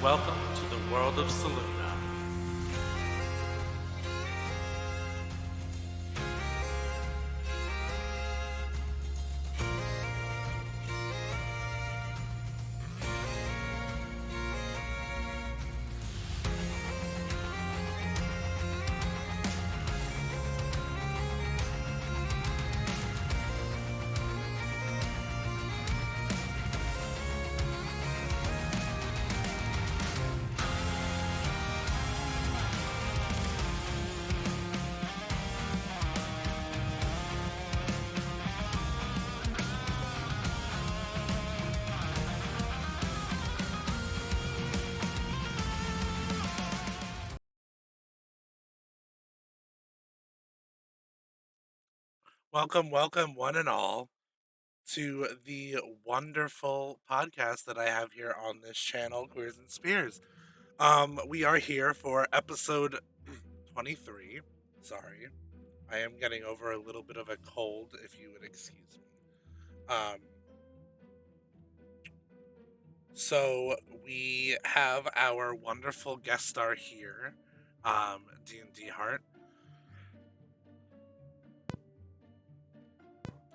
Welcome to the world of Saluna. Welcome, welcome, one and all, to the wonderful podcast that I have here on this channel, Queers and Spears. We are here for episode 23. Sorry, I am getting over a little bit of a cold, if you would excuse me. So we have our wonderful guest star here, Dndhart.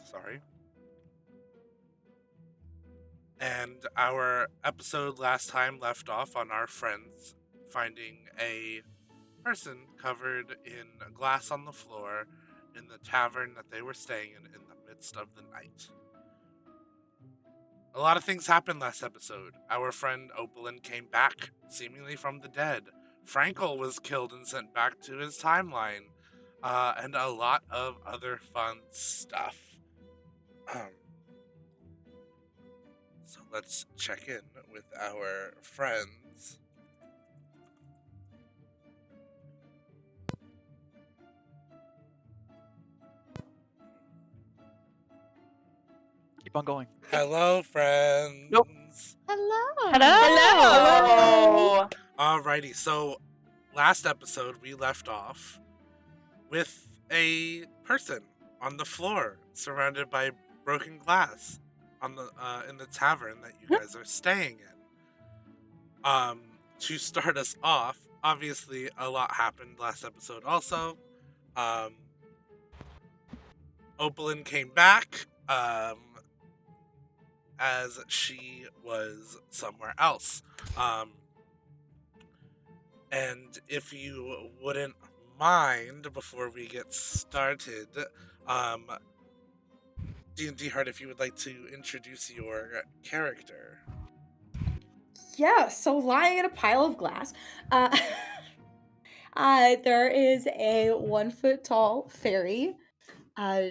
Sorry. And our episode last time left off on our friends finding a person covered in glass on the floor in the tavern that they were staying in the midst of the night. A lot of things happened last episode. Our friend Opalyn came back, seemingly from the dead. Frankel was killed and sent back to his timeline. And a lot of other fun stuff. So let's check in with our friends. Keep on going. Hello, friends. Nope. Hello. Hello. Alrighty, so last episode we left off with a person on the floor surrounded by broken glass on the in the tavern that you guys are staying in. To start us off, obviously a lot happened last episode also. Opalyn came back as she was somewhere else. And if you wouldn't mind, before we get started, Dndhart, if you would like to introduce your character. Yeah, so lying in a pile of glass, there is a 1 foot tall fairy.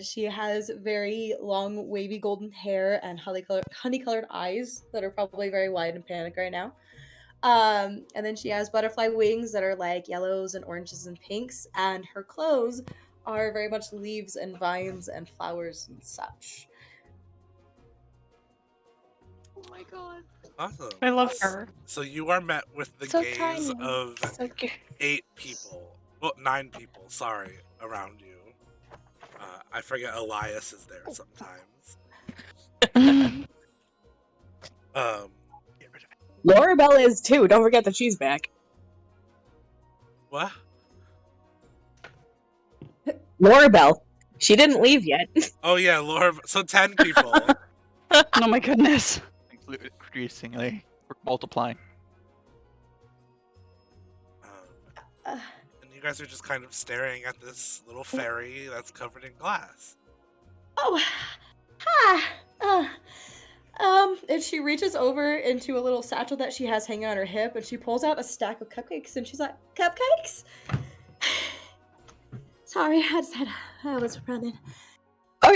She has very long, wavy golden hair and honey-colored eyes that are probably very wide and panic right now. And then she has butterfly wings that are like yellows and oranges and pinks, and her clothes are very much leaves and vines and flowers and such. Oh my god. Awesome. I love her. So you are met with the So gaze tiny. of So cute. 8 people. Well, 9 people, sorry, around you. I forget Elias is there sometimes. Get rid of it. Laura Bell is too. Don't forget that she's back. What? Laura Bell. She didn't leave yet. Oh yeah, Laura. So 10 people. Oh my goodness. Increasingly multiplying. And you guys are just kind of staring at this little fairy that's covered in glass. Oh, and she reaches over into a little satchel that she has hanging on her hip, and she pulls out a stack of cupcakes, and she's like, "Cupcakes? Sorry, I was running. Are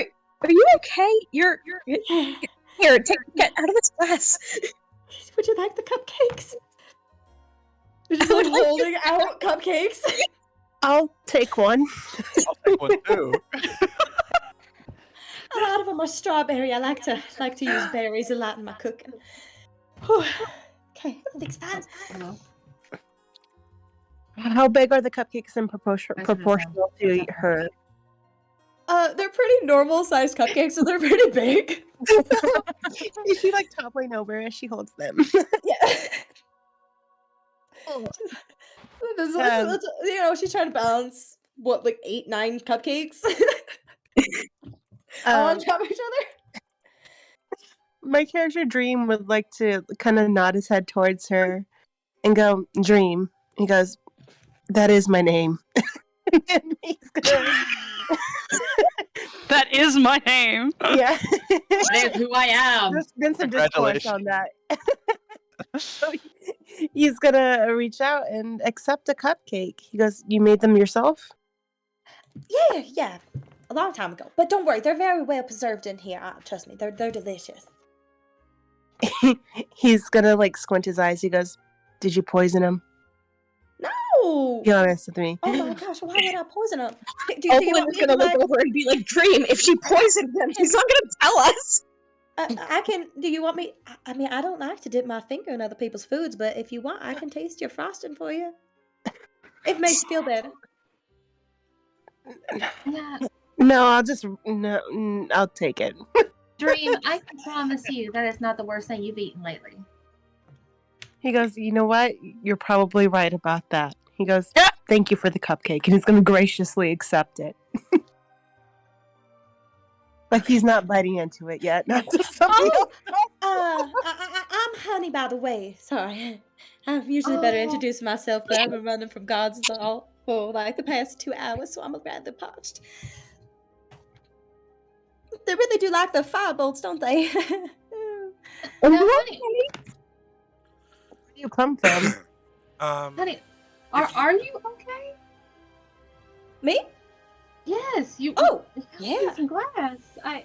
you okay? You're here. Get out of this glass. Would you like the cupcakes?" She's like holding out cupcakes. I'll take one. I'll take one too. A lot of them are strawberry. I like to use berries a lot in my cooking. Whew. Okay, everything's fine. How big are the cupcakes in proportional to her? They're pretty normal sized cupcakes, so they're pretty big. Is she like toppling over as she holds them? Yeah. She's trying to balance what, like 8, 9 cupcakes all Um, on top of each other. my character Dream would like to kind of nod his head towards her and go, Dream. He goes, that is my name. And he's gonna, That is my name. yeah. That is who I am. There's been some discourse on that. So he's gonna reach out and accept a cupcake. He goes, you made them yourself? Yeah, a long time ago. But don't worry, they're very well preserved in here. Trust me, they're delicious. He's gonna like squint his eyes. He goes, did you poison him? No! Be honest with me. Oh my gosh, why would I poison them? Do you Oakland want is me gonna to, look over and be like, Dream, if she poisoned him, he's not gonna tell us. I can. Do you want me? I mean, I don't like to dip my finger in other people's foods, but if you want, I can taste your frosting for you. It makes you feel better. Yeah, No, I'll take it. Dream, I can promise you that it's not the worst thing you've eaten lately. He goes, you know what? You're probably right about that. He goes, thank you for the cupcake. And he's going to graciously accept it. Like he's not biting into it yet. Not to something else. I'm Honey, by the way. Sorry. I'm usually better introducing myself, but I've been running from God's all for like the past 2 hours, so I'm rather parched. They really do like the firebolts, don't they? Now, honey, Where do you come from? honey, are you okay? Me? Yes, you. Oh, you yeah. got some glass. Yeah.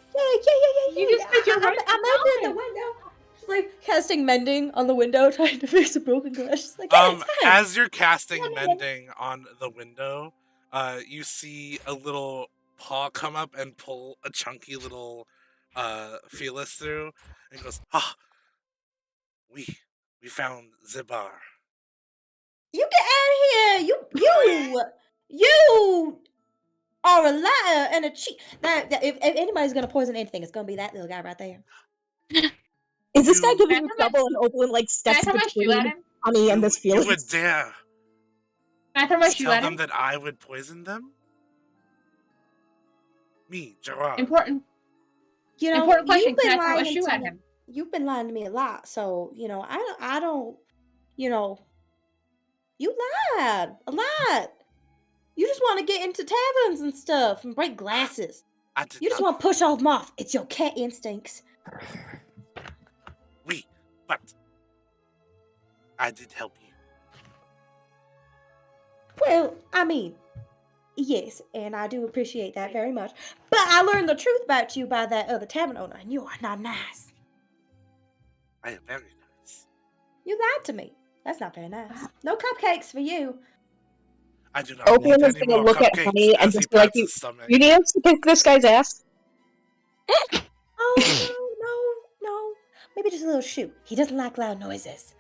You just put your right I'm opening the window. She's like casting mending on the window, trying to fix a broken glass. She's like, yeah, it's fine. As you're casting mending on the window, you see a little paw come up and pull a chunky little Felis through, and he goes, we found Zibar. You get out of here! You are a liar and a cheat. Now, if anybody's gonna poison anything, it's gonna be that little guy right there. Is this guy You- giving you trouble and Oakland like Can I steps throw my shoe at between him? Honey and this You Felix? would dare Can I throw my shoe tell at them him? that I would poison them? Me, Gerard. Important You've question. Can been I throw a lying shoe to at me. him? You've been lying to me a lot, so I don't. You lied a lot. You just want to get into taverns and stuff and break glasses. I did You just not. want to push all them off. It's your cat instincts. But I did help you. Well, I mean, yes, and I do appreciate that very much. But I learned the truth about you by that other tavern owner, and you are not nice. I am very nice. You lied to me. That's not very nice. No cupcakes for you. I do not Oakland want is any gonna more look at cupcakes Honey and as he just be like, pats his stomach. You need us to kick this guy's ass? Oh, no. Maybe just a little shoot. He doesn't like loud noises.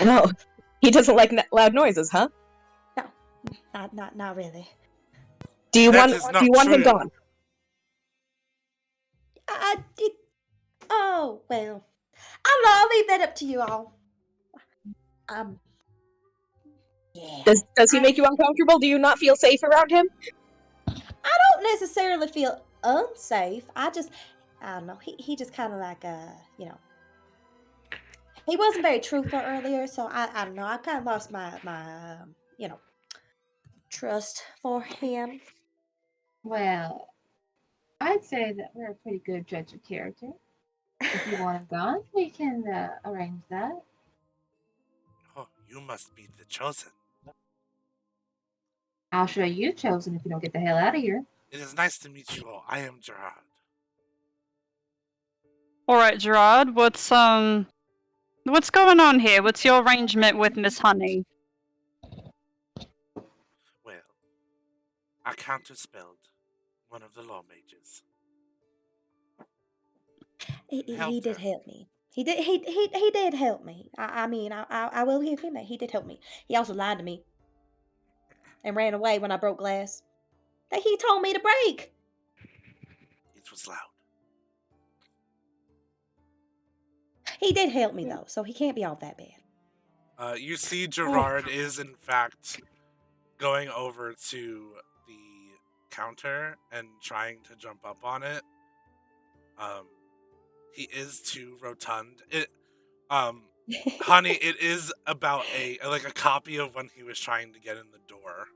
No. He doesn't like loud noises, huh? No, not really. Do you That want is not him true. gone? Oh, well. I don't know. I'll leave that up to you all. Yeah. Does he make you uncomfortable? Do you not feel safe around him? I don't necessarily feel unsafe. I don't know. He just kind of like, he wasn't very truthful earlier, so I don't know. I kind of lost my trust for him. Well, I'd say that we're a pretty good judge of character. If you want him gone, we can arrange that. Oh, you must be the chosen. I'll show you chosen if you don't get the hell out of here. It is nice to meet you all. I am Gerard. All right, Gerard. What's going on here? What's your arrangement with Miss Honey? Well, I counterspelled one of the law mages. He Helped did her. help me. He did help me. I mean, I will give him that. He did help me. He also lied to me and ran away when I broke glass that he told me to break. It was loud. He did help me though, so he can't be all that bad. You see Gerard is in fact going over to the counter and trying to jump up on it. He is too rotund. Honey, it is about a copy of when he was trying to get in the door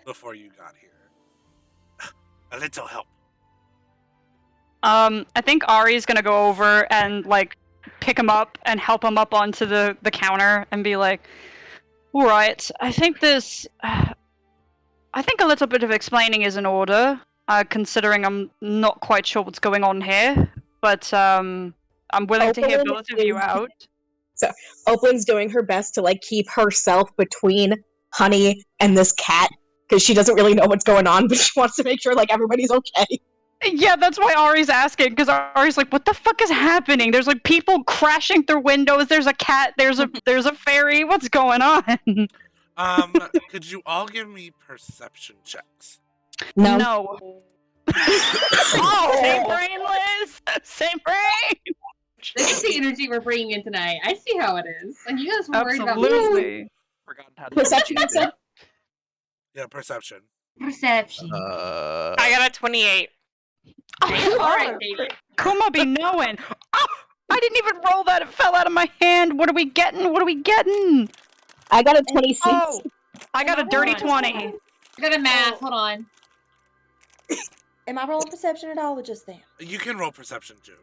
before you got here. A little help. I think Ari's gonna go over and like pick him up and help him up onto the counter and be like, "All right, I think a little bit of explaining is in order, considering I'm not quite sure what's going on here, but I'm willing to hear Opalyn both of you is- out." Opalyn's doing her best to like keep herself between Honey and this cat because she doesn't really know what's going on, but she wants to make sure like everybody's okay. Yeah, that's why Ari's asking, because Ari's like, "What the fuck is happening? There's like people crashing through windows. There's a cat. There's a fairy. What's going on?" Could you all give me perception checks? No. Oh, same brain, Liz. Same brain. This is the energy we're bringing in tonight. I see how it is. And you guys were worried about Absolutely. Forgotten how to Perception, do you said? Yeah, perception. perception. I got a 28. All right, baby. Kuma be knowing. Oh, I didn't even roll that. It fell out of my hand. What are we getting? What are we getting? I got a 26. Oh, I got a dirty 20. I got a math. Hold on. Am I rolling perception at all or just them? You can roll perception too.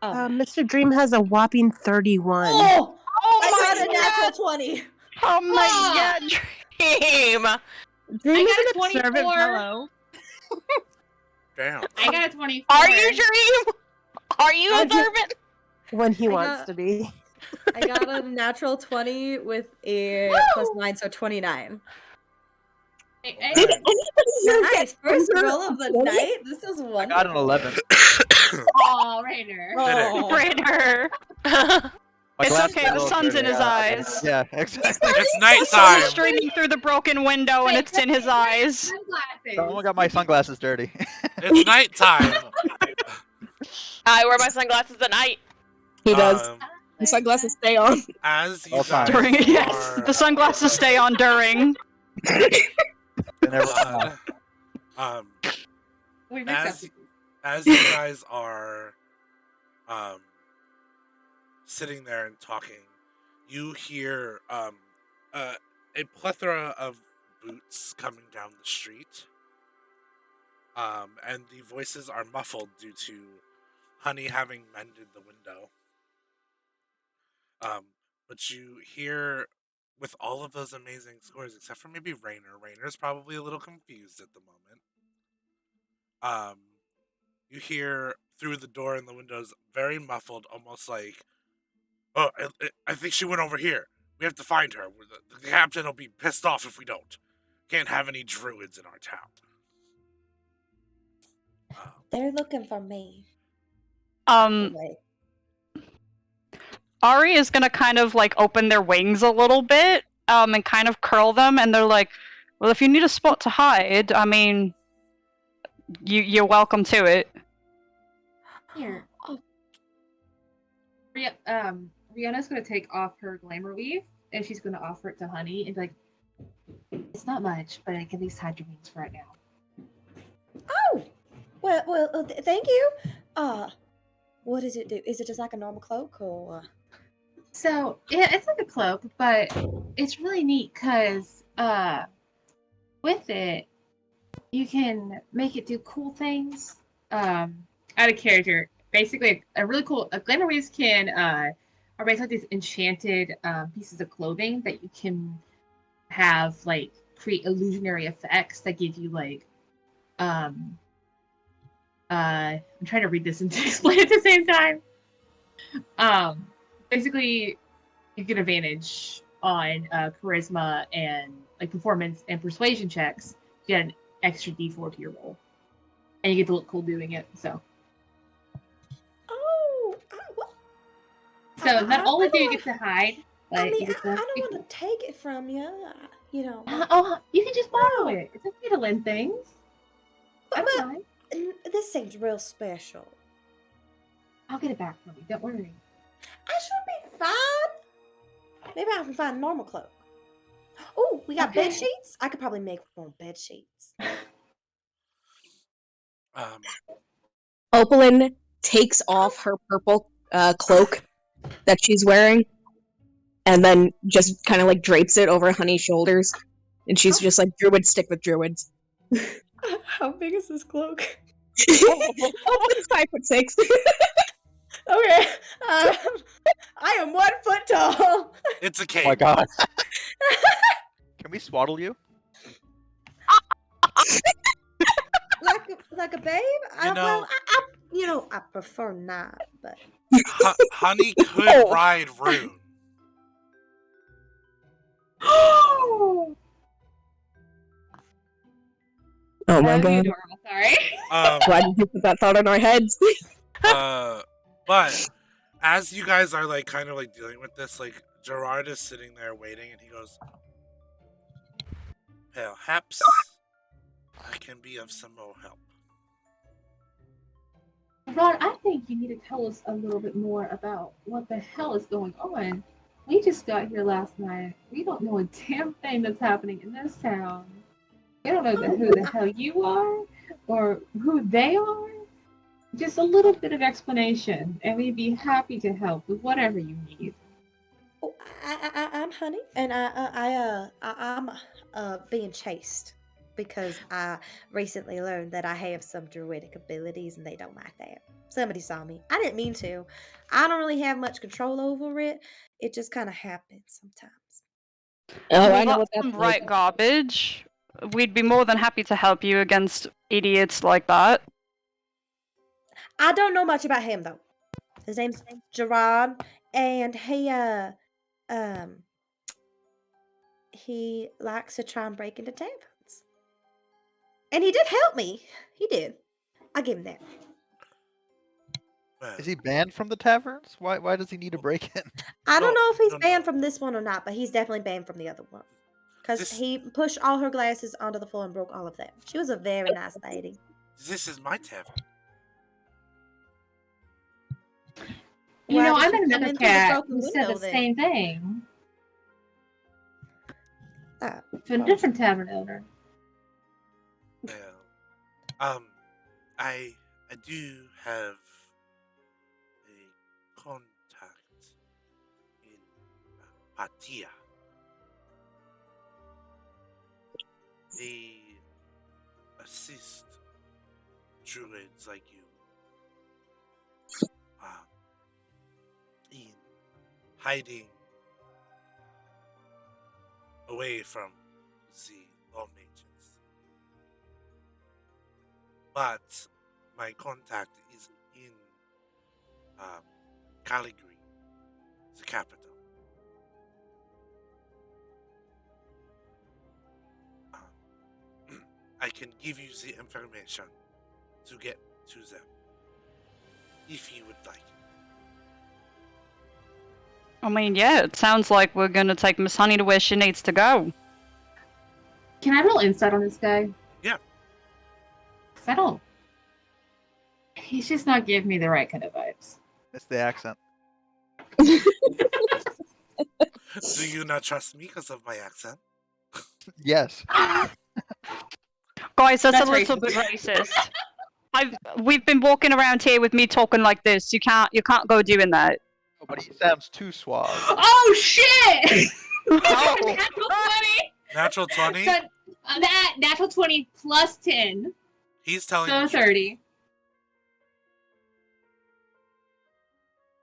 Oh, Mr. Dream has a whopping 31. oh Oh I got my a natural 20. Oh my god. Team. Dream I is got an a observant 24. fellow. Damn. I got a 24. Are you Dream? Are you I observant? When he I wants got- to be. I got a natural 20 with a plus 9, so 29. Hey, Did hey. anybody here Nice. get First under roll of the 20? night. This is wonderful. I got an 11. Aw, Rainer. Oh. Raider. My It's glasses okay, are a the little sun's in dirty, his I- eyes. Yeah, exactly. It's The sun is nighttime. streaming through the broken window and it's in his eyes. Sunglasses. Someone got my sunglasses dirty. It's nighttime. I wear my sunglasses at night. He does. Um, The sunglasses stay on. as you All guys fine. During yes, are, the sunglasses stay on during. They never uh, um, We mixed as up. as you guys are sitting there and talking, you hear a plethora of boots coming down the street. And the voices are muffled due to Honey having mended the window. But you hear, with all of those amazing scores, except for maybe Rainer. Rainer's probably a little confused at the moment. You hear through the door and the windows, very muffled, almost like, "Oh, I think she went over here. We have to find her. The captain will be pissed off if we don't. Can't have any druids in our town." They're looking for me. Wait. Ari is gonna kind of like open their wings a little bit, and kind of curl them, and they're like, "Well, if you need a spot to hide, I mean, you're welcome to it." Here. Oh. Rihanna's gonna take off her glamour weave and she's gonna offer it to Honey and be like, "It's not much, but I can at least hide your wings for right now." Oh, well, thank you. What does it do? Is it just like a normal cloak or? So yeah, it's like a cloak, but it's really neat because with it you can make it do cool things. Out of character, basically a really cool. Glamour weaves can are basically these enchanted pieces of clothing that you can have like create illusionary effects that give you like I'm trying to read this and explain it at the same time. Basically, you get advantage on charisma and like performance and persuasion checks. You get an extra D4 to your roll, and you get to look cool doing it. So, Well, not only do you get to hide, but I mean, you get I to. don't want to take it from you. You know. You can just borrow it. It's okay to lend things. That's But- fine. This seems real special. I'll get it back from you. Don't worry. I should be fine. Maybe I can find a normal cloak. Oh, we got bed Okay. sheets. I could probably make more bed sheets. Opalyn takes off her purple cloak that she's wearing, and then just kind of like drapes it over Honey's shoulders, and she's just like, "Druids stick with druids." How big is this cloak? Opalyn's 5'6". Okay. I am 1 foot tall. It's a Oh cape. my god. Can we swaddle you? like a babe? know- I prefer not, but Honey could ride Rune. Oh my That'd be god! adorable. Sorry. Why did you put that thought in our heads? But as you guys are like kind of like dealing with this, like Gerard is sitting there waiting, and he goes, "Perhaps I can be of some more help." Ron, I think you need to tell us a little bit more about what the hell is going on. We just got here last night. We don't know a damn thing that's happening in this town. We don't know who the hell you are or who they are. Just a little bit of explanation, and we'd be happy to help with whatever you need. oh, I'm Honey, and I'm being chased because I recently learned that I have some druidic abilities, and they don't like that. Somebody saw me. I didn't mean to. I don't really have much control over it. It just kind of happens sometimes. Oh, Well, I know that's what that's some like. right garbage. We'd be more than happy to help you against idiots like that. I don't know much about him though. His name's Gerard, and he likes to try and break into taverns. And he did help me. He did. I give him that. Well, Is he banned from the taverns? Why does he need to break in? I don't No, know if he's no, banned no. from this one or not, but he's definitely banned from the other one. Because This- he pushed all her glasses onto the floor and broke all of them. She was a very nice lady. This is my tavern. You Why know, did I you met come another in through the cat broken who said window the then? same thing Ah, to a different tavern owner. Well, I do have a contact in Patia. They assist druids like you in hiding away from the law mages. But my contact is in Caligari, the capital. I can give you the information to get to them if you would like it. I mean, yeah, it sounds like we're gonna take Miss Honey to where she needs to go. Can I roll insight on this guy? Yeah. 'Cause I don't. He's just not giving me the right kind of vibes. It's the accent. Do you not trust me because of my accent? Yes. Guys, that's a That's little racist. bit racist. We've been walking around here with me talking like this. You can't go doing that. Oh, but he sounds too suave. Oh shit! Oh. Natural 20. Natural 20? So, that natural 20 plus 10, He's telling so the truth. 30.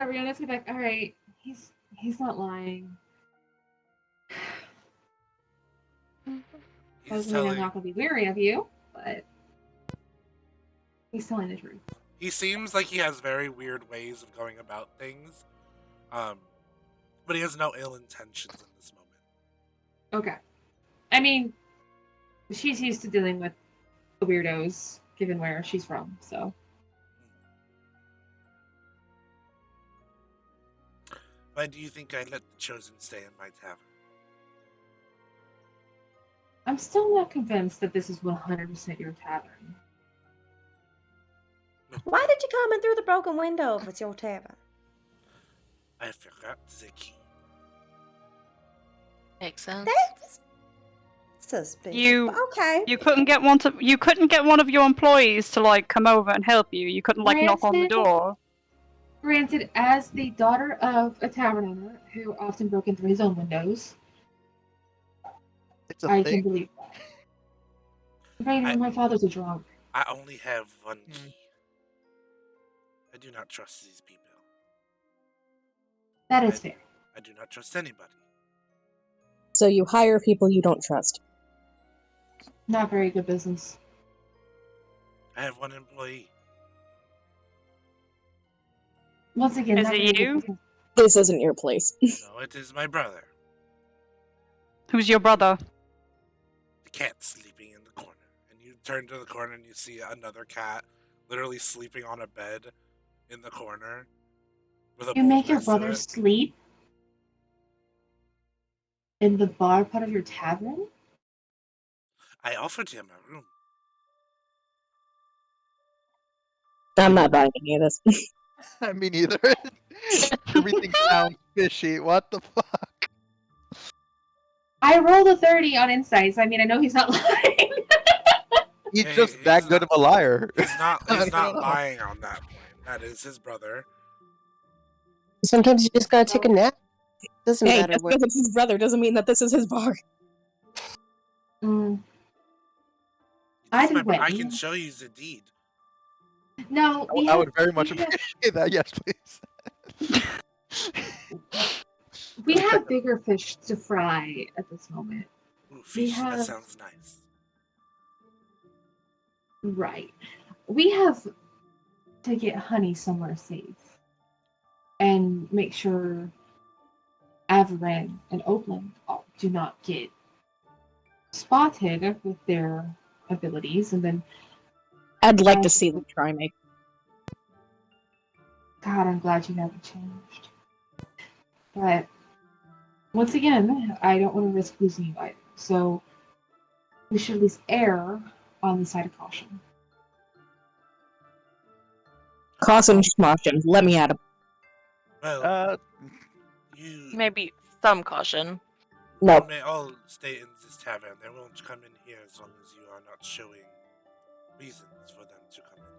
Ariana's gonna be like, all right, he's not lying. He's Doesn't mean I'm telling. not gonna be wary of you, but he's telling the truth. He seems like he has very weird ways of going about things. But he has no ill intentions in this moment. Okay. I mean, she's used to dealing with the weirdos, given where she's from, so. Why do you think I let the chosen stay in my tavern? I'm still not convinced that this is 100% your tavern. Why did you come in through the broken window if it's your tavern? I forgot the key. Makes sense. That's suspicious. You- but okay. You couldn't get one of your employees to like come over and help you. You couldn't like knock on the Granted. door. Granted, as the daughter of a tavern owner who often broke into his own windows, It's a I thing. can believe that. Rainer, my father's a drunk. I only have one key. I do not trust these people. That is fair. I do not trust anybody. So you hire people you don't trust. Not very good business. I have one employee. Once again, Is not it very good you? business. This isn't your place. No, it is my brother. Who's your brother? The cat sleeping in the corner. And you turn to the corner and you see another cat literally sleeping on a bed in the corner. With a You bowl make your next to brother it. sleep in the bar part of your tavern? I offered him a room. I'm not buying any of this. I mean, either. Everything sounds fishy. What the fuck? I rolled a 30 on insights. I mean, I know he's not lying. He's Hey, just that he's good of a liar. He's not I he's don't not know. lying on that point. That is his brother. Sometimes you just gotta take a nap. Doesn't Hey, matter just what. because it's his brother doesn't mean that this is his bar. Mm. This is I'd my I win. can show you the deed. No, I would very much we have- appreciate that. Yes, please. we have bigger fish to fry at this moment. Ooh, fish, that have- sounds nice. Right. We have to get Honey somewhere safe and make sure Avaran and Oakland do not get spotted with their abilities. And then, I'd like to see them try me. God, I'm glad you never changed. But once again, I don't want to risk losing you either. So we should at least err on the side of caution. Caution schmaution. Let me at him. Well, you Maybe some caution. No. may all stay in this tavern. They won't come in here as long as you are not showing reasons for them to come in here.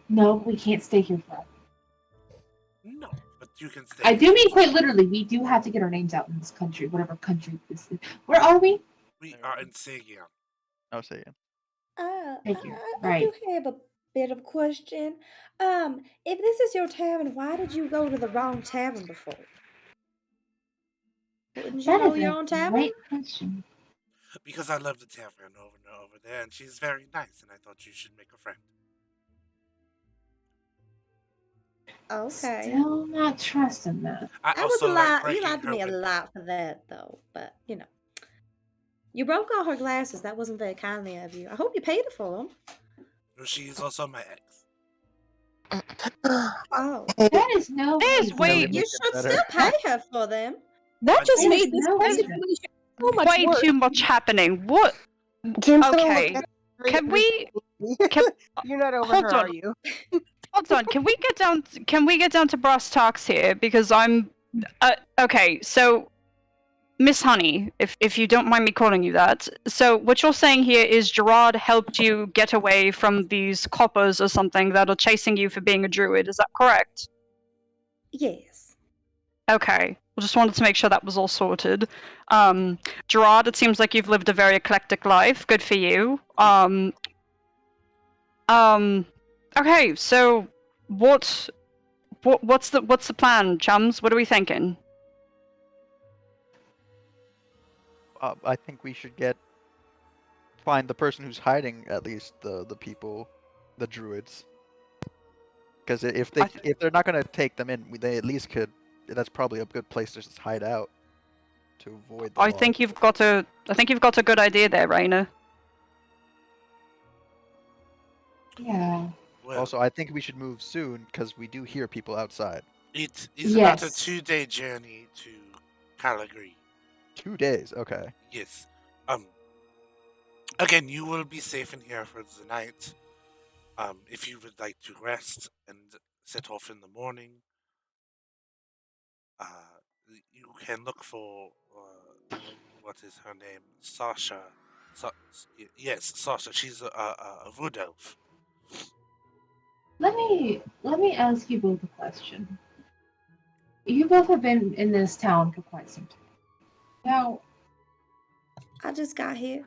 No, we can't stay here forever. No, but you can stay. I do mean quite literally. We do have to get our names out in this country, whatever country this is. Where are we? We are in Segion. I'll say it. Thank you. I Right. do have a bit of a question. If this is your tavern, why did you go to the wrong tavern before? Wouldn't you That know is your a own tavern? great question. Because I love the tavern over and over there, and she's very nice, and I thought you should make a friend. Okay. Still not trusting that. I That was also a like lot. You breaking lied to her me a window. lot for that, though. But you broke all her glasses. That wasn't very kindly of you. I hope you paid her for them. Well, she's also my ex. Oh, That is no There's reason. way- you Make it should better. still pay her for them. That just There's made this no whole reason. situation so much Way worse. too much happening. What? Dream's gonna look Okay. at you Can very we? critically. You're not over Hold her, on. are you? Hold on. Can we get down? Can we get down to brass tacks here? Because I'm. Okay. So, Miss Honey, if you don't mind me calling you that. So what you're saying here is Gerard helped you get away from these coppers or something that are chasing you for being a druid. Is that correct? Yes. Okay. I just wanted to make sure that was all sorted. Gerard, it seems like you've lived a very eclectic life. Good for you. Okay, so what's the plan, chums? What are we thinking? I think we should find the person who's hiding at least the people, the druids. Because if they're not gonna take them in, they at least could. That's probably a good place to just hide out to avoid the I law. think you've got a good idea there, Raina. Yeah. Well, Also, I think we should move soon because we do hear people outside. it is about a Yes. 2-day journey to Calgary. 2 days. Okay. Yes. Again, you will be safe in here for the night. If you would like to rest and set off in the morning, you can look for what is her name? Sasha. Yes, Sasha. She's a wood elf. Let me ask you both a question. You both have been in this town for quite some time. Now, I just got here.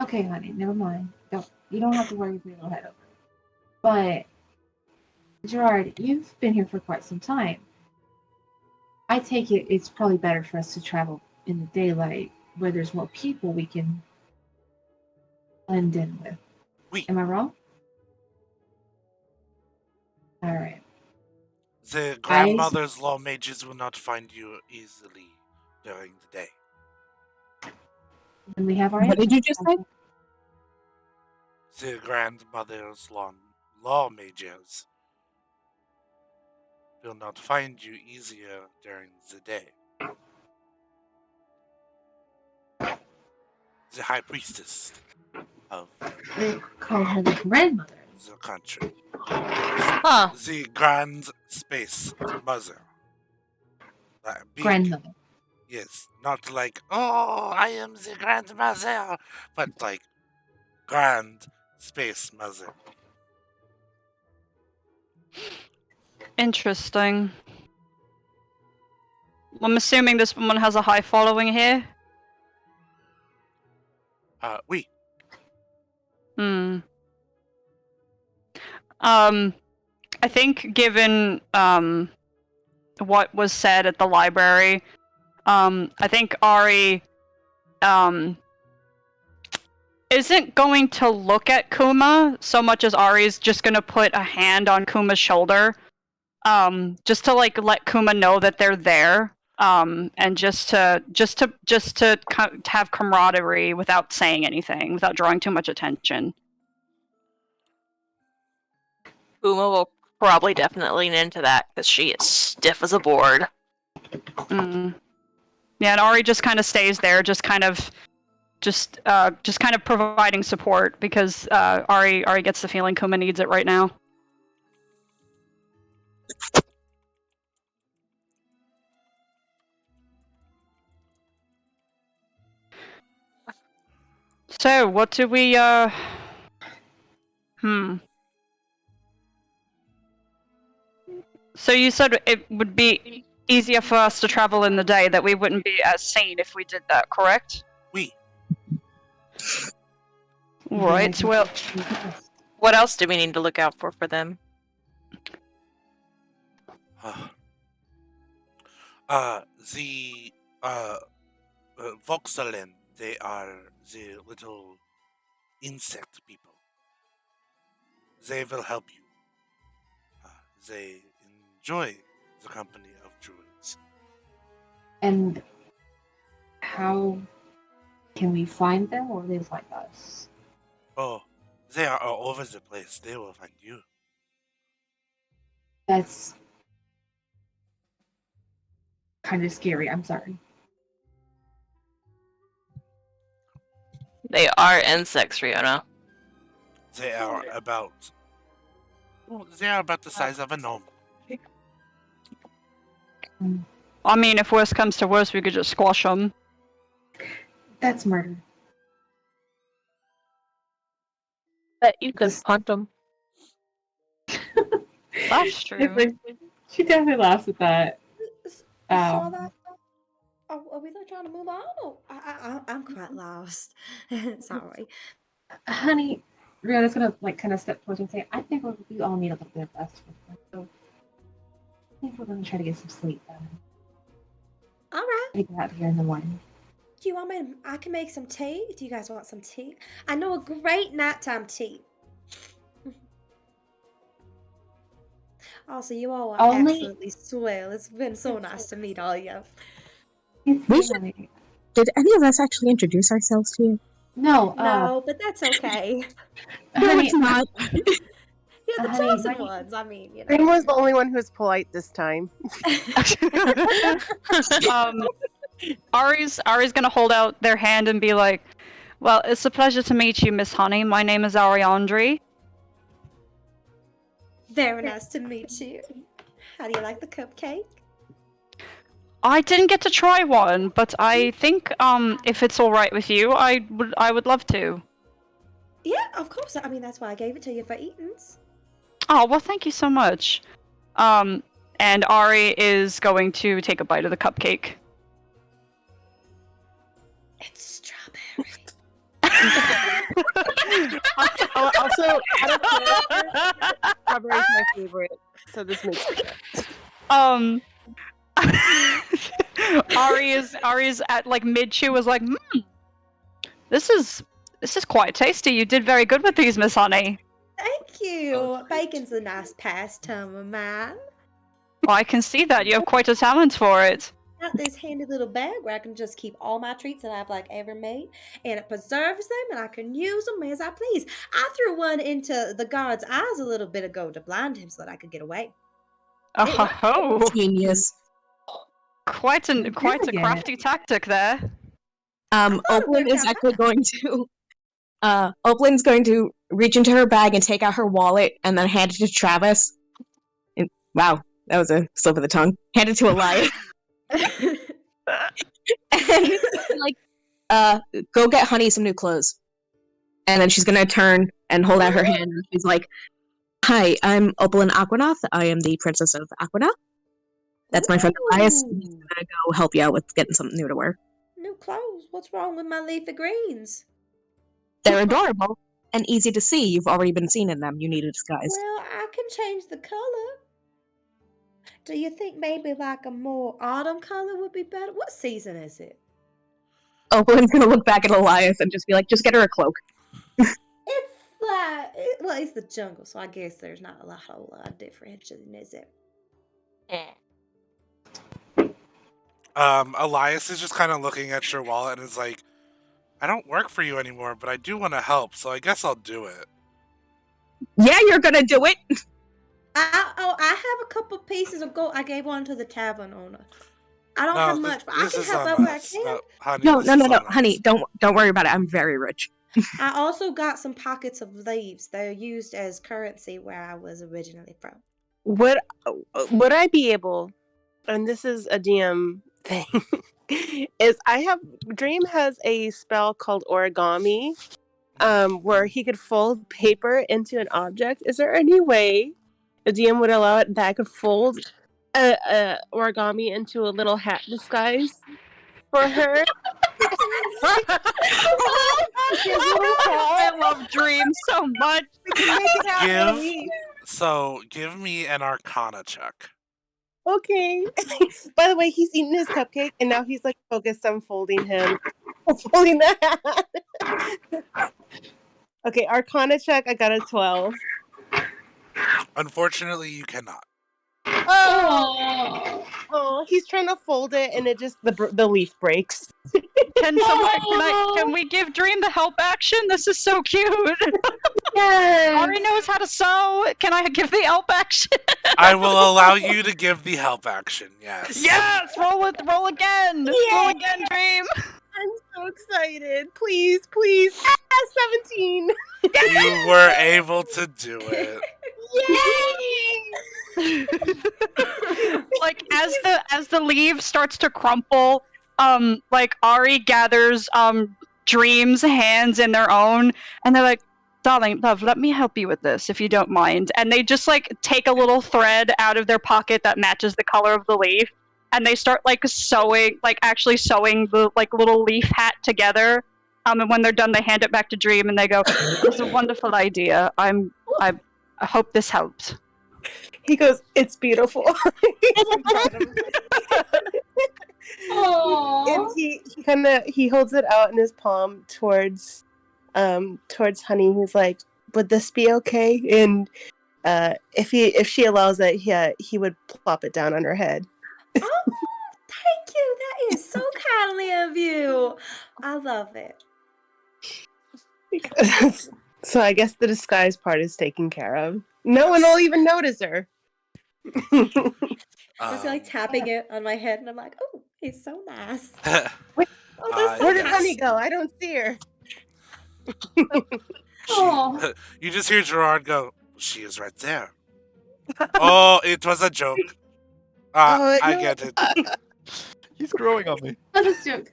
okay, honey, never mind. You don't have to worry your little head over. But Gerard, you've been here for quite some time. I take it it's probably better for us to travel in the daylight where there's more people we can blend in with. Oui. Am I wrong? Alright. The grandmother's law mages will not find you easily during the day. Then we have our What did answer. you just say? The grandmother's law mages will not find you easier during the day. The high priestess of They call her the grandmother. the country. Huh. The Grand Space Mother. Big, Grandmother. yes, not like, oh, I am the grandmother, but like Grand Space Mother. Interesting. I'm assuming this woman has a high following here. Oui. I think given what was said at the library, I think Ari isn't going to look at Kuma so much as Ari's just gonna put a hand on Kuma's shoulder, just to like let Kuma know that they're there, and just to have camaraderie without saying anything, without drawing too much attention. Uma will probably definitely lean into that because she is stiff as a board. Yeah, and Ari just kind of stays there, just kind of providing support because Ari gets the feeling Kuma needs it right now. So, what do we So you said it would be easier for us to travel in the day, that we wouldn't be as seen if we did that, correct? Oui. Right, well... What else do we need to look out for them? The Voxelen, they are the little insect people. They will help you. They enjoy the company of druids. And how can we find them, or they find us? Oh, they are all over the place. They will find you. That's kind of scary. I'm sorry. They are insects, Riona. They are about the size of a gnome. I mean, if worse comes to worse, we could just squash them. That's murder. But you could punt them. That's true. She definitely laughs at that. Saw that? Are we like trying to move on? Oh, I'm quite lost. Sorry. Honey, Rihanna's gonna like kind of step forward and say, "I think we all need a little bit of rest. So I think we're gonna try to get some sleep. All right. I get out here in the morning." Do you want me? I can make some tea. Do you guys want some tea? I know a great nighttime tea. Also, you all are absolutely swell. It's been so nice to meet all of you. Did any of us actually introduce ourselves to you? No, but that's okay. No, it's not. You're the chosen ones. I mean, you know. Green was the only one who was polite this time. Ari's gonna hold out their hand and be like, "Well, it's a pleasure to meet you, Miss Honey. My name is Ariandri." Very nice to meet you. How do you like the cupcake? I didn't get to try one, but I think if it's all right with you, I would love to. Yeah, of course. I mean, that's why I gave it to you for eatings. Oh, well, thank you so much. And Ari is going to take a bite of the cupcake. It's strawberry. Also, out of character, strawberry is my favorite, so this makes sense. Ari is at like mid chew is like, this is quite tasty. You did very good with these, Miss Honey. Thank you. Oh, great. Bacon's a nice pastime of mine. Well, I can see that you have quite a talent for it. Got this handy little bag where I can just keep all my treats that I've ever made, and it preserves them, and I can use them as I please. I threw one into the guard's eyes a little bit ago to blind him so that I could get away. Oh, Genius. quite a crafty tactic there. Oakland is actually going to. Oakland's going to reach into her bag and take out her wallet, and then hand it to Travis. And, wow, that was a slip of the tongue. Hand it to Elias. And go get Honey some new clothes. And then she's gonna turn and hold out her hand, and she's like, "Hi, I'm Opalyn Aquanoth. I am the Princess of Aquanoth. That's my friend Elias. He's gonna go help you out with getting something new to wear. New clothes? What's wrong with my leafy greens? They're adorable and easy to see. You've already been seen in them. You need a disguise." Well, I can change the color. Do you think maybe a more autumn color would be better? What season is it? Opalyn's gonna look back at Elias and just be like, "Just get her a cloak." It's the jungle, so I guess there's not a whole lot of differentiation, is it? Elias is just kind of looking at your wallet and is like, I don't work for you anymore, but I do want to help, so I guess I'll do it. Yeah, you're gonna do it. I have a couple pieces of gold. I gave one to the tavern owner. I don't have much, but I can help out where I can. Honey, No, this is on us. honey, don't worry about it. I'm very rich. I also got some pockets of leaves. They're used as currency where I was originally from. Would I be able? And this is a DM thing. Dream has a spell called origami, where he could fold paper into an object. Is there any way a DM would allow it that I could fold a origami into a little hat disguise for her? I love Dream so much. Give me an Arcana check. Okay. By the way, he's eating his cupcake, and now he's focused on folding the hat. Okay, Arcana check. I got a 12. Unfortunately, you cannot. Oh, he's trying to fold it, and it just the leaf breaks. Can we give Dream the help action? This is so cute. Yes. Ari knows how to sew. Can I give the help action? I will allow you to give the help action. Yes. Yes. Roll again. Yay! Roll again, Dream. I'm so excited. Please. 17. You were able to do it. Yay! As the leaf starts to crumple, Ari gathers Dream's hands in their own, and they're like, "Darling, love, let me help you with this, if you don't mind." And they just take a little thread out of their pocket that matches the color of the leaf, and they start sewing, actually sewing the little leaf hat together. And when they're done, they hand it back to Dream, and they go, "It's a wonderful idea. I hope this helps." He goes, "It's beautiful." And he holds it out in his palm towards Honey. He's like, "Would this be okay?" And if she allows it, he would plop it down on her head. Oh, thank you. That is so kindly of you. I love it. So I guess the disguise part is taken care of. No one will even notice her. I feel tapping it on my head, and I'm like, "Oh, he's so nice." Where did Honey go? I don't see her. Oh. You just hear Gerard go, "She is right there." Oh, it was a joke. I get it. He's growing on me. Oh, that's a joke.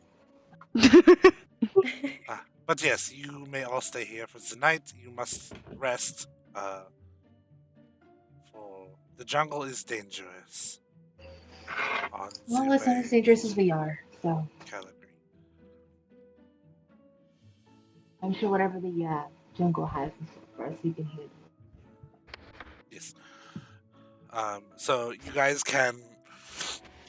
But yes, you may all stay here for the night. You must rest. For the jungle is dangerous. On Well, it's not as Zibe dangerous as we are, so Calgary. I'm sure whatever the jungle has in store for us, we can handle. Yes. So you guys can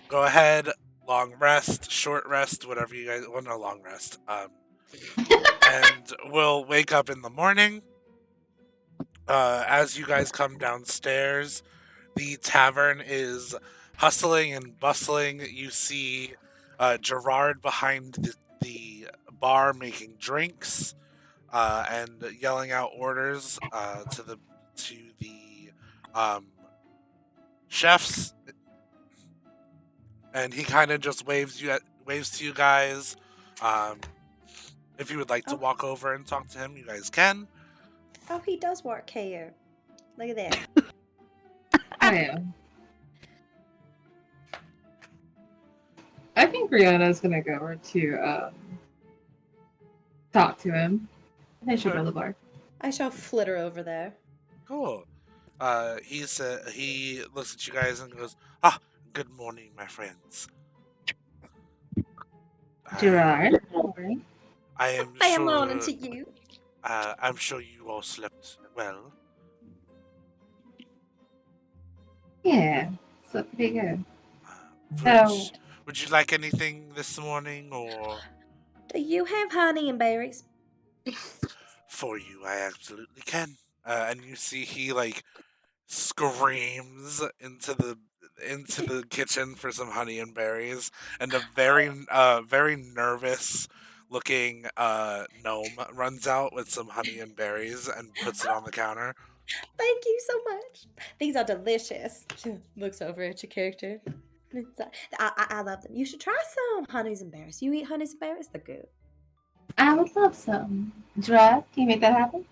go ahead, long rest, short rest, whatever you guys. Well, no long rest. And we'll wake up in the morning. As you guys come downstairs, the tavern is hustling and bustling. You see Gerard behind the bar making drinks and yelling out orders to the chefs, and he kind of just waves to you guys. If you would like to walk over and talk to him, you guys can. Oh, he does work here. Look at that. Oh yeah. I think Brianna's gonna go over to talk to him. And then she'll go to the bar. I shall flitter over there. Cool. He looks at you guys and goes, good morning, my friends. Gerard. I am I am sure. on to you. I'm sure you all slept well. Yeah, so pretty good. Would you like anything this morning, or Do you have honey and berries? for you? I absolutely can. And you see he like screams into the kitchen for some honey and berries, and a very nervous looking gnome runs out with some honey and berries and puts it on the counter. Thank you so much. These are delicious. She looks over at your character. I love them. You should try some honeys and berries. You eat honeys and berries? They're good. I would love some. Gerard, can you make that happen?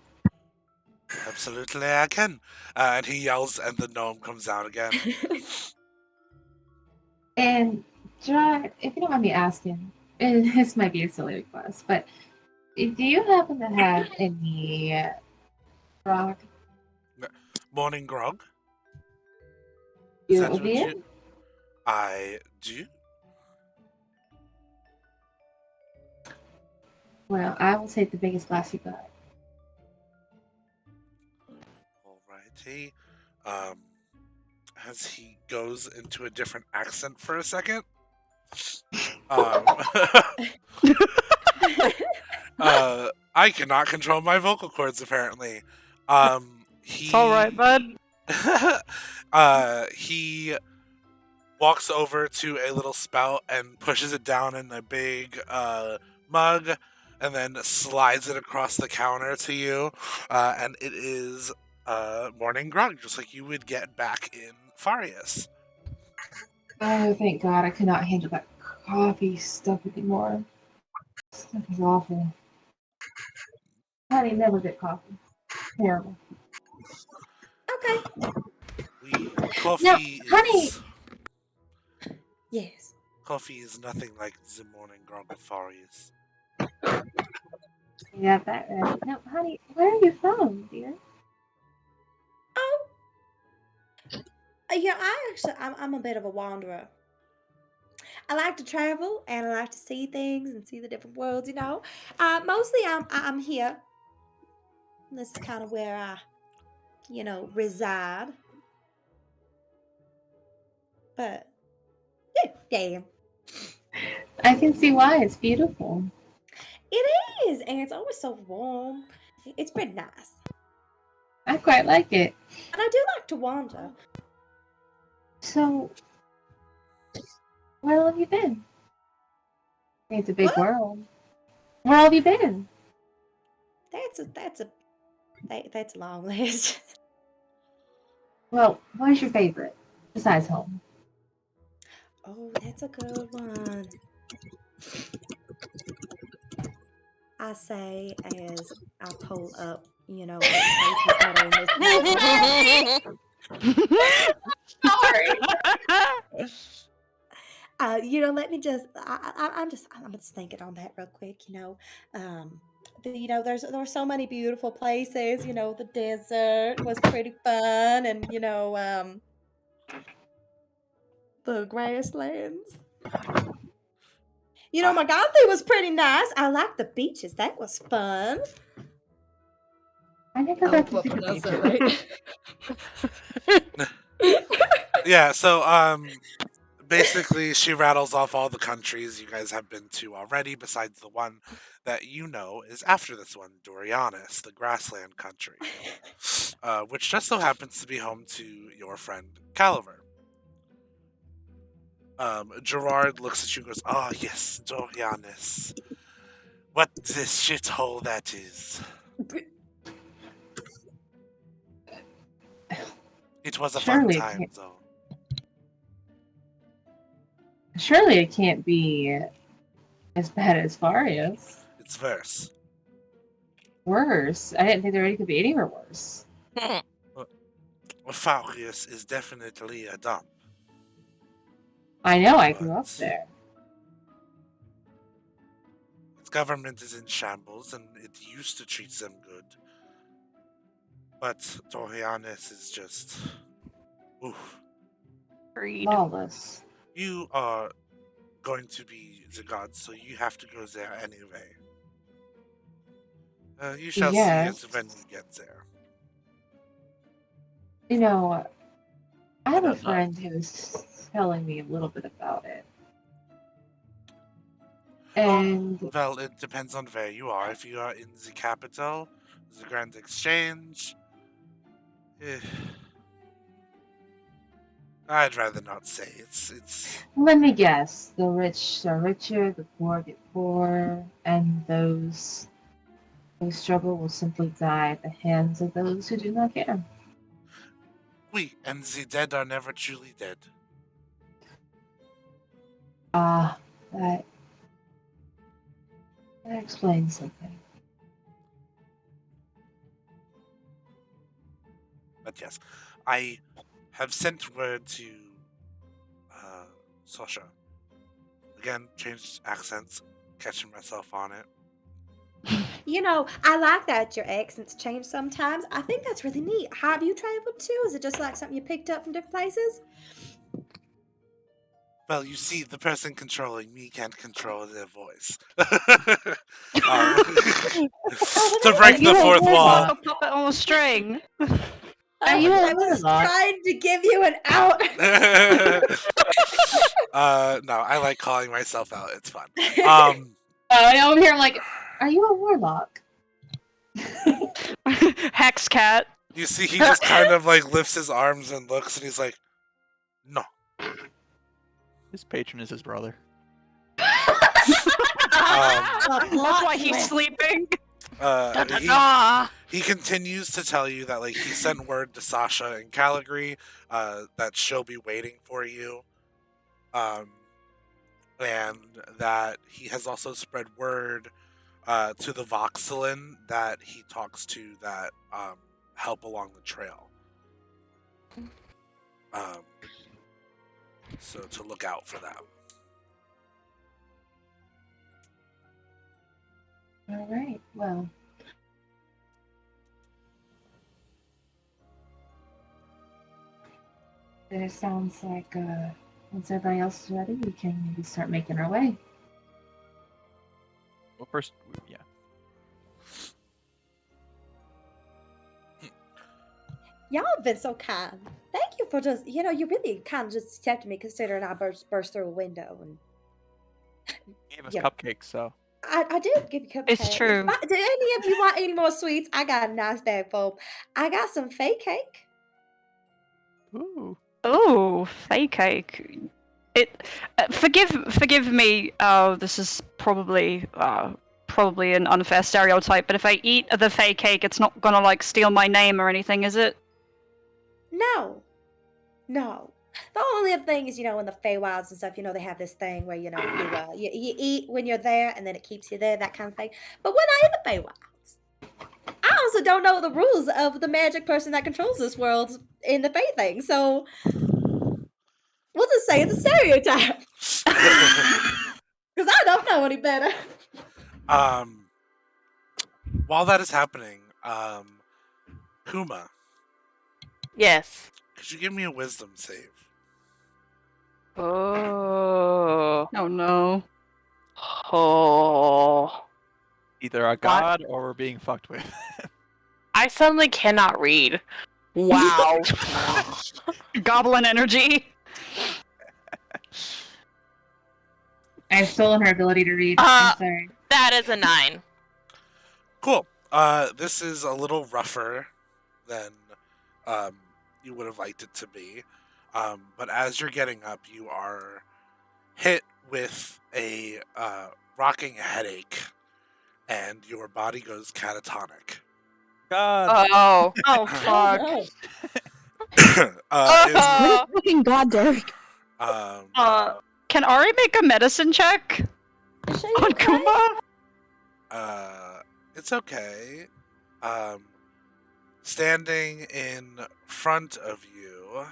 Absolutely, I can. And he yells, and the gnome comes out again. And Gerard, if you don't mind me asking, and this might be a silly request, but do you happen to have any grog? Morning grog? You that will be what it? I do. Well, I will take the biggest glass you got. Alrighty. As he goes into a different accent for a second. I cannot control my vocal cords apparently. It's all right, bud. He walks over to a little spout and pushes it down in a big mug, and then slides it across the counter to you, and it is morning grog, just like you would get back in Farius. Oh, thank God, I cannot handle that coffee stuff anymore. Stuff is awful. Honey, never get coffee. Terrible. Okay. Coffee honey. Yes. Coffee is nothing like the morning grog of Farius. You got that right. No, honey, where are you from, dear? Oh. Yeah, I'm a bit of a wanderer. I like to travel and I like to see things and see the different worlds, you know. Mostly I'm here. This is kind of where I, reside. But yeah. I can see why. It's beautiful. It is, and it's always so warm. It's pretty nice. I quite like it. And I do like to wander. So, where have you been? It's a big world. Where have you been? That's a long list. Well, where's your favorite besides home? Oh, that's a good one. I say as I pull up, the places that are in this. Sorry. Let me just. I'm just thinking on that real quick. There were so many beautiful places. The desert was pretty fun, and the grasslands. Ah. Maganthe was pretty nice. I liked the beaches. That was fun. I never I got hope to I see the pronounced that beaches. right. Yeah, so basically she rattles off all the countries you guys have been to already, besides the one that you know is after this one, Dorianis, the grassland country, which just so happens to be home to your friend Caliver. Gerard looks at you and goes, "Ah, yes, Dorianis. What this shithole that is. It was a fun Surely it time, can't. though. Surely it can't be as bad as Farius. It's worse. Worse. I didn't think there could be anywhere worse. Farius is definitely a dump. I know, I grew up there. Its government is in shambles, and it used to treat them good. But Dorianis is just... Oof. Agreed. Lawless. You are going to be the gods, so you have to go there anyway. You shall see Yes. it when you get there. I have a does not. friend who's telling me a little bit about it. And Well, it depends on where you are. If you are in the capital, the Grand Exchange... I'd rather not say. It's let me guess, the rich are richer, the poor get poorer, and those who struggle will simply die at the hands of those who do not care. and the dead are never truly dead. Ah, that explains something. But yes, I have sent word to Sasha. Again, changed accents, catching myself on it. I like that your accents change sometimes. I think that's really neat. Have you traveled too? Is it just like something you picked up from different places? Well, you see, the person controlling me can't control their voice. To break the fourth wall. A puppet on a string. Are you I a was warlock? trying to give you an out. No, I like calling myself out. It's fun. Over here, I'm like, are you a warlock? Hex cat. You see, he just kind of like lifts his arms and looks, and he's like, "No." His patron is his brother. That's why he's sleeping. He continues to tell you that like he sent word to Sasha and Caligari that she'll be waiting for you, and that he has also spread word to the Voxelin that he talks to that help along the trail. So to look out for them. All right, well. It sounds like once everybody else is ready, we can maybe start making our way. Well, first, yeah. Y'all have been so kind. Thank you for just, you really kind of just accepted me considering I burst through a window. And He gave us Yeah. cupcakes, so. I did give you cupcakes. It's true. Do any of you want any more sweets? I got a nice bag full. I got some fake cake. Ooh. Oh, fake cake. Forgive me. This is probably an unfair stereotype, but if I eat the fake cake, it's not gonna like steal my name or anything, is it? No. The only other thing is, in the Feywilds and stuff, they have this thing where, you eat when you're there and then it keeps you there, that kind of thing. But we're not in the Feywilds. I also don't know the rules of the magic person that controls this world in the Fey thing, so we'll just say it's a stereotype. Because I don't know any better. While that is happening, Kuma, Yes. could you give me a wisdom save? Oh. Oh no. Oh. Either a god or we're being fucked with. I suddenly cannot read. Wow. Goblin energy. I've stolen her ability to read. I'm sorry. That is a 9. Cool. This is a little rougher than you would have liked it to be. But as you're getting up, you are hit with a rocking headache, and your body goes catatonic. God. Oh. Oh fuck. no. What a fucking god, Derek. Can Ari make a medicine check Is she on okay? Kuma? It's okay. Standing in front of you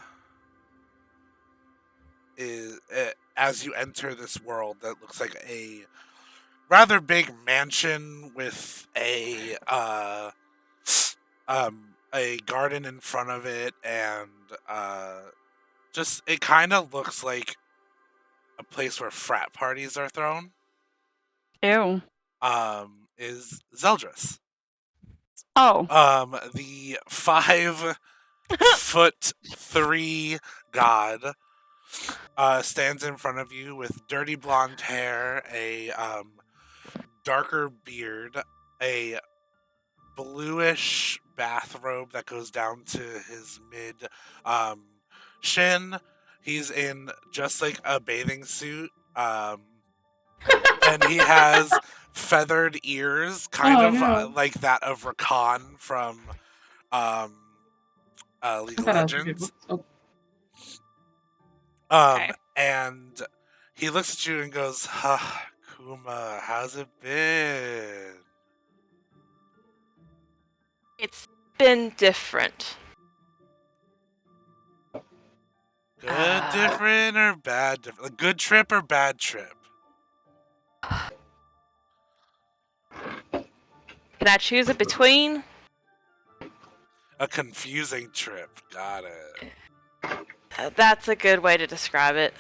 is as you enter this world that looks like a rather big mansion with a garden in front of it, and just it kind of looks like a place where frat parties are thrown. Ew. Is Zeldris. Oh. The 5'3" god stands in front of you with dirty blonde hair, a darker beard, a bluish bathrobe that goes down to his mid shin. He's in just like a bathing suit, and he has feathered ears, kind Oh, of no. like that of Rakan from League of Legends. Okay. And he looks at you and goes, huh, Kuma, how's it been? It's been different. Good, different, or bad, different? Like, good trip or bad trip? Can I choose it between? A confusing trip. Got it. That's a good way to describe it.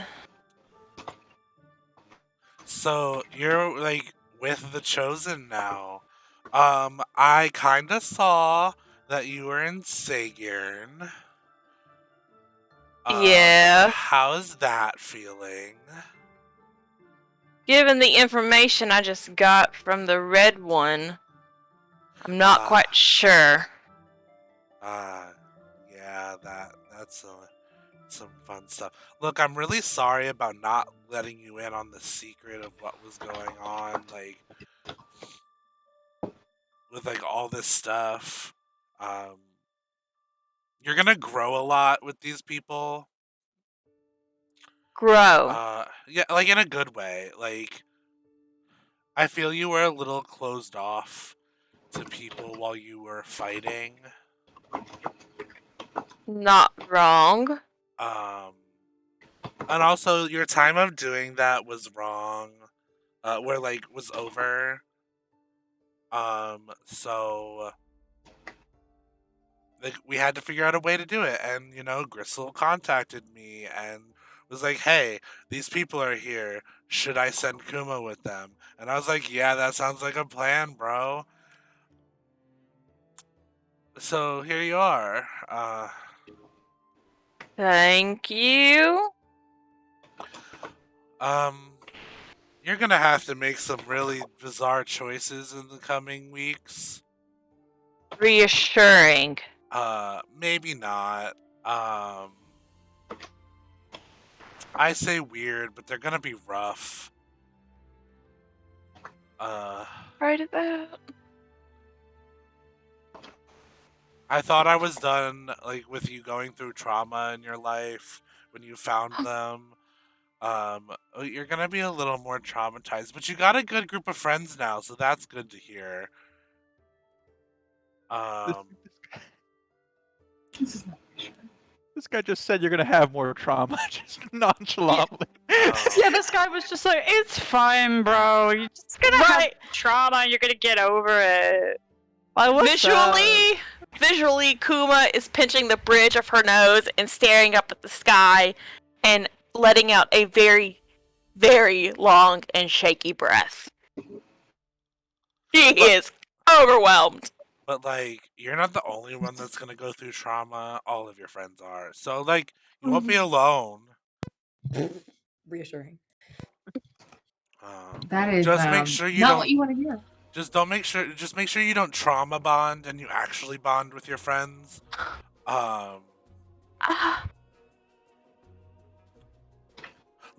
So you're like with the Chosen now. I kind of saw that you were in Sagiern. Yeah. How's that feeling? Given the information I just got from the red one, I'm not quite sure. Yeah, that's some fun stuff. Look, I'm really sorry about not letting you in on the secret of what was going on, like with like all this stuff. You're gonna grow a lot with these people. Grow. Yeah, like in a good way. Like, I feel you were a little closed off to people while you were fighting. Not wrong. And also your time of doing that was wrong. Where like was over. So like we had to figure out a way to do it, and you know, Gristle contacted me and was like, "Hey, these people are here. Should I send Kuma with them?" And I was like, "Yeah, that sounds like a plan, bro." So here you are. Thank you. You're gonna have to make some really bizarre choices in the coming weeks. Reassuring. Maybe not. I say weird, but they're gonna be rough. Right about. I thought I was done, like, with you going through trauma in your life when you found them. You're gonna be a little more traumatized, but you got a good group of friends now, so that's good to hear. This is not reassuring. This guy just said you're gonna have more trauma, just nonchalantly. Yeah, this guy was just like, it's fine, bro. You're just gonna have trauma and you're gonna get over it. Like, what's up? Visually, Kuma is pinching the bridge of her nose and staring up at the sky and letting out a very, very long and shaky breath. She is overwhelmed. But, like, you're not the only one that's gonna go through trauma. All of your friends are. So, like, you won't be alone. Reassuring. That is Just make sure you not don't. what you want to hear. Just make sure you don't trauma bond and you actually bond with your friends.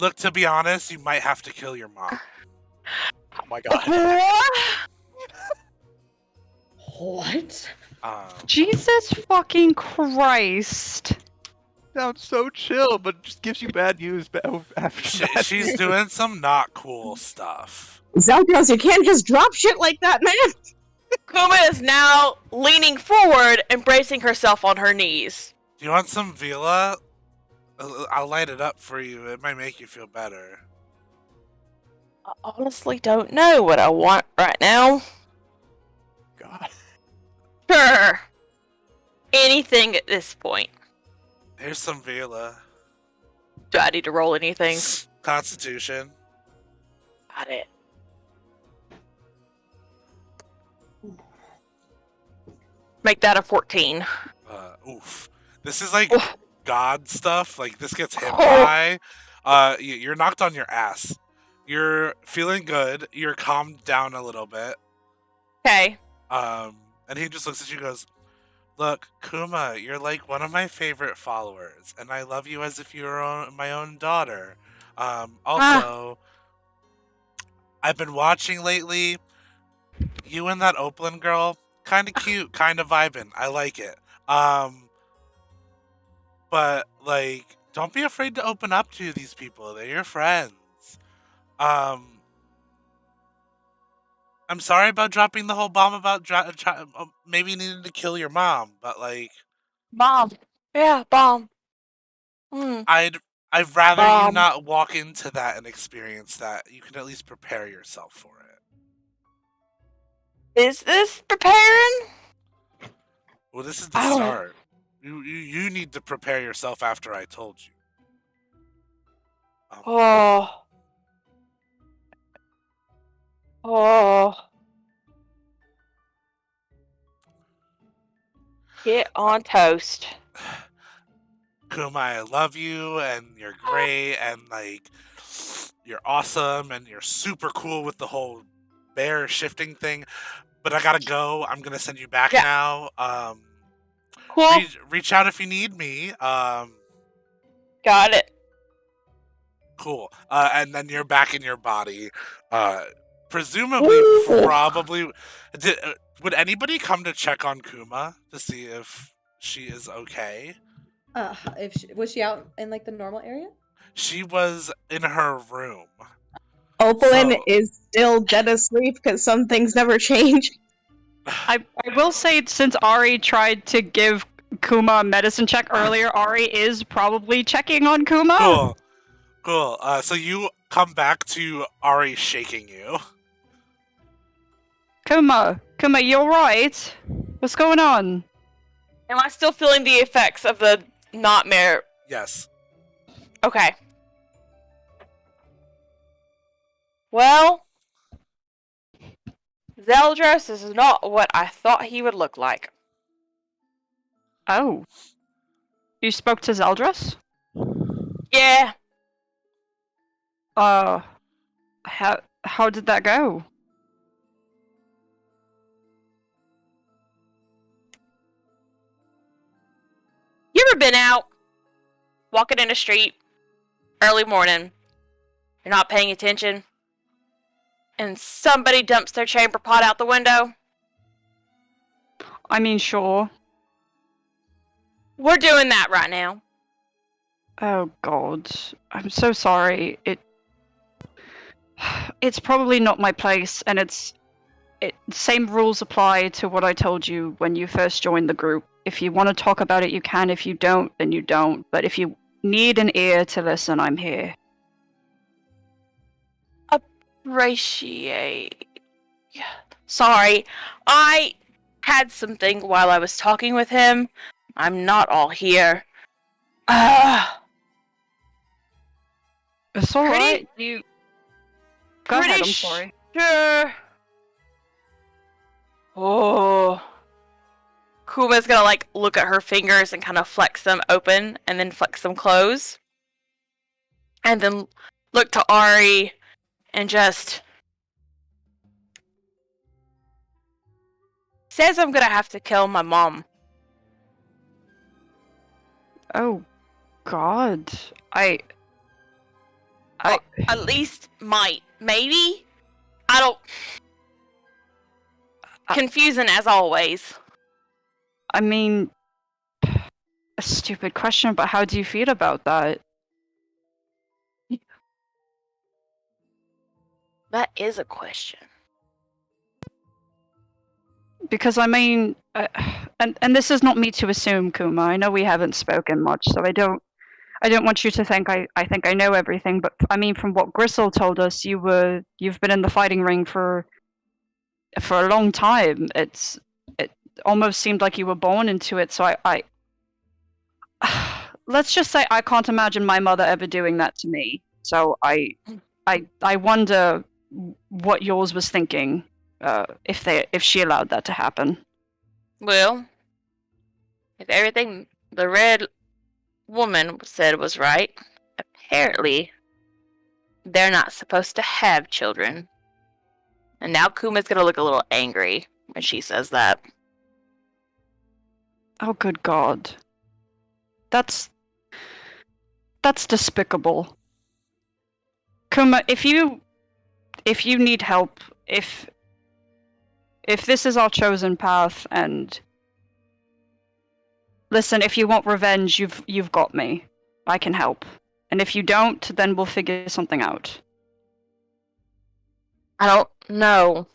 Look, to be honest, you might have to kill your mom. Oh my god. What? Jesus fucking Christ. Sounds so chill, but just gives you bad news after that. She's doing some not cool stuff. Zeldros, you can't just drop shit like that, man! Kuma is now leaning forward and bracing herself on her knees. Do you want some Vila? I'll light it up for you. It might make you feel better. I honestly don't know what I want right now. God. Sure. Anything at this point. Here's some Vila. Do I need to roll anything? Constitution. Got it. Make that a 14. Oof. This is like God stuff. Like, this gets hit by. You're knocked on your ass. You're feeling good. You're calmed down a little bit. Okay. And he just looks at you and goes, "Look, Kuma, you're like one of my favorite followers, and I love you as if you were my own daughter. Also, I've been watching lately. You and that Oplin girl, kind of cute, kind of vibing. I like it. But, like, don't be afraid to open up to these people. They're your friends. I'm sorry about dropping the whole bomb about maybe needing to kill your mom, but, like, Bomb. Yeah, bomb. I'd rather you not walk into that and experience that. You can at least prepare yourself for it. Is this preparing? Well, this is the start. You need to prepare yourself after I told you. Get on toast. Kuma, I love you, and you're great, and, like, you're awesome, and you're super cool with the whole bear shifting thing. But I gotta go. I'm gonna send you back now. Cool. Reach out if you need me. Got it. Cool. And then you're back in your body. Presumably, probably. Would anybody come to check on Kuma to see if she is okay? Was she out in, like, the normal area? She was in her room. Opalyn is still dead asleep because some things never change. I will say, since Ari tried to give Kuma a medicine check earlier, Ari is probably checking on Kuma. Cool. So you come back to Ari shaking you. Kuma, you alright? What's going on? Am I still feeling the effects of the nightmare? Yes. Okay. Well, Zeldros is not what I thought he would look like. Oh. You spoke to Zeldros? Yeah. How did that go? You ever been out, walking in the street, early morning, you're not paying attention, and somebody dumps their chamber pot out the window? I mean, sure. We're doing that right now. Oh god. I'm so sorry. It's probably not my place, and same rules apply to what I told you when you first joined the group. If you want to talk about it, you can. If you don't, then you don't. But if you need an ear to listen, I'm here. Appreciate. Sorry, I had something while I was talking with him. I'm not all here. It's all Pretty- right. You go ahead. I'm Pretty sorry. Sure. Oh. Kuma's gonna like look at her fingers and kind of flex them open and then flex them close. And then look to Ari and just says I'm gonna have to kill my mom. Oh, God. Well, at least might. Maybe? I don't. Confusing as always. I mean, a stupid question, but how do you feel about that? That is a question. Because I mean, and this is not me to assume, Kuma. I know we haven't spoken much, so I don't want you to think I think I know everything. But I mean, from what Gristle told us, you've been in the fighting ring for a long time. It almost seemed like you were born into it. So I let's just say I can't imagine my mother ever doing that to me. So I wonder what yours was thinking. If she allowed that to happen. Well, if everything the red woman said was right, apparently they're not supposed to have children. And now Kuma's gonna look a little angry when she says that. Oh, good God. That's despicable. Kuma, if you need help, if this is our chosen path, and listen, if you want revenge, you've got me. I can help. And if you don't, then we'll figure something out. I don't know.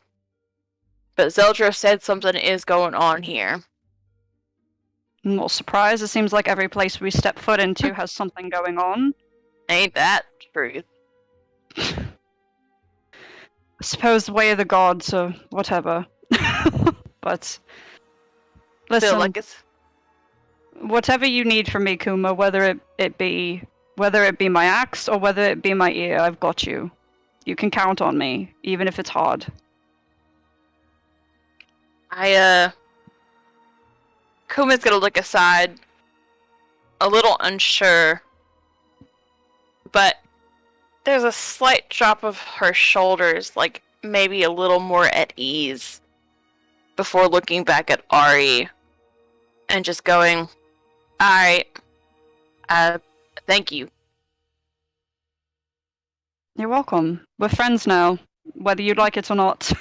But Zeldra said something is going on here. I'm not surprised. It seems like every place we step foot into has something going on. Ain't that truth? I suppose the way of the gods or whatever. But listen, Feel like it's whatever you need from me, Kuma, whether it be my axe or whether it be my ear, I've got you. You can count on me, even if it's hard. Kuma's gonna look aside, a little unsure, but there's a slight drop of her shoulders, like maybe a little more at ease, before looking back at Ari and just going, alright, thank you. You're welcome. We're friends now, whether you'd like it or not.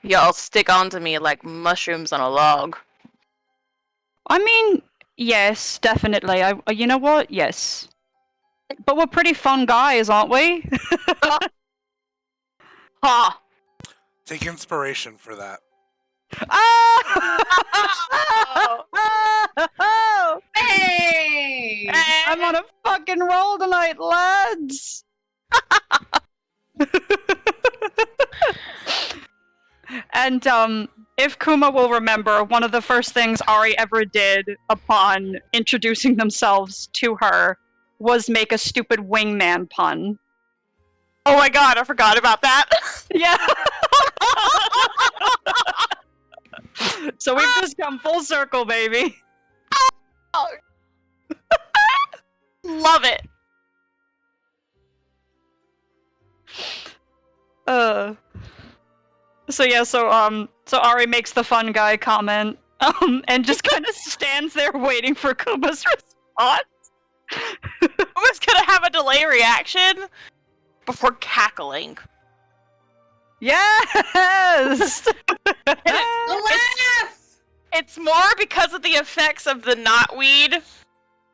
Y'all stick onto me like mushrooms on a log. I mean, yes, definitely. You know what? Yes. But we're pretty fun guys, aren't we? Ha! Take inspiration for that. Oh! Hey! I'm on a fucking roll tonight, lads! And, if Kuma will remember, one of the first things Ari ever did upon introducing themselves to her was make a stupid wingman pun. Oh my god, I forgot about that! Yeah! So we've just come full circle, baby. Love it! So Ari makes the fun guy comment, and just kind of stands there waiting for Kuma's response. Kuma's gonna have a delay reaction before cackling. Yes! Alas! It's more because of the effects of the knotweed.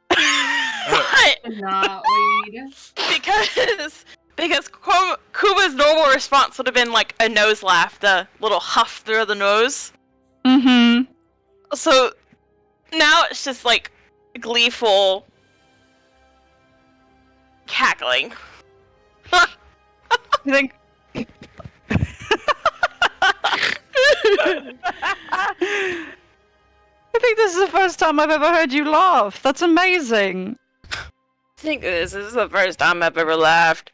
But Not weed. because Kuma's normal response would have been like a nose laugh, the little huff through the nose. Mm-hmm. So Now it's just like gleeful cackling. You think? I think this is the first time I've ever heard you laugh. That's amazing. I think this is the first time I've ever laughed.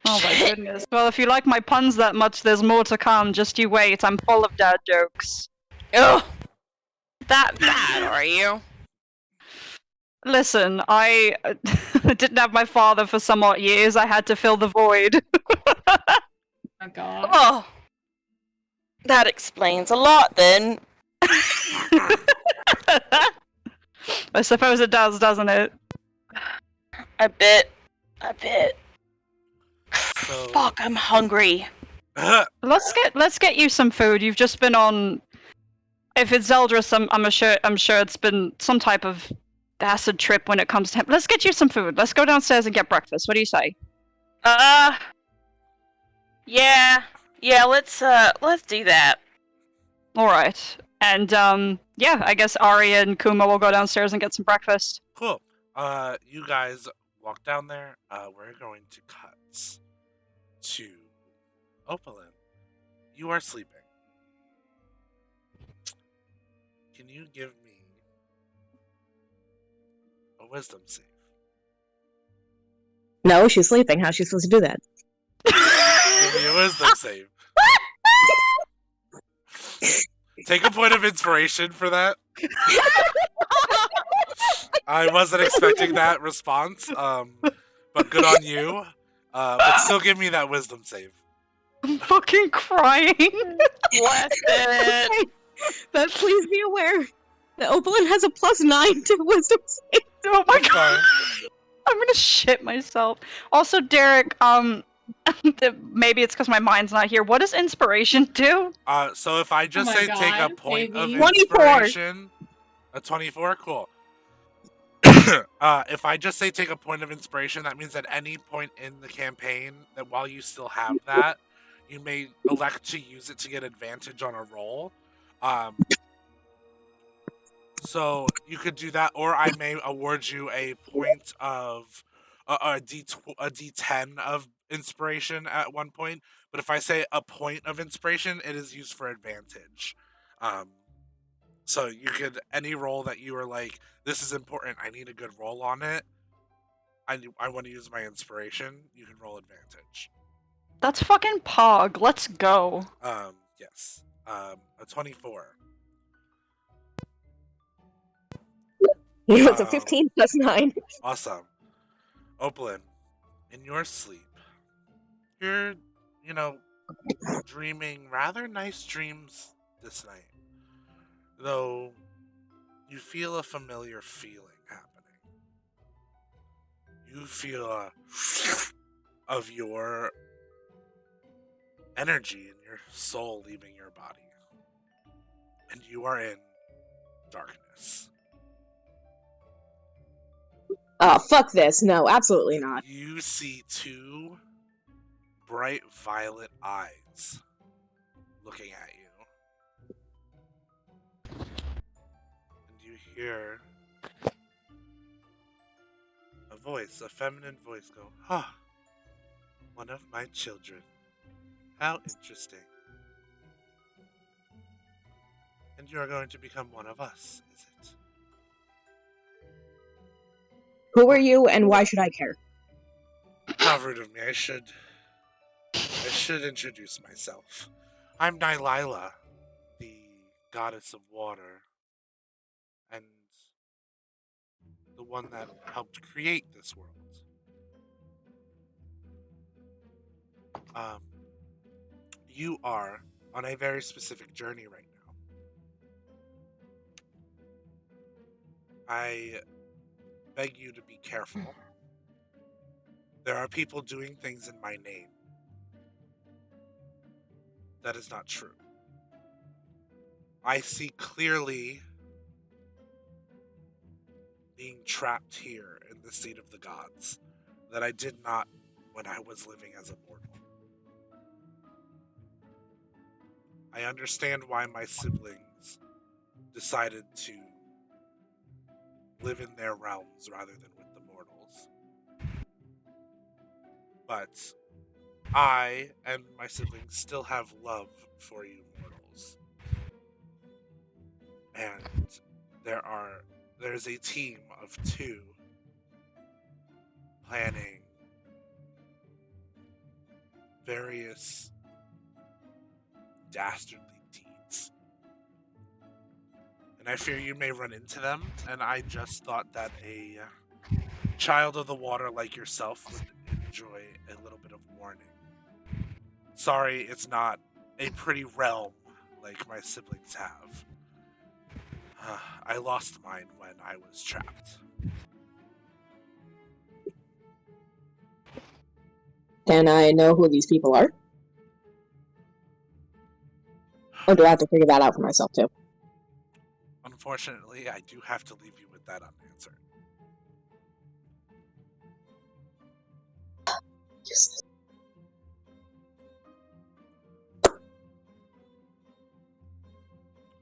Oh my goodness. Well, if you like my puns that much, there's more to come. Just you wait. I'm full of dad jokes. Oh, that bad, are you? Listen, I didn't have my father for some odd years. I had to fill the void. Oh my god. Oh, that explains a lot then. I suppose it does, doesn't it? A bit. So, Fuck, I'm hungry. Let's get you some food. You've just been on. If it's Zeldris, I'm sure it's been some type of acid trip when it comes to him. Let's get you some food. Let's go downstairs and get breakfast. What do you say? Yeah, let's do that. All right. And yeah, I guess Arya and Kuma will go downstairs and get some breakfast. cool. You guys walk down there. We're going to cut to Opalyn. You are sleeping. Can you give me a wisdom save? No, she's sleeping. How's she supposed to do that? Give me a wisdom save. Take a point of inspiration for that. I wasn't expecting that response, but good on you. But still give me that wisdom save. I'm fucking crying. Bless it. But please be aware that Opalyn has a +9 to wisdom save. Oh my That's god. fine. I'm gonna shit myself. Also, Derek, maybe it's because my mind's not here. What does inspiration do? So if I just my say take a God, point of baby. 24. inspiration, a 24, cool. If I just say take a point of inspiration, that means at any point in the campaign, that while you still have that, you may elect to use it to get advantage on a roll. So you could do that, or I may award you a point of a D10 of inspiration at one point. But if I say a point of inspiration, it is used for advantage. So you could, any roll that you are like, this is important, I need a good roll on it, I want to use my inspiration, you can roll advantage. That's fucking pog. Let's go. Yes. A 24. It was a 15 +9. Awesome. Opalyn, in your sleep, you're, dreaming rather nice dreams this night. Though you feel a familiar feeling happening. You feel of your energy and your soul leaving your body. And you are in darkness. Oh, fuck this. No, absolutely not. You see two bright violet eyes looking at you. And you hear a voice, a feminine voice go, one of my children. How interesting. And you are going to become one of us, is it? Who are you and why should I care? How rude of me. I should introduce myself. I'm Nylila, the goddess of water, and the one that helped create this world. You are on a very specific journey right now. I beg you to be careful. There are people doing things in my name. That is not true. I see clearly being trapped here in the seat of the gods that I did not when I was living as a mortal. I understand why my siblings decided to live in their realms rather than with the mortals. But I and my siblings still have love for you mortals. And there's a team of 2 planning various dastardly deeds. And I fear you may run into them, and I just thought that a child of the water like yourself would enjoy a little bit of warning. Sorry, it's not a pretty realm like my siblings have. I lost mine when I was trapped. Can I know who these people are? Or do I have to figure that out for myself too? Unfortunately, I do have to leave you with that unanswered. Useless.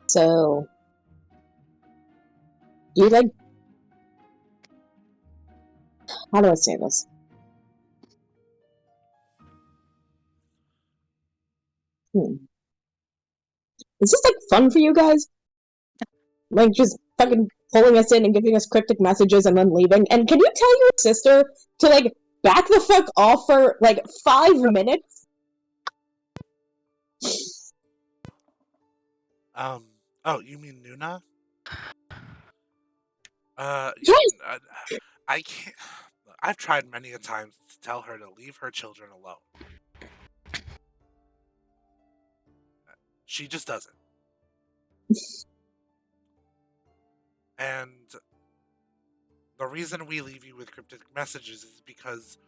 So, you like... How do I say this? Is this like fun for you guys? Like just fucking pulling us in and giving us cryptic messages and then leaving? And can you tell your sister to like back the fuck off for like 5 minutes? Oh, you mean Nuna? Yes! I can't. I've tried many a times to tell her to leave her children alone. She just doesn't. And the reason we leave you with cryptic messages is because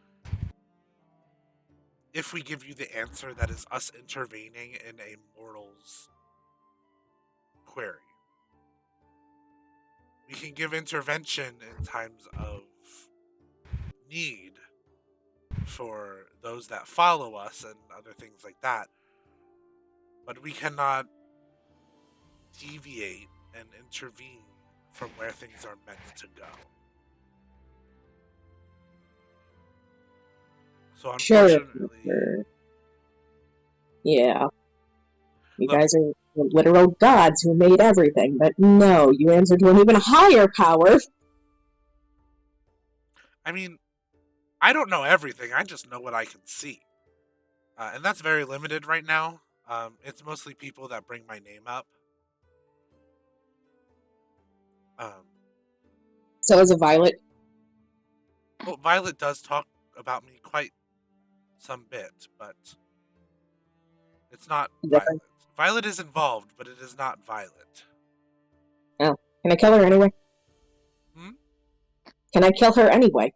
if we give you the answer, that is us intervening in a mortal's query. We can give intervention in times of need for those that follow us and other things like that. But we cannot deviate and intervene from where things are meant to go. So unfortunately, Sure. Yeah. You look, guys are literal gods who made everything, but no, you answer to an even higher power. I mean, I don't know everything. I just know what I can see. And that's very limited right now. It's mostly people that bring my name up. So is it Violet? Well, Violet does talk about me quite some bit, but it's not Different. Violet. Violet is involved, but it is not Violet. Oh. Can I kill her anyway? Can I kill her anyway?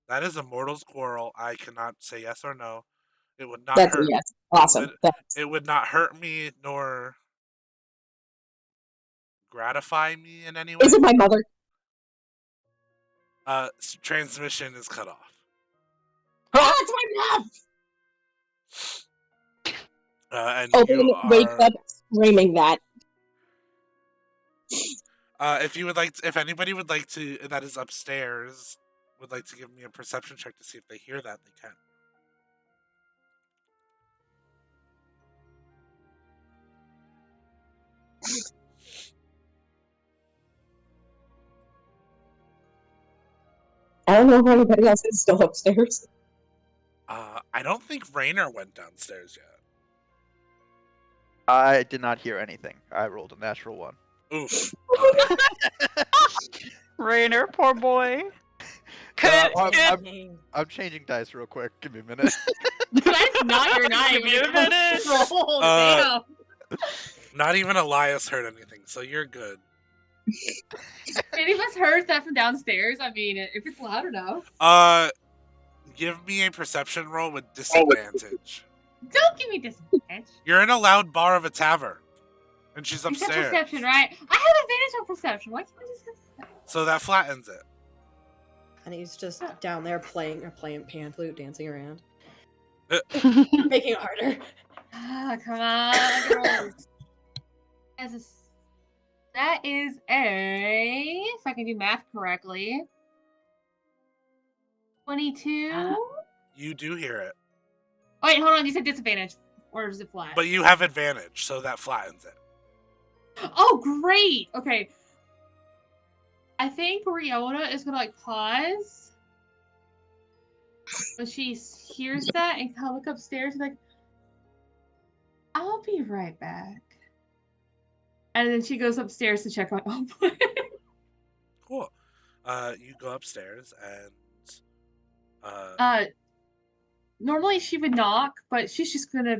That is a mortal's quarrel. I cannot say yes or no. It would not That's hurt. a yes. Awesome. It would not hurt me nor gratify me in any way. Is it my mother? Transmission is cut off. Ah, it's my mom! And Open wakes up screaming that. If anybody would like to, that is upstairs, would like to give me a perception check to see if they hear that, they can. I don't know if anybody else is still upstairs. I don't think Rainer went downstairs yet. I did not hear anything. I rolled a natural 1. Oof. Rainer, poor boy. I'm changing dice real quick. Give me a minute. That's not your knife. Give me a minute. Roll, damn. Not even Elias heard anything, so you're good. Any of us heard that from downstairs? I mean, if it's loud enough. Give me a perception roll with disadvantage. Don't give me disadvantage. You're in a loud bar of a tavern, and she's You said upstairs. perception, right? I have advantage on perception. Why can't I just say So that flattens it. And he's just down there playing pan flute, dancing around. Uh. Making it harder. Ah, come on, girls. As a That is a, if I can do math correctly, 22. You do hear it, Oh, wait, hold on. You said disadvantage, or is it flat? but you have advantage, so that flattens it. Oh, great. Okay. I think Riona is gonna pause, but she hears that and kind of look upstairs and I'll be right back. And then she goes upstairs to check on Open. Cool. You go upstairs and Normally she would knock, but she's just gonna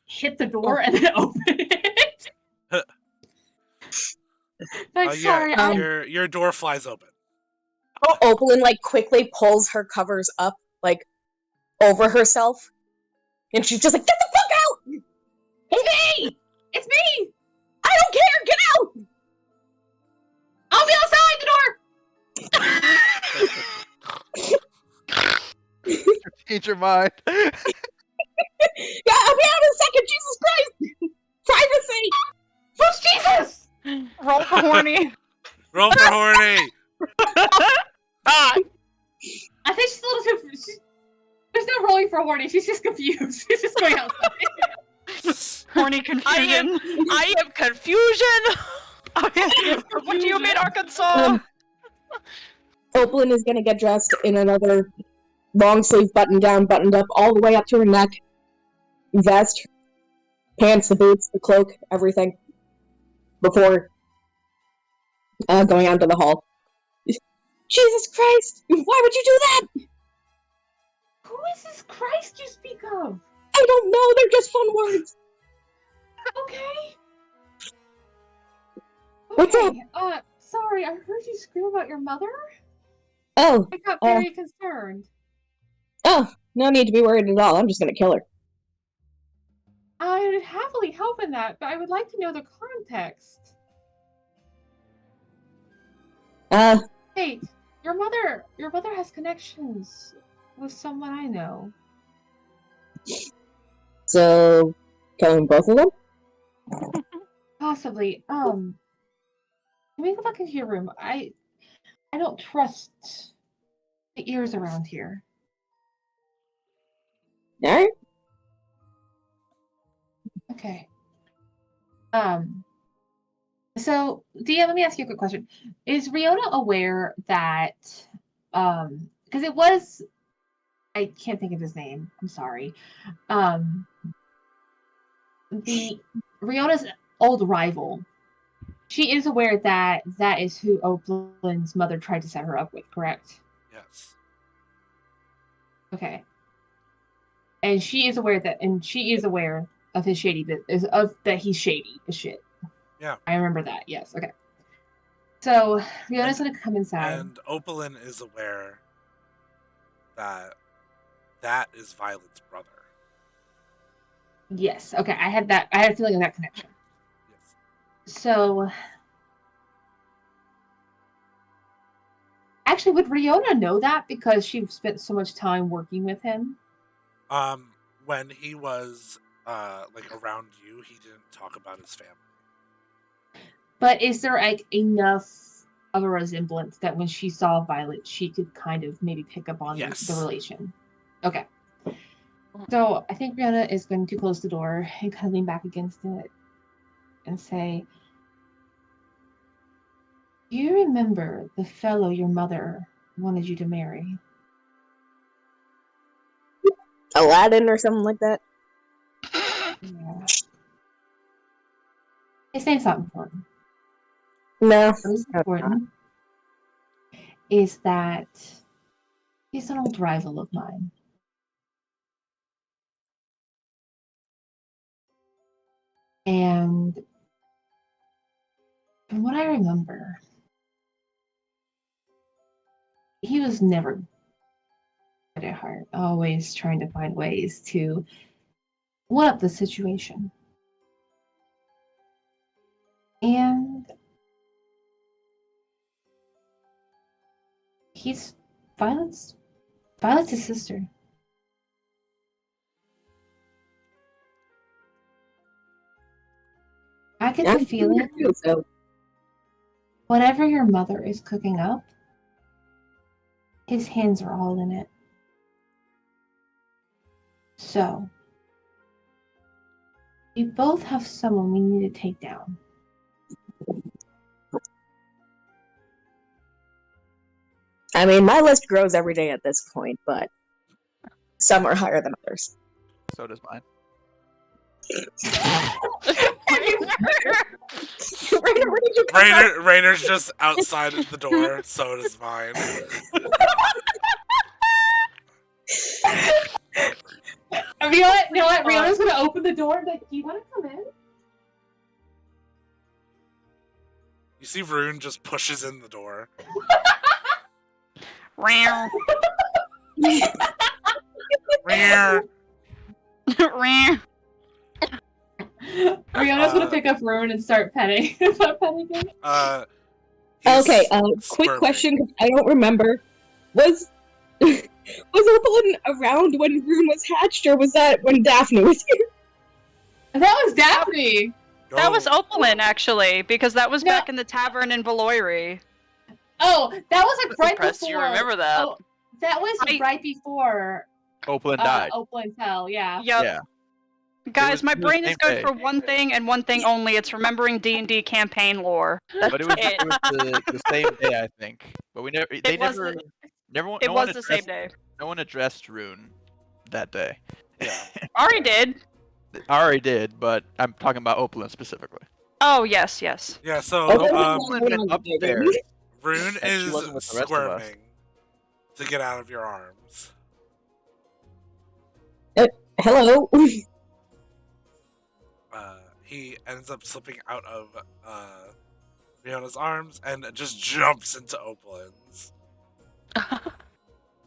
hit the door and then open it. Sorry, your door flies open. Opalyn quickly pulls her covers up over herself, and she's just like, "Get the fuck out! It's me! It's me! I don't care! Get out! I'll be outside the door!" Change your mind. Yeah, I'll be out in a second. Jesus Christ! Privacy! Who's Jesus? Roll for horny. Roll for horny. Ah, I think she's a little confused. There's no rolling for horny. She's just confused. She's just going outside. Horny confusion. I am confusion. What do you mean, Arkansas? Opalyn is gonna get dressed in another long sleeve button down, buttoned up all the way up to her neck. Vest, pants, the boots, the cloak, everything. Before going out into the hall. Jesus Christ! Why would you do that? Who is this Christ you speak of? I don't know, they're just fun words. Okay. What's up? Sorry, I heard you scream about your mother. Oh. I got very concerned. Oh, no need to be worried at all. I'm just gonna kill her. I would happily help in that, but I would like to know the context. Wait, your mother has connections with someone I know. So, killing both of them? Possibly. Can we go back into your room? I don't trust the ears around here. Alright. Okay. So, Dia, let me ask you a quick question. Is Riona aware that, because it was, I can't think of his name. I'm sorry. The Riona's old rival. She is aware that that is who Opalyn's mother tried to set her up with, correct? Yes. Okay. And she is aware of his shady business, of that he's shady as shit. Yeah. I remember that. Yes. Okay. So Riona's gonna come inside. And Opalyn is aware that that is Violet's brother. Yes. Okay. I had a feeling of that connection. Yes. So, actually, would Riona know that because she spent so much time working with him? When he was around you, he didn't talk about his family. But is there enough of a resemblance that when she saw Violet, she could kind of maybe pick up on the relation? Okay. So I think Rihanna is going to close the door and kind of lean back against it and say, "Do you remember the fellow your mother wanted you to marry?" Aladdin or something like that? Yeah. His name's not important. No. What is important is that he's an old rival of mine. And from what I remember, he was never good at heart, always trying to find ways to one up the situation. And he's Violet's his sister. I get the feeling So whatever your mother is cooking up, his hands are all in it. So, we both have someone we need to take down. I mean, my list grows every day at this point, but some are higher than others. So does mine. Rainer's just outside the door, so does mine. You know what? Riona's gonna open the door and be like, do you want to come in? You see Rune just pushes in the door. Meow. Meow. Meow. Riona's gonna pick up Rune and start petting. Start petting him. He's Okay, quick squirming. question, 'cause I don't remember. Was Opalyn around when Rune was hatched, or was that when Daphne was here? That was Daphne. That was Oh, Opalyn, actually, because that was No. back in the tavern in Valoiri. Oh, that was like right Impressed before. you remember that. Oh, that was right before Opalyn died. Opalyn fell. Yeah. Yep. Yeah. Guys, my it was brain the is same good day. for one thing and one thing only. It's remembering D&D campaign lore. But it was the same day, I think. But we never. They was never. Never. It no was one the same addressed- day. No one addressed Rune that day. yeah. Ari did. Ari did, but I'm talking about Opalyn specifically. Oh, yes, yes. Yeah, so Opalyn went upstairs. Rune And she is wasn't with the rest of us. squirming to get out of your arms. Hello. He ends up slipping out of Riona's arms and just jumps into Opalyn's.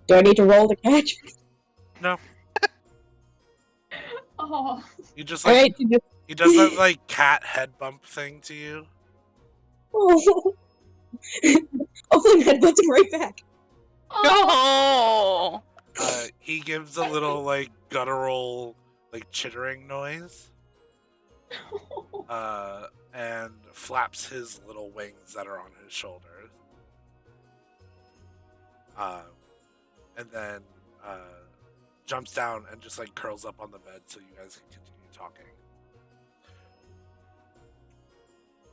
Do I need to roll to catch? No, Oh. he just All like right. You just... he does that like cat head bump thing to you. Oh. Opalyn headbutts him right back. Oh. He gives a little like guttural like chittering noise. And flaps his little wings that are on his shoulders. And then jumps down and just like curls up on the bed so you guys can continue talking.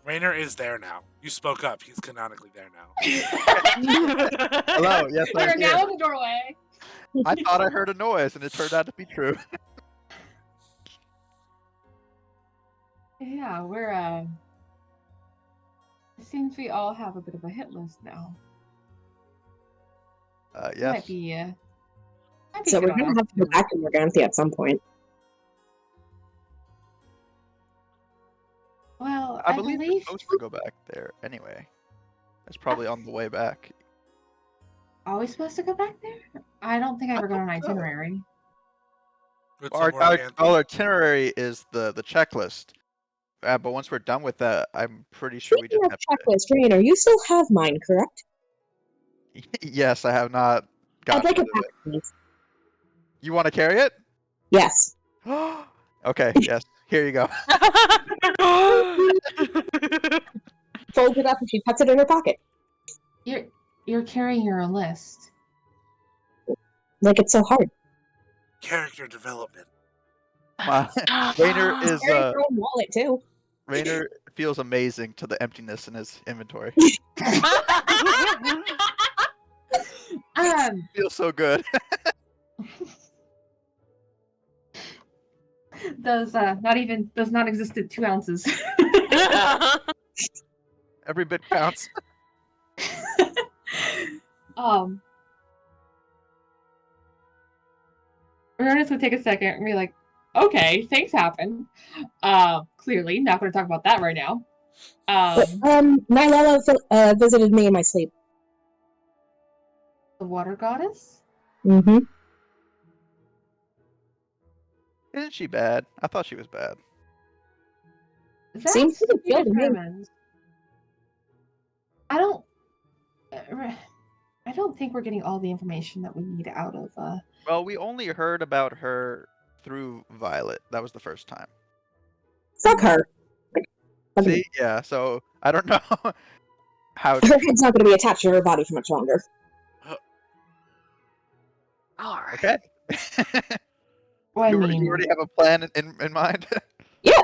Rainer is there now. You spoke up. He's canonically there now. Hello. Yes, We're I'm now here. in the doorway. I thought I heard a noise, and it turned out to be true. Yeah, we're it seems we all have a bit of a hit list now. Yes. Might be So we're good on gonna us. have to go back to Morganthi at some point. Well, I I believe we're believe supposed to go back there anyway. It's probably on the way back. are we supposed to go back there? I don't think I ever got an thought so. itinerary. It's Our, somewhere our, Anthem. our itinerary is the checklist. But once we're done with that, I'm pretty sure we Speaking just of have checklist, Rainer, you still have mine, correct? to... Yes, I have not I'd gotten like rid it of back, it. please. You want to carry it? Yes. Okay, yes. Here you go. Folds it up and she puts it in her pocket. You're carrying your list. Like it's so hard. Character development. Rainer is Carry your own wallet too. Rainer feels amazing to the emptiness in his inventory. Feels so good. Does not exist at 2 ounces. Every bit counts. We're just gonna take a second and be like, okay, things happen. Clearly, not gonna talk about that right now. Nylella visited me in my sleep. The water goddess? Mm-hmm. Isn't she bad? I thought she was bad. Seems That's pretty to be chill to me. determined. I don't think we're getting all the information that we need out of Well, we only heard about her through Violet. That was the first time. Fuck her. See? Yeah, so I don't know. How? Her head's not going to be attached to her body for much longer. All right. Okay. Well, I you mean, already have a plan in mind. Yeah.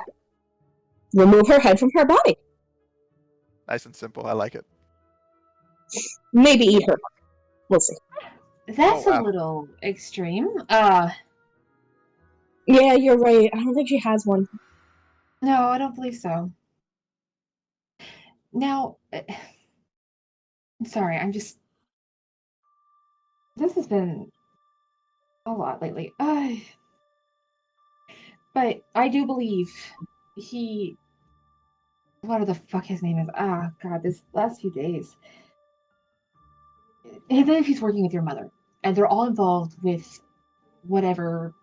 Remove her head from her body. Nice and simple. I like it. Maybe eat her. We'll see. that's wow. a little extreme. Yeah, you're right. I don't think she has one. No, I don't believe so. Now, sorry, I'm just. This has been a lot lately. But I do believe he. What the fuck his name is? Ah, God, this last few days. I believe he's working with your mother, and they're all involved with whatever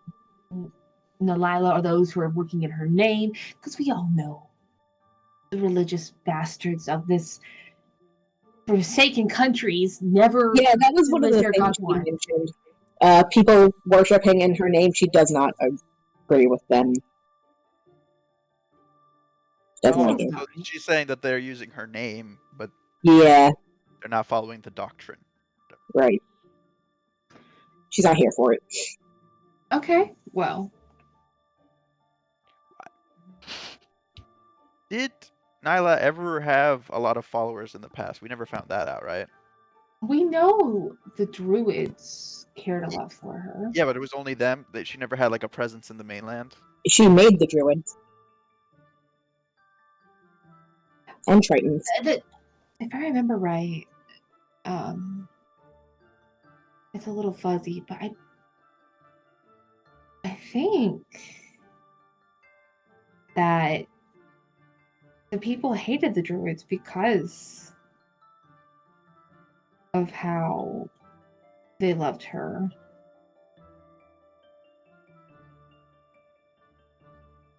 Nalila or those who are working in her name, because we all know the religious bastards of this forsaken countries never. Yeah, that was one of the things she mentioned. People worshipping in her name, she does not agree with them. Doesn't like it. So she's saying that they're using her name, but Yeah, they're not following the doctrine. right. She's not here for it. Okay, well, Did Nyla ever have a lot of followers in the past? We never found that out, right? we know the druids cared a lot for her. Yeah, but it was only them. That she never had like a presence in the mainland. She made the druids. And Tritons. If I remember right, it's a little fuzzy, but I think that the people hated the druids because of how they loved her.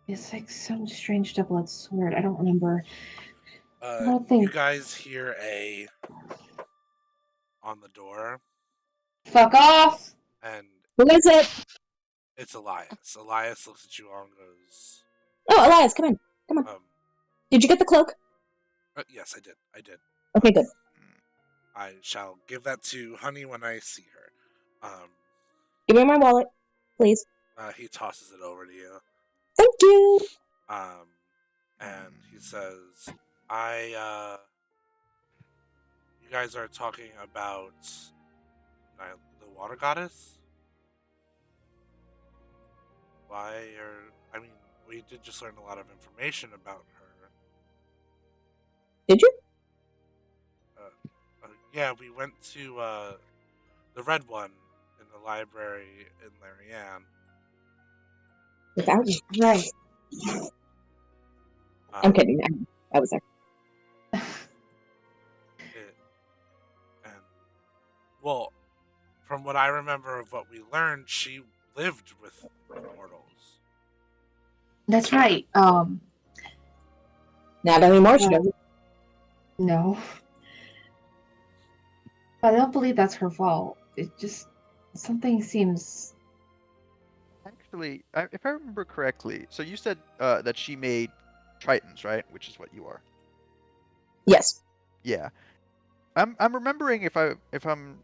It's like some strange double-edged sword. I don't remember. You guys hear a on the door, Fuck off! and Who is it? it's Elias. Elias looks at you all and goes, Oh, Elias, come in. Come on. Did you get the cloak? Yes, I did. I did. Okay, good. I shall give that to Honey when I see her. Give me my wallet, please. He tosses it over to you. Thank you. And he says, you guys are talking about the water goddess? I mean, we did just learn a lot of information about her. Did you? Yeah, we went to the red one in the library in Larianne. Without me. Right. I'm kidding. I was there. Well, from what I remember of what we learned, she lived with mortals. That's right. Not anymore, she doesn't. No. But I don't believe that's her fault. It just something seems. Actually, if I remember correctly, so you said that she made Tritons, right? Which is what you are. Yes. Yeah. I'm remembering if I'm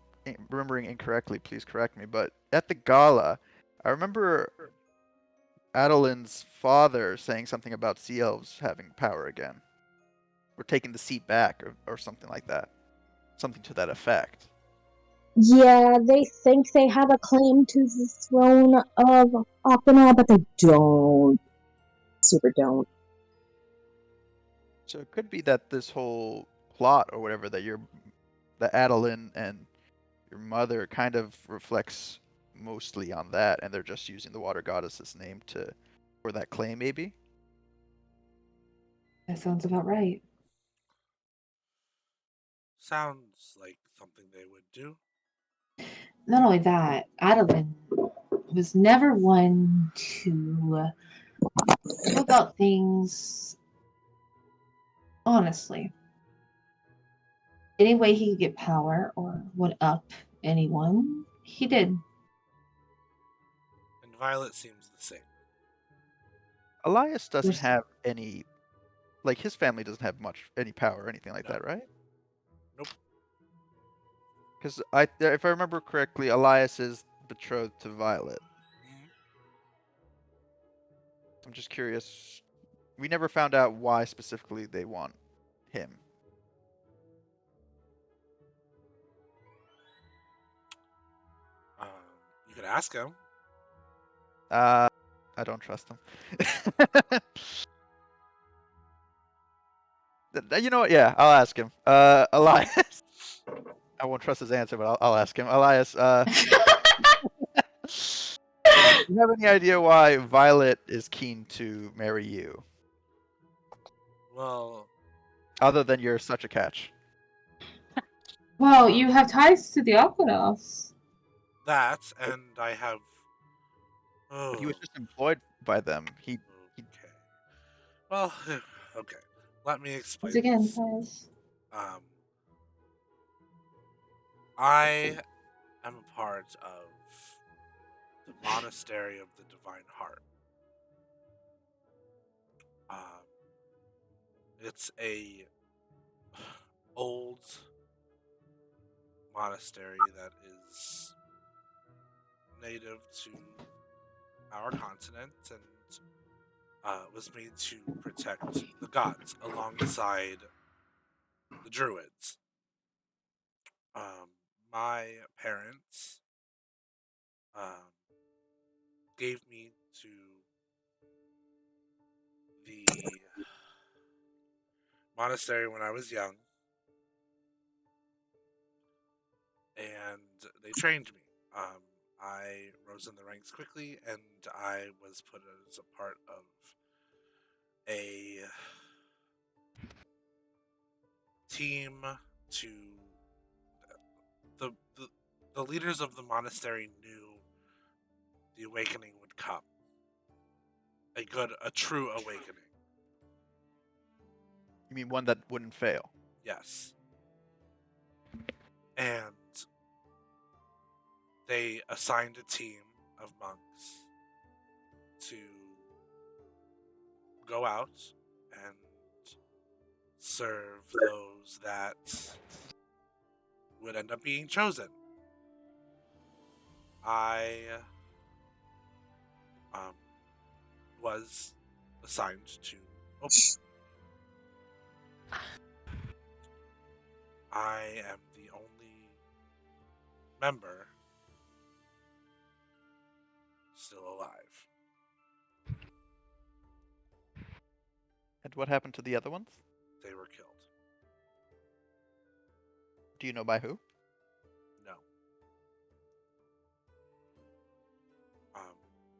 remembering incorrectly, please correct me. But at the gala, I remember Adeline's father saying something about sea elves having power again, or taking the seat back, or something like that, something to that effect. Yeah, they think they have a claim to the throne of Aquina, but they don't. Super don't. So it could be that this whole plot, or whatever, that Adeline and your mother kind of reflects mostly on that, and they're just using the water goddess's name for that claim, maybe. That sounds about right. Sounds like something they would do. Not only that, Adeline was never one to go about things honestly. Any way he could get power or one up anyone, he did. And Violet seems the same. Elias doesn't have any, like, his family doesn't have any power or anything like that, right? Nope. Because if I remember correctly, Elias is betrothed to Violet. Mhm. I'm just curious. We never found out why specifically they want him. Um, you could ask him. I don't trust him. You know what? Yeah, I'll ask him. Elias. I won't trust his answer, but I'll ask him. Elias, do you have any idea why Violet is keen to marry you? Well, Other than you're such a catch. Well, you have ties to the Aquanauts. that, and I have. But he was Oh, just employed by them. He okay. Well, okay. Let me explain Once again, this. ties. I am a part of the Monastery of the Divine Heart. Um, it's a old monastery that is native to our continent and was made to protect the gods alongside the druids. My parents um, gave me to the monastery when I was young, and they trained me. I rose in the ranks quickly, and I was put as a part of a team to the the, the leaders of the monastery knew the awakening would come. A true awakening. You mean one that wouldn't fail? Yes. And they assigned a team of monks to go out and serve those that would end up being chosen. I was assigned to open. I am the only member still alive. And what happened to the other ones? They were killed. Do you know by who? No.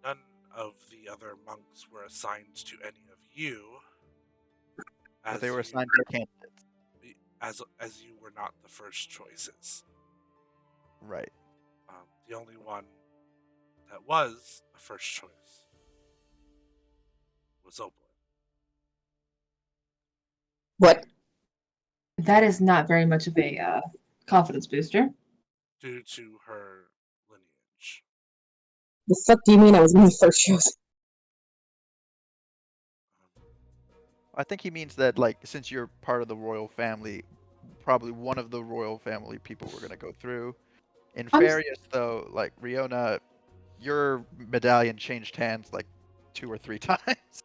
None of the other monks were assigned to any of you. But they were you- assigned to candidates. as you were not the first choices. Right. The only one that was a first choice was Opal. What? That is not very much of a confidence booster. Due to her lineage. The fuck do you mean I was my first choice? I think he means that, like, since you're part of the royal family, probably one of the royal family people we're gonna go through. In Farius, though, like Riona, your medallion changed hands like 2 or 3 times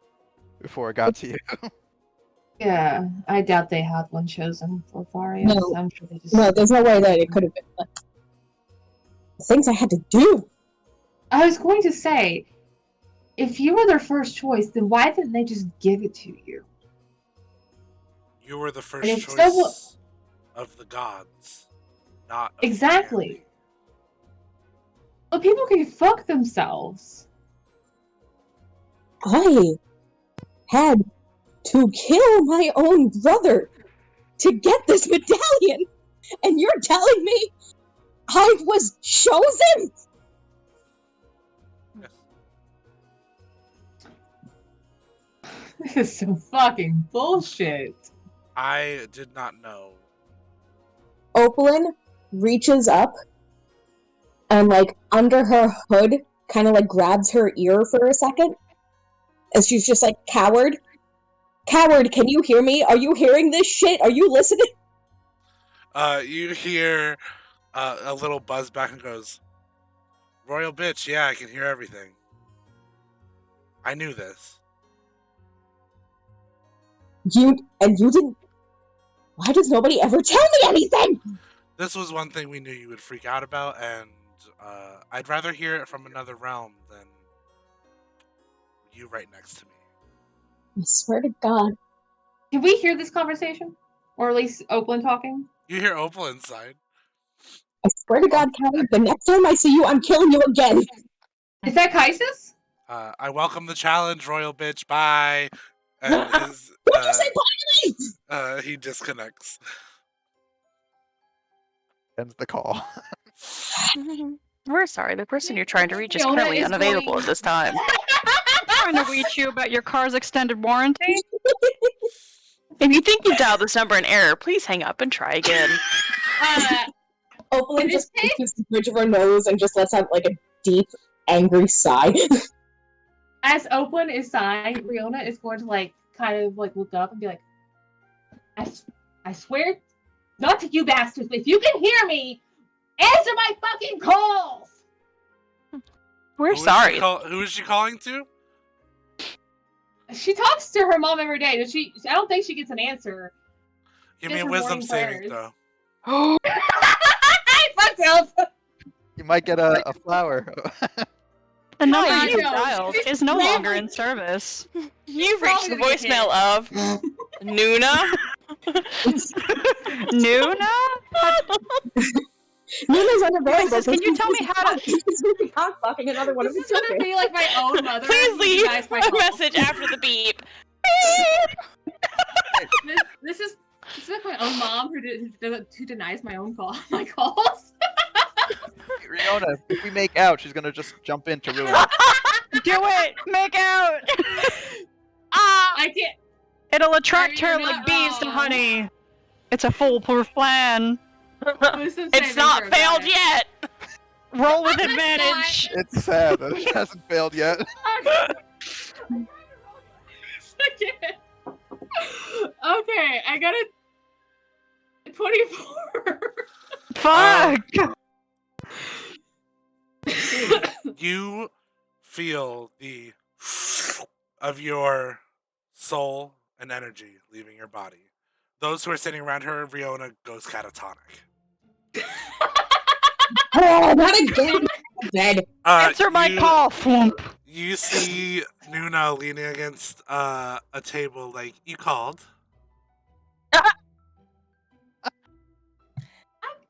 before it got to you. Yeah, I doubt they had one chosen for Farius. No. I'm sure they just. No, there's no way that it could have been. The things I had to do. I was going to say, if you were their first choice, then why didn't they just give it to you? You were the first it's choice of the gods, not of Exactly. the family. But people can fuck themselves. I had to kill my own brother to get this medallion, and you're telling me I was chosen? Yes. This is some fucking bullshit. I did not know. Opalyn reaches up and, like, under her hood, kind of, like, grabs her ear for a second. And she's just like, Coward? Coward, can you hear me? Are you hearing this shit? Are you listening? You hear a little buzz back and goes, "Royal bitch, yeah, I can hear everything. I knew this." You didn't. Why does nobody ever tell me anything? This was one thing we knew you would freak out about, and I'd rather hear it from another realm than you right next to me. I swear to God. Can we hear this conversation? Or at least Oakland talking? You hear Opal inside. I swear to God, Callie, the next time I see you, I'm killing you again. Is that Kaisis? I welcome the challenge, Royal bitch. Bye. And his What'd you say, finally? he disconnects. Ends the call. We're sorry. The person you're trying to reach is Fiona currently is unavailable going- at this time. Trying to reach you about your car's extended warranty. If you think you dialed this number in error, please hang up and try again. Opal In this just case- pushes the bridge of her nose and just lets out like a deep, angry sigh. As Oakland is sighing, Riona is going to like kind of like look up and be like, I swear, not to you bastards, but if you can hear me, answer my fucking calls! We're sorry. Who is she calling to? She talks to her mom every day. I don't think she gets an answer. Give me Just a her wisdom morning saving prayers. throw. I fucked up! You might get a flower. The number I you know, dialed she's is no longer probably- in service. You've reached the probably gonna get voicemail of Nuna. Nuna? Nuna's unavailable. Kaisis, can you tell me how to... He's cockblocking another one of This his is gonna children. be like my own mother. Please who leave denies my a calls. message after the beep. This is like my own mom who denies my calls. Riona, if we make out, she's gonna just jump in to ruin it. Do it! Make out! I can't. It'll attract You're her not like bees to wrong. honey. It's a foolproof plan. Wisdom It's saving not throw, failed got it. yet. Roll with It's advantage. It's sad that it hasn't failed yet. Okay, I got a 24. Fuck! You feel the of your soul and energy leaving your body. Those who are sitting around her, Riona goes catatonic. Oh, not again! Dead. Answer my call, Thwomp. You see Nuna leaning against a table like, you called.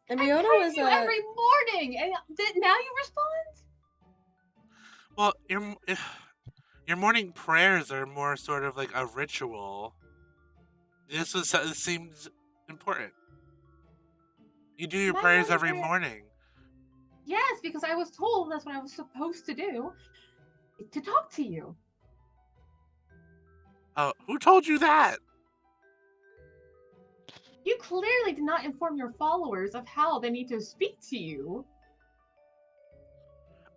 And I Riona pray was you every morning, and now you respond. Well, your morning prayers are more sort of like a ritual. This seems important. You do your My prayers morning every prayer- morning. Yes, because I was told that's what I was supposed to do. To talk to you. Oh, who told you that? You clearly did not inform your followers of how they need to speak to you.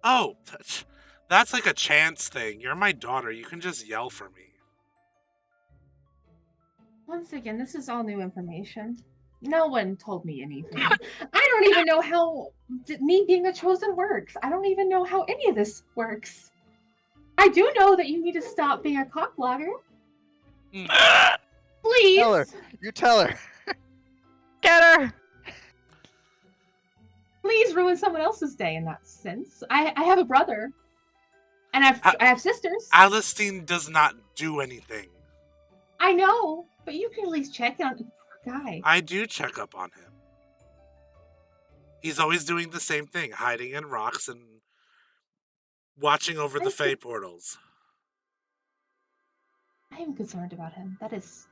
Oh, that's like a chance thing. You're my daughter. You can just yell for me. Once again, this is all new information. No one told me anything. I don't even know how me being a chosen works. I don't even know how any of this works. I do know that you need to stop being a cock blogger. Please. Tell her. You tell her. Get her! Please ruin someone else's day in that sense. I have a brother. And I have sisters. Alistine does not do anything. I know, but you can at least check on the poor guy. I do check up on him. He's always doing the same thing, hiding in rocks and watching over the Fey portals. I am concerned about him. That is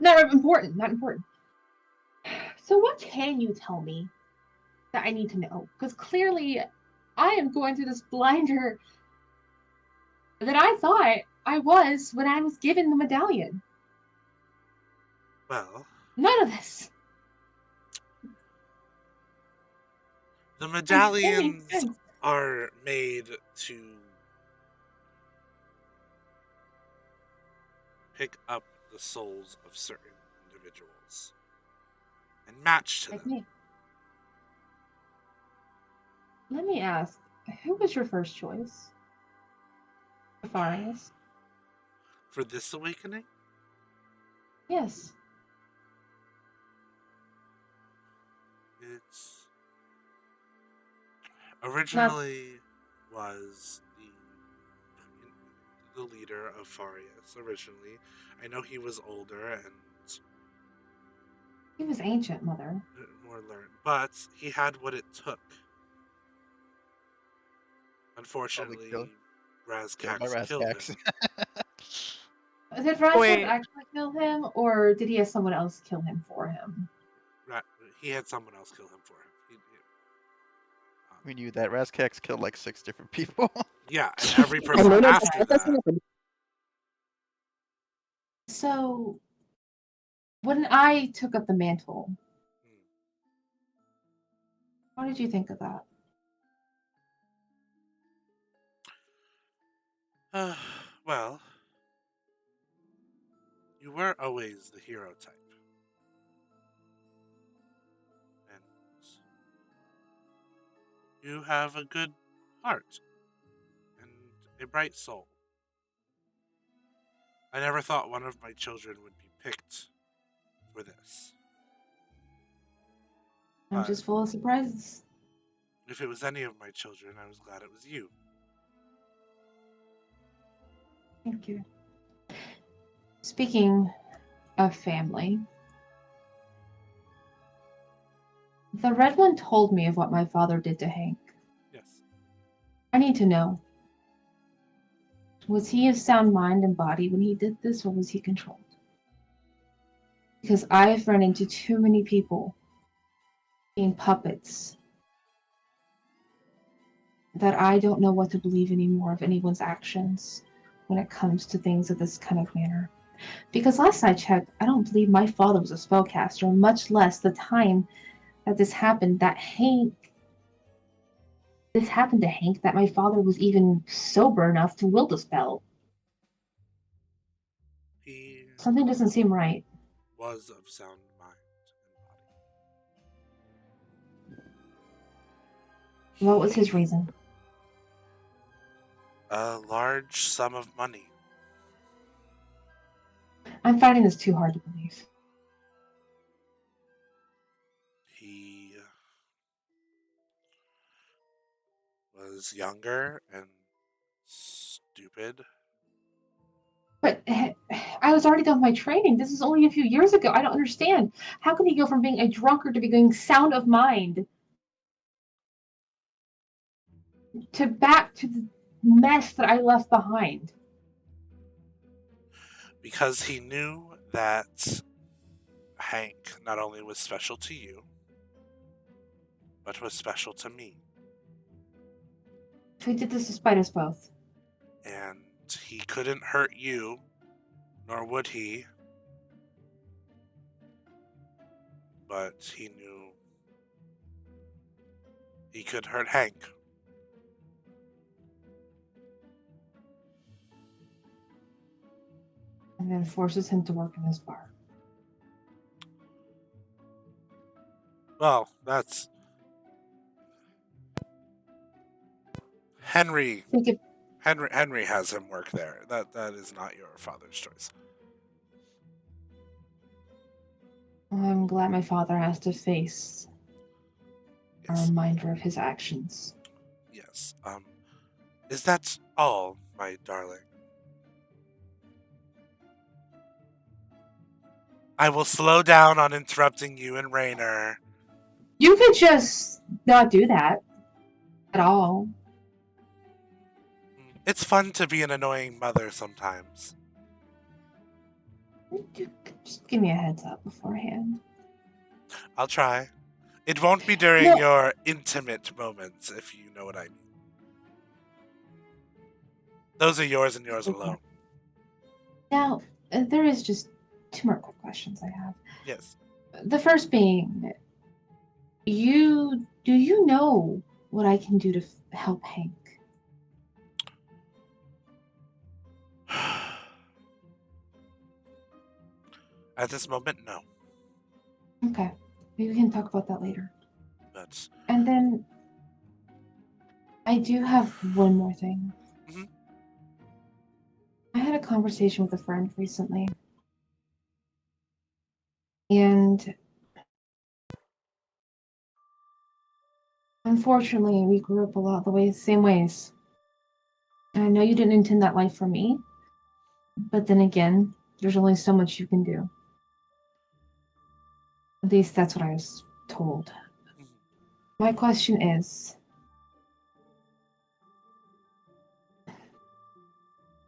not important. Not important. So what can you tell me that I need to know? Because clearly I am going through this blinder that I thought I was when I was given the medallion. Well, None of this. the It medallions makes sense. are made to pick up the souls of certain individuals. and match to Like them. me. Let me ask, who was your first choice? Farius? For this awakening, Yes. it's originally was the leader of Farius. Originally, I know he was older and He was ancient, Mother. more learned, but he had what it took. Unfortunately, killed by Razcax killed him. Razcax. Did Razak Wait. actually kill him, or did he have someone else kill him for him? He had someone else kill him for him. We knew that Razcax killed like 6 different people. Yeah, and every I person know that after that doesn't that. happen. So, when I took up the mantle, what did you think of that? Well, you were always the hero type. And you have a good heart and a bright soul. I never thought one of my children would be picked for this. I'm But just full of surprises. if it was any of my children, I was glad it was you. Thank you. Speaking of family, the Red One told me of what my father did to Hank. Yes. I need to know. Was he of sound mind and body when he did this, or was he controlled? Because I've run into too many people being puppets that I don't know what to believe anymore of anyone's actions when it comes to things of this kind of manner. Because last I checked, I don't believe my father was a spellcaster, much less the time that this happened, this happened to Hank, that my father was even sober enough to wield a spell. He Something doesn't seem right. was of sound mind and body. What was his reason? A large sum of money. I'm finding this too hard to believe. He was younger and stupid. But I was already done with my training. This is only a few years ago. I don't understand. How can he go from being a drunkard to being sound of mind to back to the mess that I left behind? Because he knew that Hank not only was special to you, but was special to me. So he did this despite us both. And he couldn't hurt you, nor would he. But he knew he could hurt Hank. And then forces him to work in this bar. Well, that's Henry. Think if Henry has him work there. That is not your father's choice. I'm glad my father has to face a Yes. reminder of his actions. Yes. Is that all, my darling? I will slow down on interrupting you and Rainer. You could just not do that at all. It's fun to be an annoying mother sometimes. Just give me a heads up beforehand. I'll try. It won't be during No. your intimate moments, if you know what I mean. Those are yours and yours alone. Now, there is just 2 more quick questions I have. Yes. The first being, do you know what I can do to help Hank? At this moment, no. Okay. Maybe we can talk about that later. But And then I do have one more thing. Mhm. I had a conversation with a friend recently. And unfortunately, we grew up a lot the same ways. And I know you didn't intend that life for me, but then again, there's only so much you can do. At least that's what I was told. Mhm. My question is,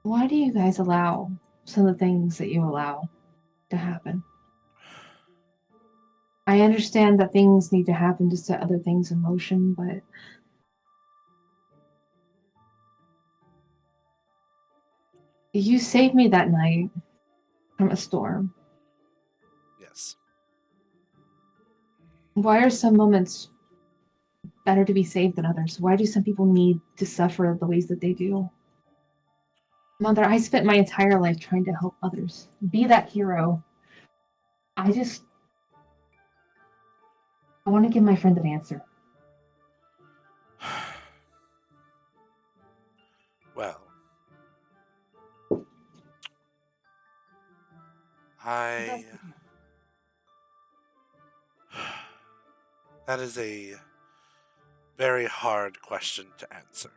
why do you guys allow some of the things that you allow to happen? I understand that things need to happen to set other things in motion, but you saved me that night from a storm. Yes. Why are some moments better to be saved than others? Why do some people need to suffer the ways that they do? Mother, I spent my entire life trying to help others, be that hero. I want to give my friend an answer. Well, I. That is a very hard question to answer.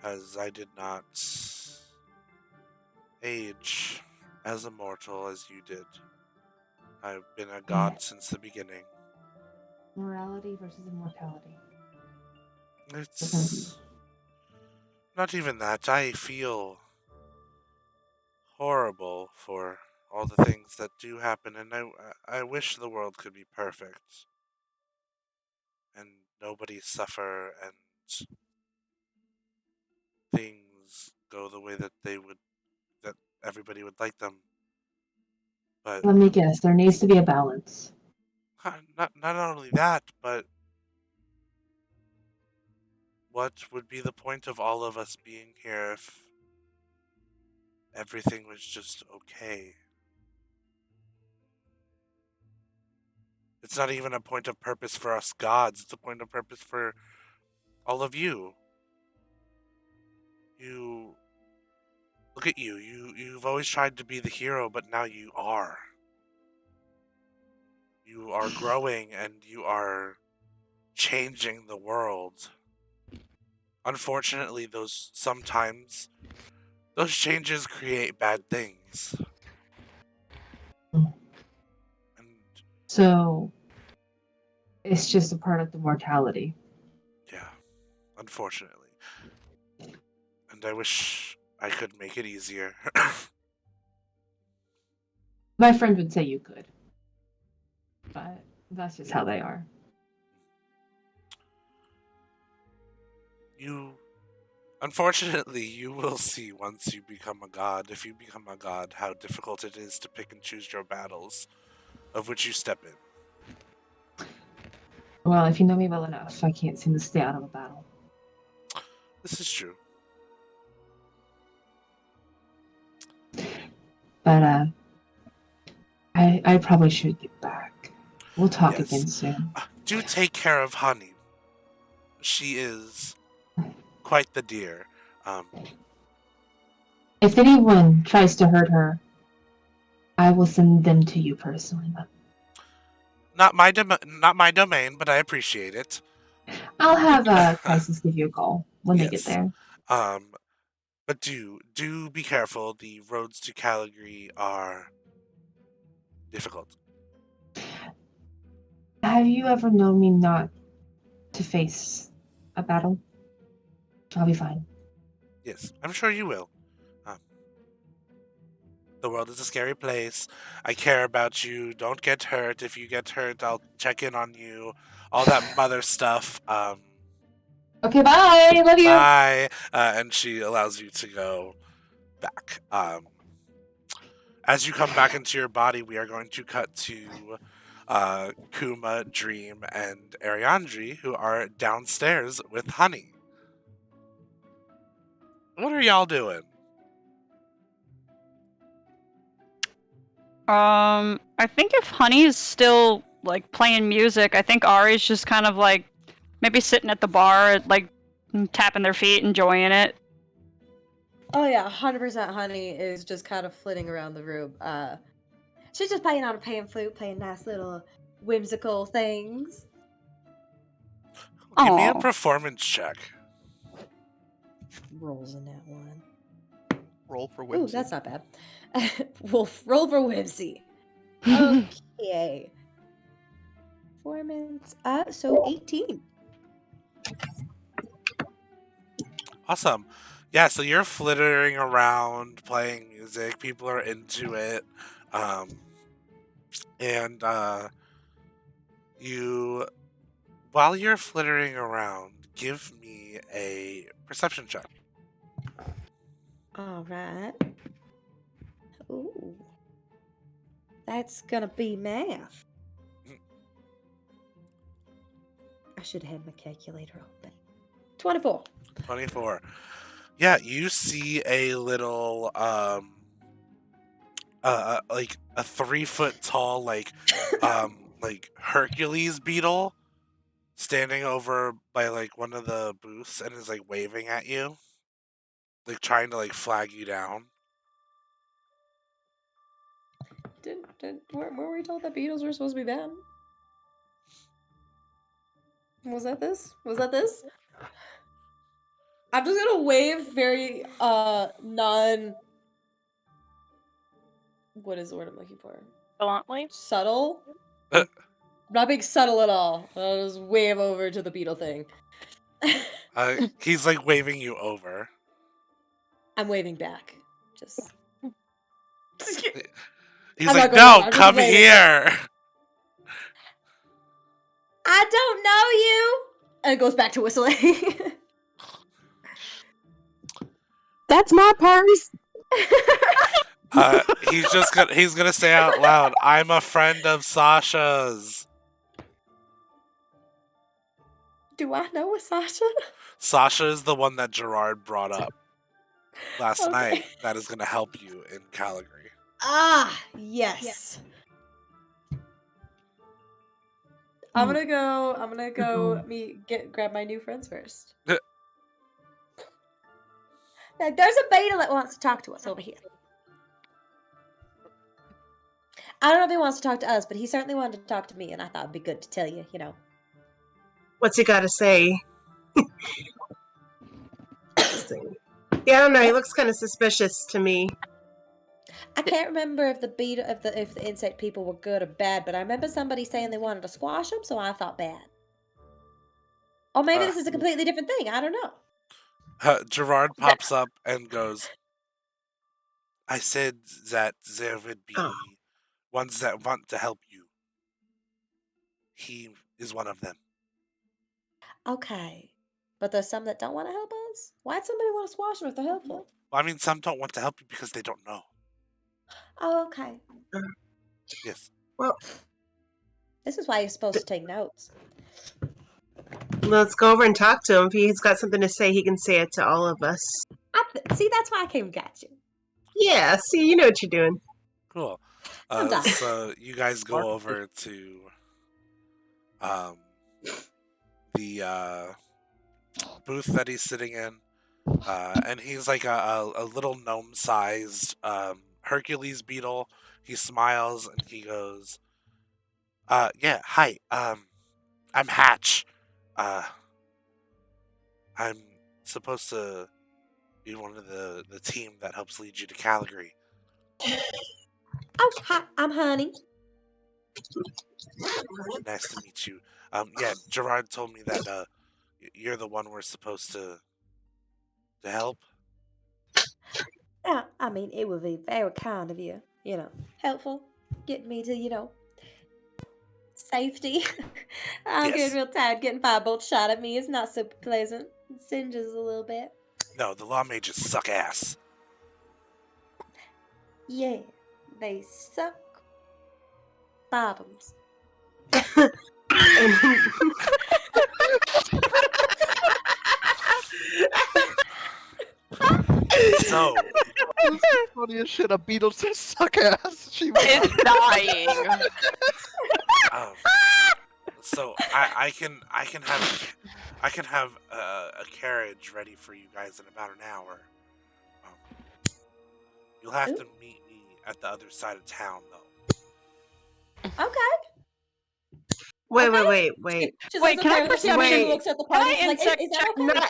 As I did not age as immortal as you did. I've been a god since the beginning. Morality versus immortality. It's not even that. I feel horrible for all the things that do happen, and I wish the world could be perfect and nobody suffer and things go the way that that everybody would like them. But Let me guess, there needs to be a balance. not only that, but what would be the point of all of us being here if everything was just okay? It's not even a point of purpose for us gods, it's a point of purpose for all of you. You look at you. You've always tried to be the hero, but now you are. You are growing and you are changing the world. Unfortunately, sometimes those changes create bad things. And So it's just a part of the mortality. yeah, unfortunately. And I wish I could make it easier. My friend would say you could. But that's just how they are. Unfortunately, you will see once you become a god, if you become a god, how difficult it is to pick and choose your battles of which you step in. Well, if you know me well enough, I can't seem to stay out of a battle. This is true. But I probably should get back. We'll talk Yes. again soon. Do take care of Honey. She is quite the dear. If anyone tries to hurt her, I will send them to you personally. Not my domain, but I appreciate it. I'll have Kaisis give you a call when they get Yes. there. But do be careful. The roads to Calgary are difficult. Have you ever known me not to face a battle? I'll be fine. Yes, I'm sure you will. The world is a scary place. I care about you. Don't get hurt. If you get hurt, I'll check in on you. All that mother stuff. Okay, bye. Love you. Bye. And she allows you to go back. As you come back into your body, we are going to cut to Kuma, Dream, and Ariandri, who are downstairs with Honey. What are y'all doing? I think if Honey's still like playing music, I think Ari's just kind of like maybe sitting at the bar, like tapping their feet, enjoying it. Oh yeah, 100% Honey is just kind of flitting around the room. She's just playing on a pan flute, playing nice little whimsical things. Give me a Aw. performance check. Rolls in that one. Roll for Ooh, whimsy. that's not bad. Roll for whimsy. Okay. Performance. So 18. Awesome. Yeah, so you're flittering around, playing music. People are into it. And you, while you're flittering around, give me a perception check. All right. Ooh. That's gonna be math. I should have had my calculator open. 24. 24. Yeah, you see a little, like a 3-foot tall, like Hercules beetle standing over by like one of the booths and is like waving at you, like trying to like flag you down. Were we told that beetles were supposed to be bad? Was that this? Was that this? I'm just gonna wave very non. What is the word I'm looking for? Bluntly. Subtle. I'm not being subtle at all. I'll just wave over to the beetle thing. He's like waving you over. I'm waving back. Just. He's I'm like, not going no, on, I'm just come waving. here. I don't know you. And it goes back to whistling. That's my purse. He's gonna say out loud, I'm a friend of Sasha's. Do I know a Sasha? Sasha is the one that Gerard brought up last Okay. night that is gonna help you in Calgary. Ah, yes. I'm gonna go grab my new friends first. Now, there's a beetle that wants to talk to us over here. I don't know if he wants to talk to us, but he certainly wanted to talk to me, and I thought it'd be good to tell you, you know. What's he got to say? Yeah, I don't know. He looks kind of suspicious to me. I can't remember if the insect people were good or bad, but I remember somebody saying they wanted to squash them, so I thought bad. Or maybe this is a completely different thing. I don't know. Gerard pops up and goes, I said that there would be ones that want to help you. He is one of them. Okay. But there's some that don't want to help us? Why'd somebody want to squash them if they're helpful? Well, I mean, some don't want to help you because they don't know. Oh, okay. Yes. Well, this is why you're supposed to take notes. Let's go over and talk to him. If he's got something to say, he can say it to all of us. See, that's why I came and got you. Yeah, see, you know what you're doing. Cool. Sometimes. So you guys go over to the booth that he's sitting in, and he's like a little gnome-sized Hercules beetle. He smiles and he goes, yeah, hi, I'm Hatch. I'm supposed to be one of the team that helps lead you to Calgary. Oh, hi, I'm Honey. Nice to meet you. Yeah, Gerard told me that you're the one we're supposed to help. Yeah, I mean, it would be very kind of you. You know, helpful, getting me to, you know, safety. I'm Yes. getting real tired. Getting firebolt shot at me is not so pleasant. It singes a little bit. No, the law mages suck ass. Yeah, they suck bottoms. So, Funny as shit. A beetle says suck ass. She was Is dying. Um, so I can have a carriage ready for you guys in about an hour. Um, you'll have to meet me at the other side of town, though. Okay. Wait, Okay. wait, wait. She Wait, says can I okay, she perception- looks at the can I party. She's like, insect is that check okay? Not,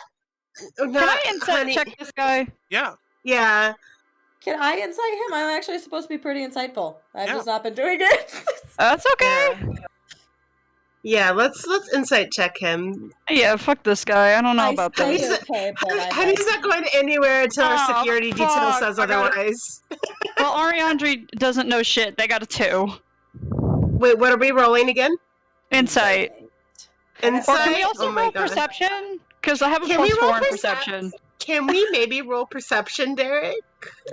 Can not, I insight honey. check this guy? Yeah. Yeah. Can I insight him? I'm actually supposed to be pretty insightful. I've Yeah. just not been doing it. That's okay. Yeah, let's insight check him. Yeah, fuck this guy. I don't know I about said this. okay, but I Honey's not going anywhere until our Oh, security detail fuck, says I gotta- otherwise. Well, Ariandre doesn't know shit. They got a 2. Wait, what are we rolling again? Insight. Or Insight? can we also Oh my roll God. perception? Because I have a Can we plus roll 4 in perception? perception. Can we maybe roll perception, Derek?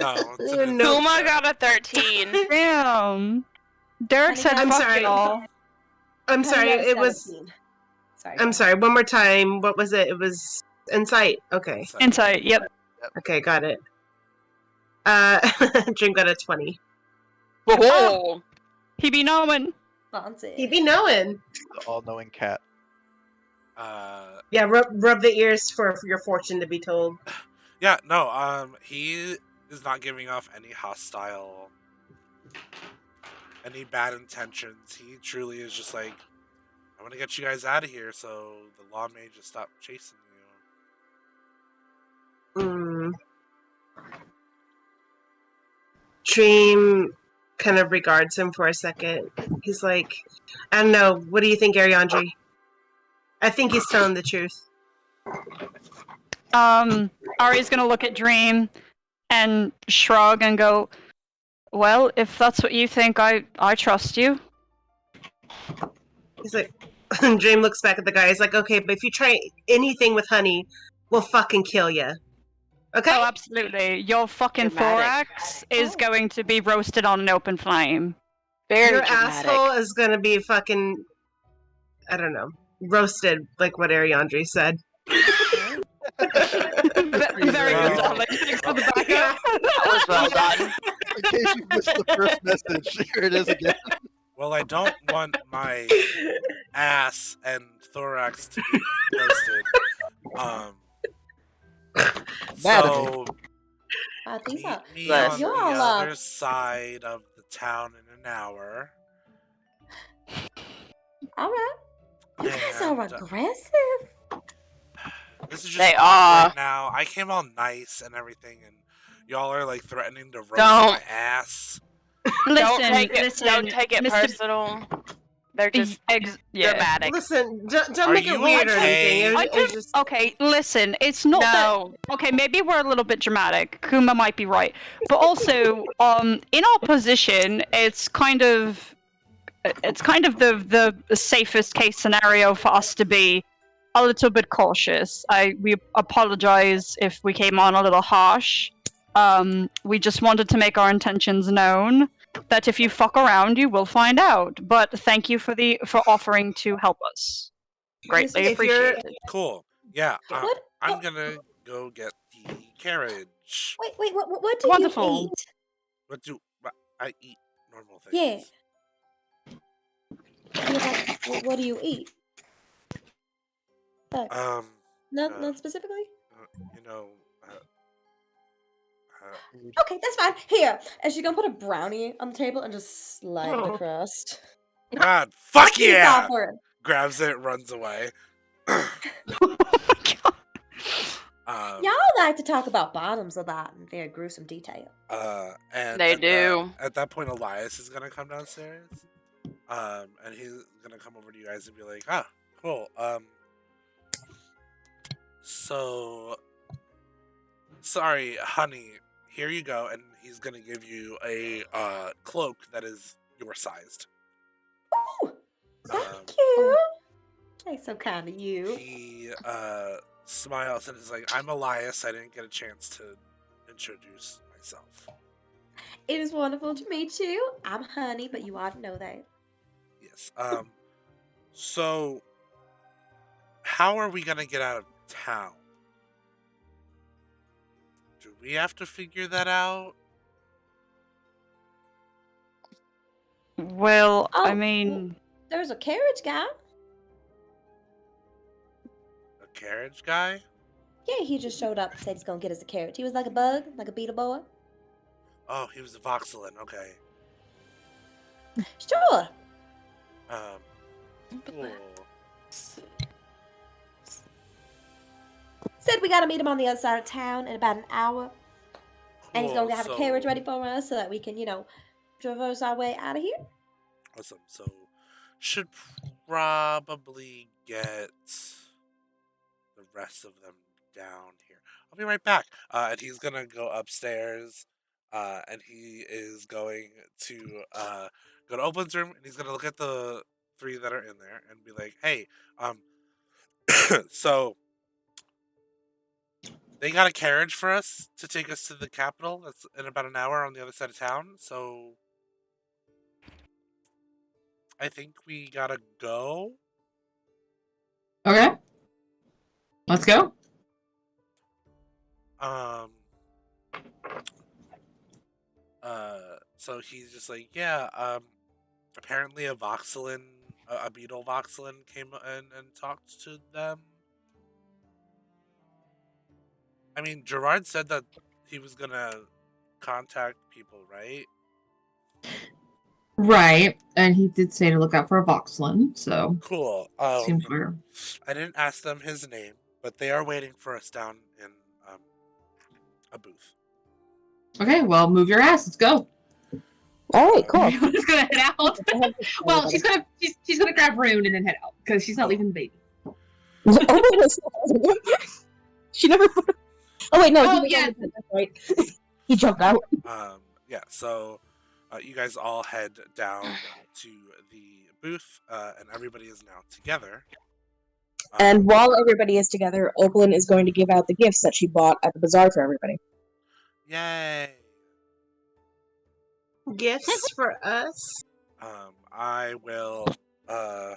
No. It's Oh, an no. insult Kuma check. got a 13. Damn. Derek said I'm fuck sorry. y'all. I'm sorry, it was... 17. Sorry. I'm sorry, one more time. What was it? It was insight. Okay. Insight, yep. Okay, got it. Dream got a 20. Oh. He be knowing. Fancy. He be knowing. the all-knowing cat. Yeah, rub the ears for your fortune to be told. Yeah, no, he is not giving off any hostile, any bad intentions. He truly is just like, I want to get you guys out of here so the law may just stop chasing you. Mm. Dream kind of regards him for a second. He's like, I don't know, what do you think, Ariandre? I think he's telling the truth. Ari's gonna look at Dream and shrug and go, well, if that's what you think, I trust you. He's like, Dream looks back at the guy. He's like, okay, but if you try anything with Honey, we'll fucking kill you. Okay? Oh, absolutely. Your fucking Dramatic. thorax is going to be roasted on an open flame. Very Your dramatic. asshole is gonna be fucking, I don't know, roasted, like what Ariandre said. Very good, darling. Thanks for the backup. That was well done. In case you missed the first message, here it is again. Well, I don't want my ass and thorax to be roasted. So These are meet me Bless. on the You're all other side of the town in an hour. all right. You guys are And, aggressive. This is just They awkward are. now. I came all nice and everything, and y'all are like threatening to roast Don't. my ass. Don't take it Mr. personal. They're just Yeah. dramatic. Listen, don't Are make it you weird or okay? anything. I It's don't- just... Okay, listen, it's not No. that. Okay, maybe we're a little bit dramatic. Kuma might be right, but also, in our position, it's kind of the safest case scenario for us to be a little bit cautious. We apologize if we came on a little harsh. We just wanted to make our intentions known. That if you fuck around, you will find out. But thank you for offering to help us. Greatly If you're- appreciated. Cool. Yeah, What? I'm What? gonna go get the carriage. Wait. What do Wonderful. you eat? I eat normal Yeah. things? Yeah, but what do you eat? Yeah. None specifically. You know, Okay, that's fine. Here, and she's gonna put a brownie on the table and just slide the Oh. crust. God, fuck Please yeah! offer it. Grabs it, runs away. Oh my god. Y'all like to talk about bottoms of that in very gruesome detail. And They at do. at that point, Elias is gonna come downstairs. And he's gonna come over to you guys and be like, "Ah, cool. So sorry, honey. Here you go." And he's gonna give you a cloak that is your sized. Ooh, Um, thank you. That's so kind of you. He smiles and is like, "I'm Elias. I didn't get a chance to introduce myself." It is wonderful to meet you. I'm Honey, but you ought to know that. Yes. So how are we gonna get out of town? Do we have to figure that out? Well, I Oh, mean, There's a carriage guy. A carriage guy? Yeah, he just showed up and said he's gonna get us a carriage. He was like a bug, like a beetle boy. Oh, he was a Voxelin. Okay. Sure. Cool. Said we gotta meet him on the other side of town in about an hour. And he's Cool, gonna have a carriage ready for us so that we can, traverse our way out of here. Awesome. So, should probably get the rest of them down here. I'll be right back. And he's gonna go upstairs. And he is going to go to Opal's room, and he's gonna look at the 3 that are in there and be like, "Hey, so they got a carriage for us to take us to the capital. That's in about an hour on the other side of town. So I think we gotta go." Okay. Let's go. So he's just like, yeah, apparently a Voxelin, a beetle Voxelin came in and talked to them. I mean, Gerard said that he was gonna contact people, right? Right, and he did say to look out for a Voxlin, so Cool. seems fair. I didn't ask them his name, but they are waiting for us down in a booth. Okay, well, move your ass. Let's go. All right, cool. Everyone's gonna head out. Well, she's gonna grab Rune and then head out because she's not leaving the baby. She never. Oh wait, no. Oh, he was yeah. on the bed, that's right. He jumped out. Yeah, so you guys all head down to the booth, and everybody is now together. And while everybody is together, Opalyn is going to give out the gifts that she bought at the bazaar for everybody. Yay! Gifts for us. I will. I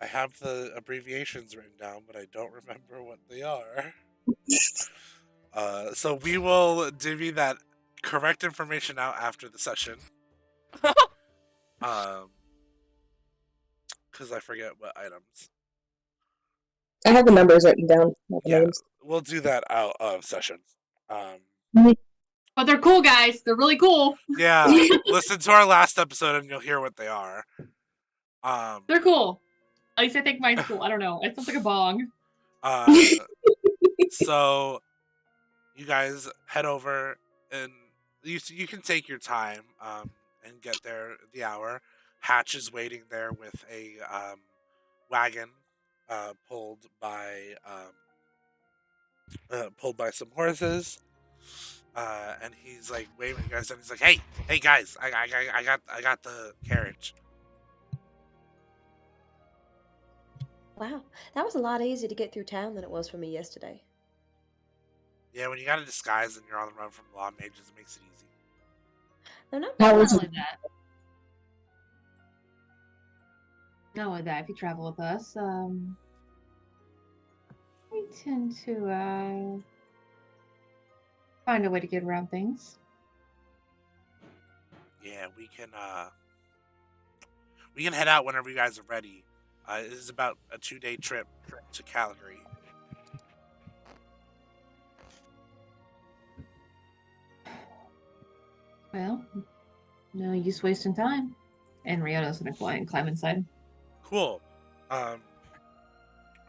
have the abbreviations written down, but I don't remember what they are. So we will divvy that correct information out after the session. Because I forget what items. I have the numbers written down, not the Yeah, names. we'll do that out of session. But they're cool, guys. They're really cool. Yeah, listen to our last episode and you'll hear what they are. They're cool. At least I think mine's cool. I don't know. It sounds like a bong. So you guys head over and you can take your time and get there the hour. Hatch is waiting there with a wagon pulled by some horses. And he's like waving you guys, and he's like, "Hey guys, I got the carriage." Wow, that was a lot easier to get through town than it was for me yesterday. Yeah, when you got a disguise and you're on the run from law mages, it makes it easy. No, not How Not was only that. Not only that, if you travel with us, we tend to find a way to get around things. Yeah, we can head out whenever you guys are ready. It is about a 2-day trip to Calgary. Well, no use wasting time. And Riona's gonna fly and climb inside. Cool.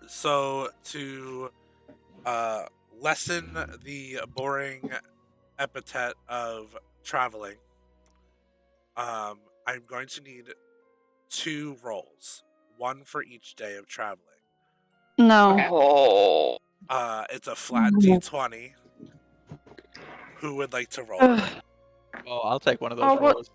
So to lessen the boring epithet of traveling, I'm going to need 2 rolls, 1 for each day of traveling. no. Okay. Oh. It's a flat D20. Who would like to roll? Oh, I'll take one of those Oh, what- rolls.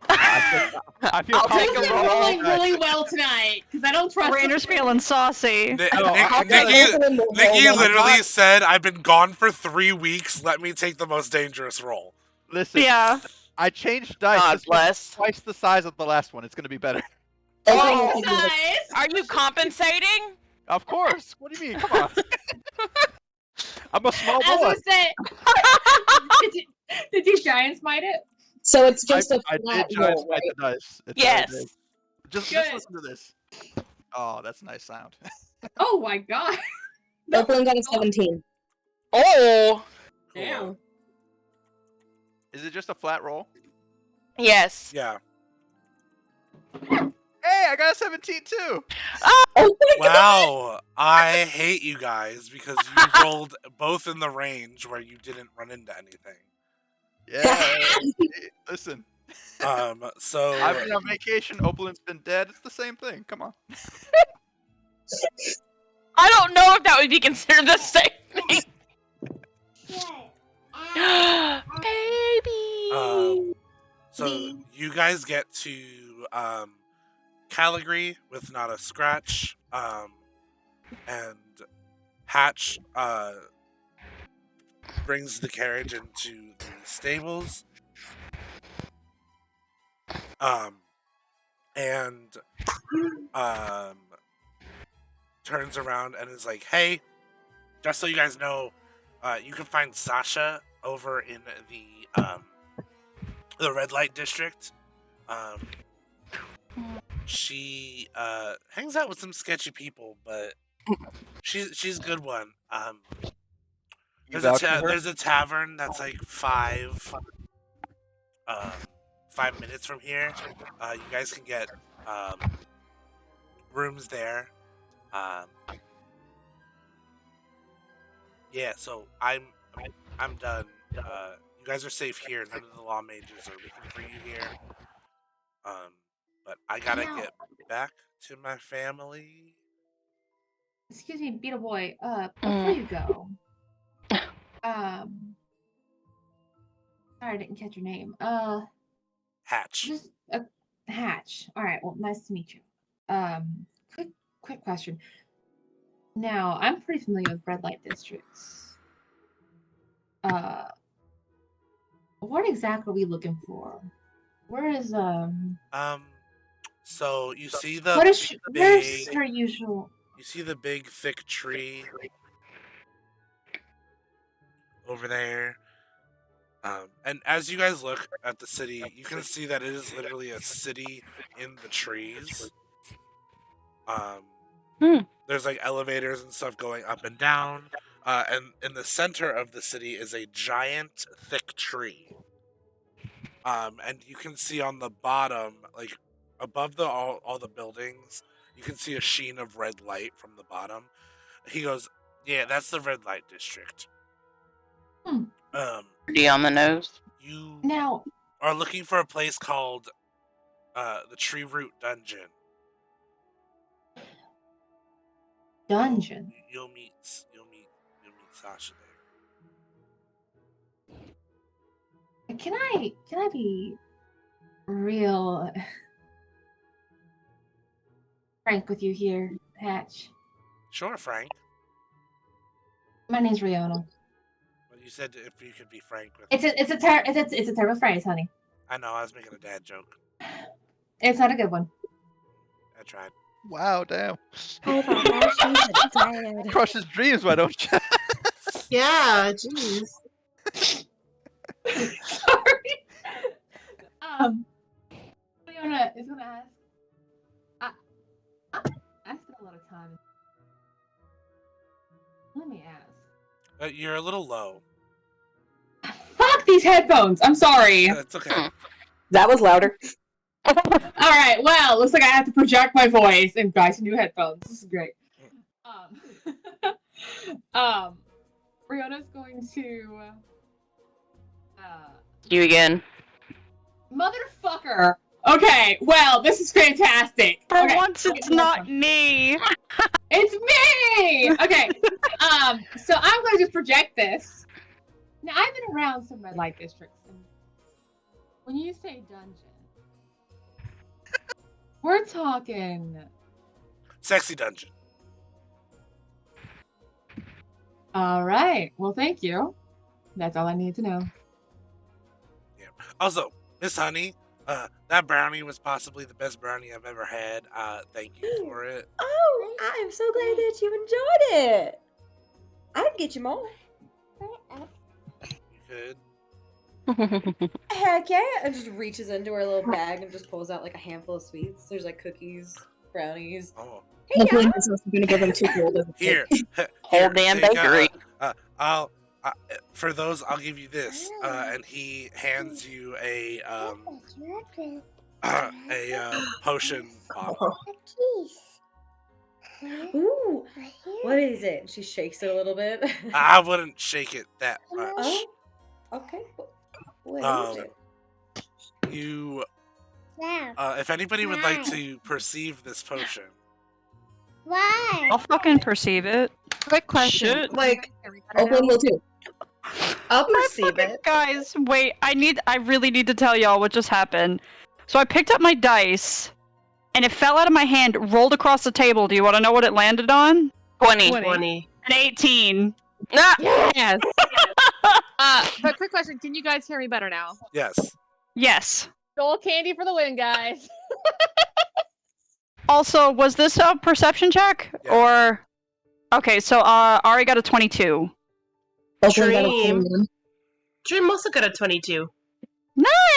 I feel I'll take You've a been roll. rolling really well tonight, because I don't trust Rainer's feeling saucy. Nikki Opalyn literally said, "I've been gone for 3 weeks. Let me take the most dangerous roll." Listen, Yeah. I changed dice. God This one's bless. twice the size of the last one. It's gonna be better. Oh, Guys! are you compensating? Of course. What do you mean? Come on. I'm a small I was boy. gonna say, did you giant smite it? So it's just I a flat did giant roll, smite right? the dice. It's Yes. very big. Just Good. listen to this. Oh, that's a nice sound. Oh my god. Oakland got a 17. Oh. Damn. Is it just a flat roll? Yes. Yeah. Hey, I got a 17 too. Oh my god! Wow. I hate you guys because you rolled both in the range where you didn't run into anything. Yeah. Listen, So I've been on vacation. Opalin's been dead. It's the same thing. Come on. I don't know if that would be considered the same thing. Baby. So you guys get to Caligari with not a scratch, and Hatch brings the carriage into the stables, and turns around and is like, "Hey, just so you guys know, you can find Sasha over in the red light district. She hangs out with some sketchy people, but she's a good one. You vouch for her? There's a tavern that's like 5 minutes from here. You guys can get rooms there. Yeah, so I'm done. You guys are safe here. None of the law mages are looking for you here. But I gotta Now- get back to my family. Excuse me, Beetle Boy. Before you go, sorry, I didn't catch your name. Hatch. Just a Hatch. All right. Well, nice to meet you. Quick question. Now, I'm pretty familiar with red light districts. What exactly are we looking for? Where is So you see the where's big, her usual? you see the big thick tree over there. And as you guys look at the city, you can see that it is literally a city in the trees. There's like elevators and stuff going up and down. And in the center of the city is a giant thick tree. And you can see on the bottom, like above all the buildings, you can see a sheen of red light from the bottom. He goes, "Yeah, that's the red light district." Pretty on the nose. You Now, are looking for a place called the Tree Root Dungeon. dungeon. You'll meet Sasha there. Can I be real frank with you here, Hatch? Sure, Frank. My name's Riona. Well, you said if you could be frank with. It's a terrible phrase, honey. I know. I was making a dad joke. It's not a good one. I tried. Wow, damn. Oh my gosh, she's a dad. Crush his dreams, why don't you? Yeah, jeez. Sorry. Riona is gonna ask. I spent a lot of time. Let me ask. You're a little low. Fuck these headphones. I'm sorry. It's okay. That was louder. All right. Well, looks like I have to project my voice and buy some new headphones. This is great. Riona's going to. You again. Motherfucker. Okay. Well, this is fantastic. For Okay, once, it's okay, not me. It's me. Okay. So I'm going to just project this. Now I've been around some red light districts, and when you say dungeon, we're talking. Sexy dungeon. All right. Well, thank you. That's all I need to know. Yeah. Also, Miss Honey, that brownie was possibly the best brownie I've ever had. Thank you for it. Oh, I'm so glad that you enjoyed it. I can get you more. could. Heck yeah! And just reaches into her little bag and just pulls out like a handful of sweets. There's like cookies, brownies. Oh, Hey, Hopefully, yeah. he's also going to give him 2 gold as a tip. here. Whole Here, damn take, bakery. for those, I'll give you this. And he hands you a potion bottle. Ooh, what is it? She shakes it a little bit. I wouldn't shake it that much. Oh, okay. What is it? You, if anybody would like to perceive this potion, Why? I'll fucking perceive it. Quick question. Shit. Like, Oakland will too. I'll My perceive fucking- it. Guys, wait, I really need to tell y'all what just happened. So I picked up my dice, and it fell out of my hand, rolled across the table. Do you want to know what it landed on? 20. 20. An 18. Nah. Yes. But quick question, can you guys hear me better now? yes. Yes. Gold candy for the win, guys. Also, was this a perception check? Yeah. Or... Okay, so Ari got a 22. Oakland got a Dream. 21. Dream also got a 22.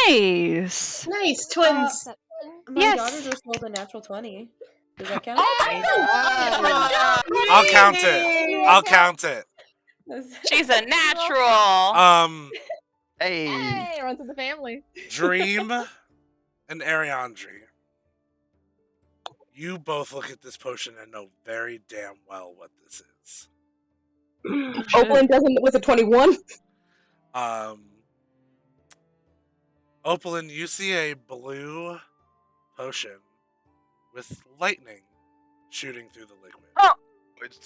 Nice! Nice, twins. My Yes. daughter just rolled a natural 20. Does that count? I'll count it. I'll count it. She's a natural. Hey. Hey, runs in the family. Dream and Ariandri, you both look at this potion and know very damn well what this is. Oakland doesn't with a 21. Opalyn, you see a blue potion with lightning shooting through the liquid.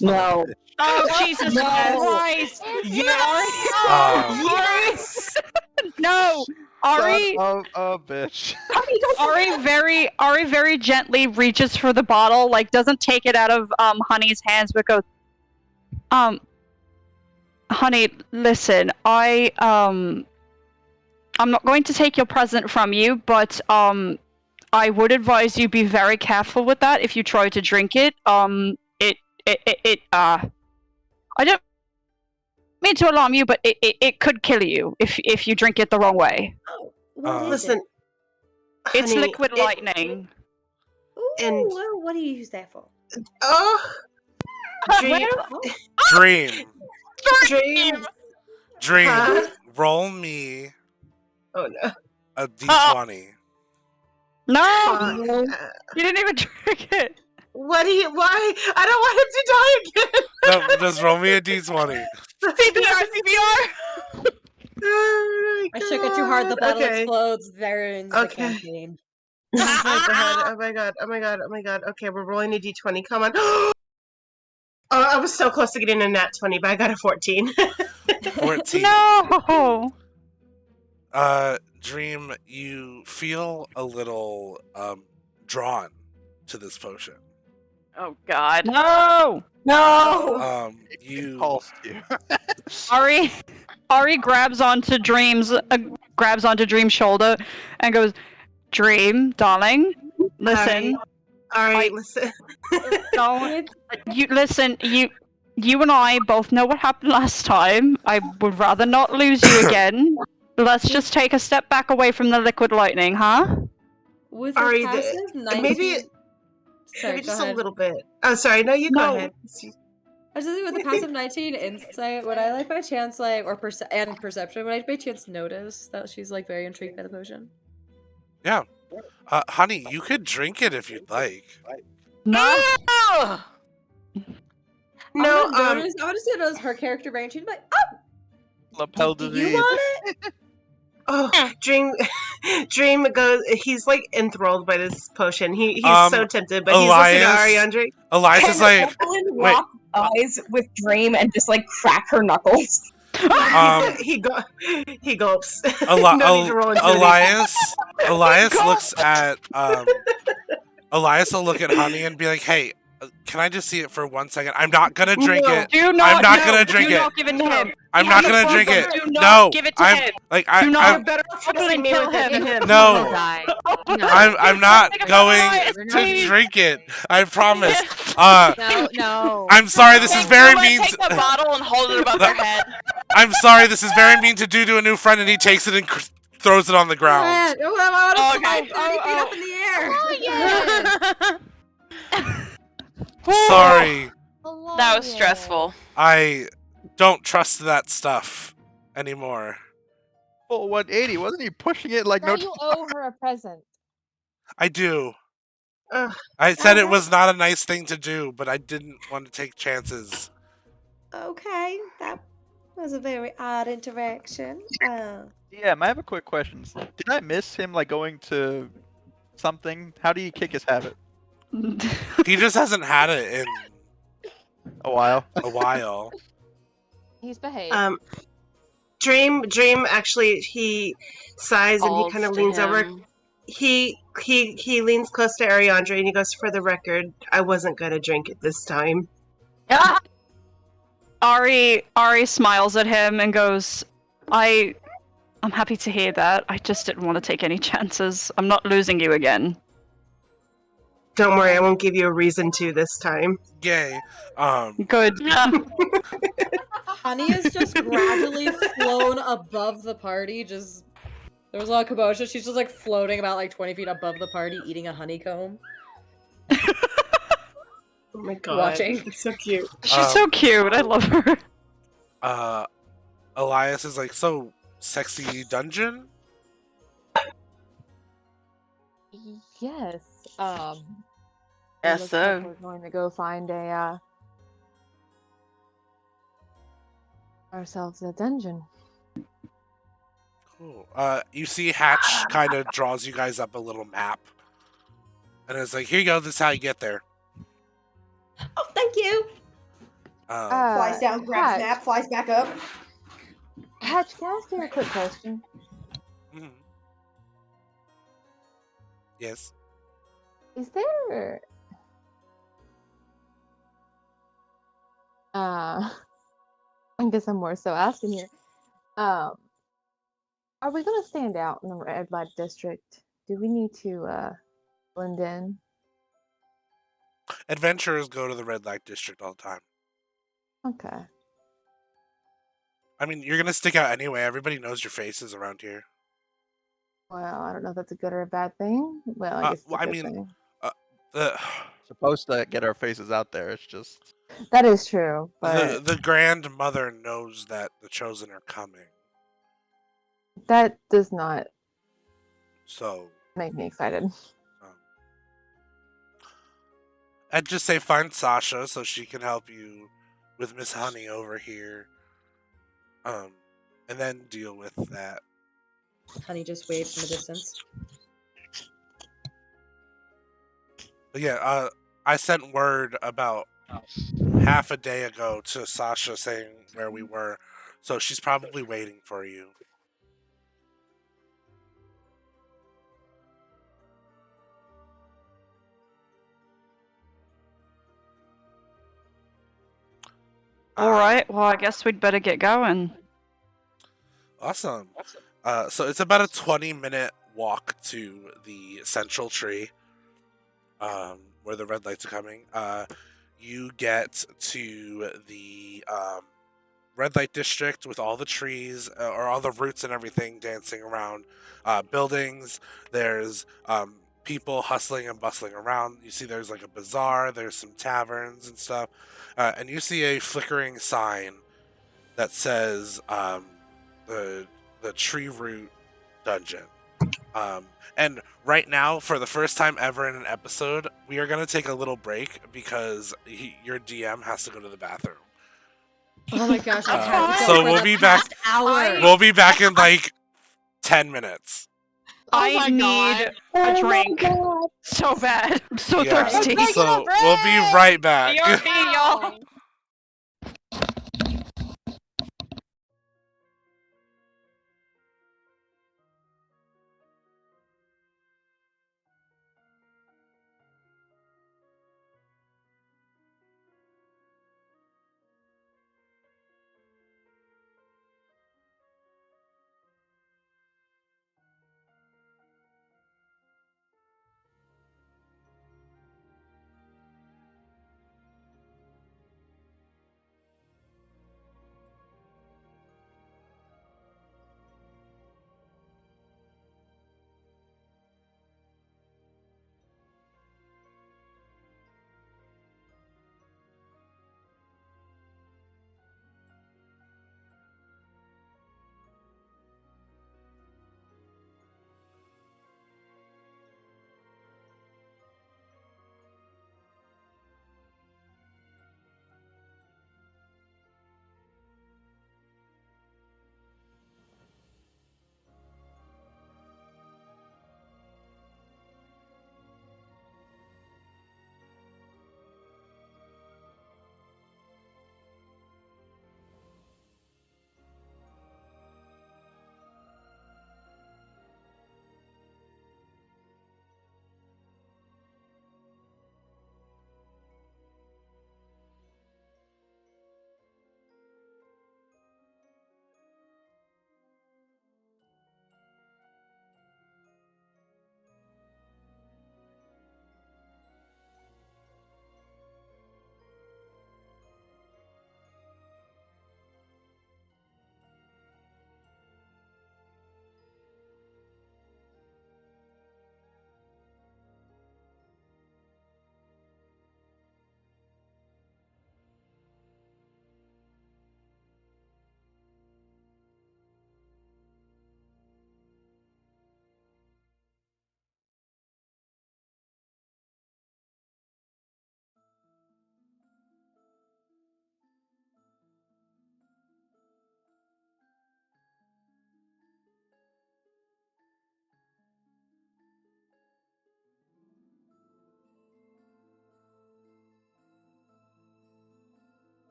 No. Oh, Jesus No. Christ! Yes! No! Ari, Son of a bitch. Ari very gently reaches for the bottle, like doesn't take it out of Honey's hands, but goes, Honey, listen, I'm not going to take your present from you, but I would advise you be very careful with that if you try to drink it. I don't mean to alarm you, but it could kill you if you drink it the wrong way. What is Listen, it? It's honey, liquid lightning. Ooh, and- well, what do you use that for? Oh, Dream. Dream. Dream. Dream. Huh? Roll me Oh no. a d20. No! Uh, You didn't even drink it! Why? I don't want him to die again. No, just roll me a d20. CPR. Oh I shook it too hard, the bottle Okay. explodes. There ends the Okay. campaign. Oh my god. Okay, we're rolling a d20. Come on. Oh, I was so close to getting a nat 20, but I got a 14. 14. No! Dream, you feel a little drawn to this potion. Oh God. No! No. You Pulsed you. Ari grabs onto Dream's shoulder and goes, Dream, darling, listen. All right, listen. Don't you listen? You and I both know what happened last time. I would rather not lose you again. Let's just take a step back away from the liquid lightning, huh? With Ari, a passive 19... maybe Sorry, just go ahead. a little bit. Oh, sorry. No, you go No. ahead. I was just with a passive 19 insight, would I like by chance and perception, would I by chance notice that she's like very intrigued by the potion? Yeah. Honey, you could drink it if you'd like. No. No, I'm just gonna notice her character brain. She's like, oh, Lapel do disease. you want it? Oh, Dream goes. He's like enthralled by this potion. He's so tempted, but Elias? he's listening to Ariandre. Elias is like, Oakland wait. lock eyes with Dream and just like crack her knuckles. He gulps. Eli- No need to roll intimidation. Elias looks at Elias will look at Honey and be like, "Hey, can I just see it for 1 second? I'm not gonna drink it. Do not. I'm not no, gonna drink do it. not give it to him. I'm He not has a gonna drink problem. it. Do not No, give it to I'm him. like Do not. I'm Better Fucking me kill with it than him. him. No. No. I'm not Think about going Elias, to please. drink it. I promise. No. I'm sorry. This is very mean. Take the bottle and hold it above their head. I'm sorry, this is very mean to do to a new friend, and he takes it and throws it on the ground. Oh, I want to Okay. fly 30 feet up in the air. Sorry, That was stressful. I don't trust that stuff anymore. Full 180. Wasn't he pushing it like Now no? you owe her a present. I do. Ugh. I said it Okay. was not a nice thing to do, but I didn't want to take chances. Okay, that was a very odd interaction. Yeah, I have a quick question. Did I miss him like going to something? How do you kick his habit? He just hasn't had it in A while. a while. He's behaved. Dream actually he sighs and he Calls kind of to leans over. him. He leans close to Ariandre and he goes, "For the record, I wasn't gonna drink it this time." Ari smiles at him and goes, I'm happy to hear that. I just didn't want to take any chances. I'm not losing you again. Don't worry, I won't give you a reason to this time. Yay. Good. Honey has just gradually flown above the party. Just there was a lot of commotion. She's just like floating about like 20 feet above the party, eating a honeycomb. Oh my god. Watching. It's so cute. She's so cute. I love her. Elias is like, so sexy dungeon? Yes. It Yes, looks sir. like we're going to go find a ourselves a dungeon. Cool. You see Hatch kind of draws you guys up a little map. And it's like, here you go, this is how you get there. Oh, thank you. Flies down, grabs Hatch, map, flies back up. Hatch, can I ask you a quick question? Mhm. Yes. Is there I guess I'm more so asking here. Are we gonna stand out in the red light district? Do we need to blend in? Adventurers go to the red light district all the time. Okay. I mean, you're gonna stick out anyway. Everybody knows your faces around here. Well, I don't know if that's a good or a bad thing. Well, I guess it's a Well, I good mean, thing. the Supposed to get our faces out there. It's just That is true, but the grandmother knows that the chosen are coming. that does not So make me excited. I'd just say find Sasha so she can help you with Miss Honey over here. And then deal with that. Honey just waves from a distance. But yeah, I sent word about half a day ago to Sasha saying where we were, so she's probably waiting for you. Alright, well, I guess we'd better get going. Awesome. So it's about a 20-minute walk to the central tree, where the red lights are coming. You get to the red light district with all the trees, or all the roots and everything dancing around buildings. There's people hustling and bustling around. You see there's like a bazaar, there's some taverns and stuff. And you see a flickering sign that says the Tree Root Dungeon. And right now, for the first time ever in an episode, we are going to take a little break because your DM has to go to the bathroom. Oh my gosh, I had to So go for we'll the be back. past hour. We'll be back in like 10 minutes. I need a drink so bad. I'm so thirsty. So we'll be right back. BRB, y'all.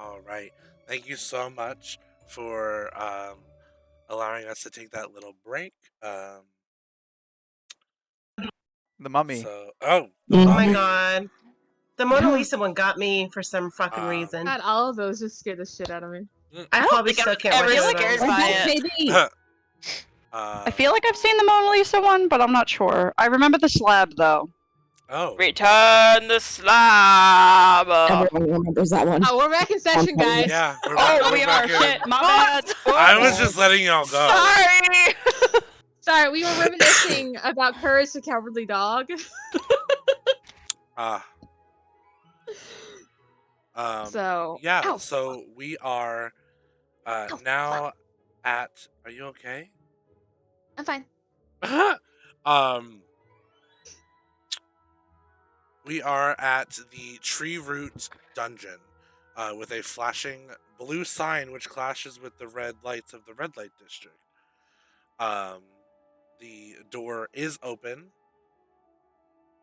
All right. Thank you so much for allowing us to take that little break. The mummy. The Oh my mummy. god. The Mona Lisa one got me for some fucking reason. God, all of those just scared the shit out of me. I probably still can't ever recommend scared those. by it. I feel like I've seen the Mona Lisa one, but I'm not sure. I remember the slab though. Oh. Return the slab. Everyone remembers that one. Oh, we're back in session, guys. Yeah, we're Oh, back, we we're are. back in. Shit, my bad. I was just letting y'all go. Sorry. Sorry, we were reminiscing about Courage the Cowardly Dog. So yeah, ow, so we are now at. Are you okay? I'm fine. We are at the Tree Root Dungeon with a flashing blue sign which clashes with the red lights of the red light district. The door is open,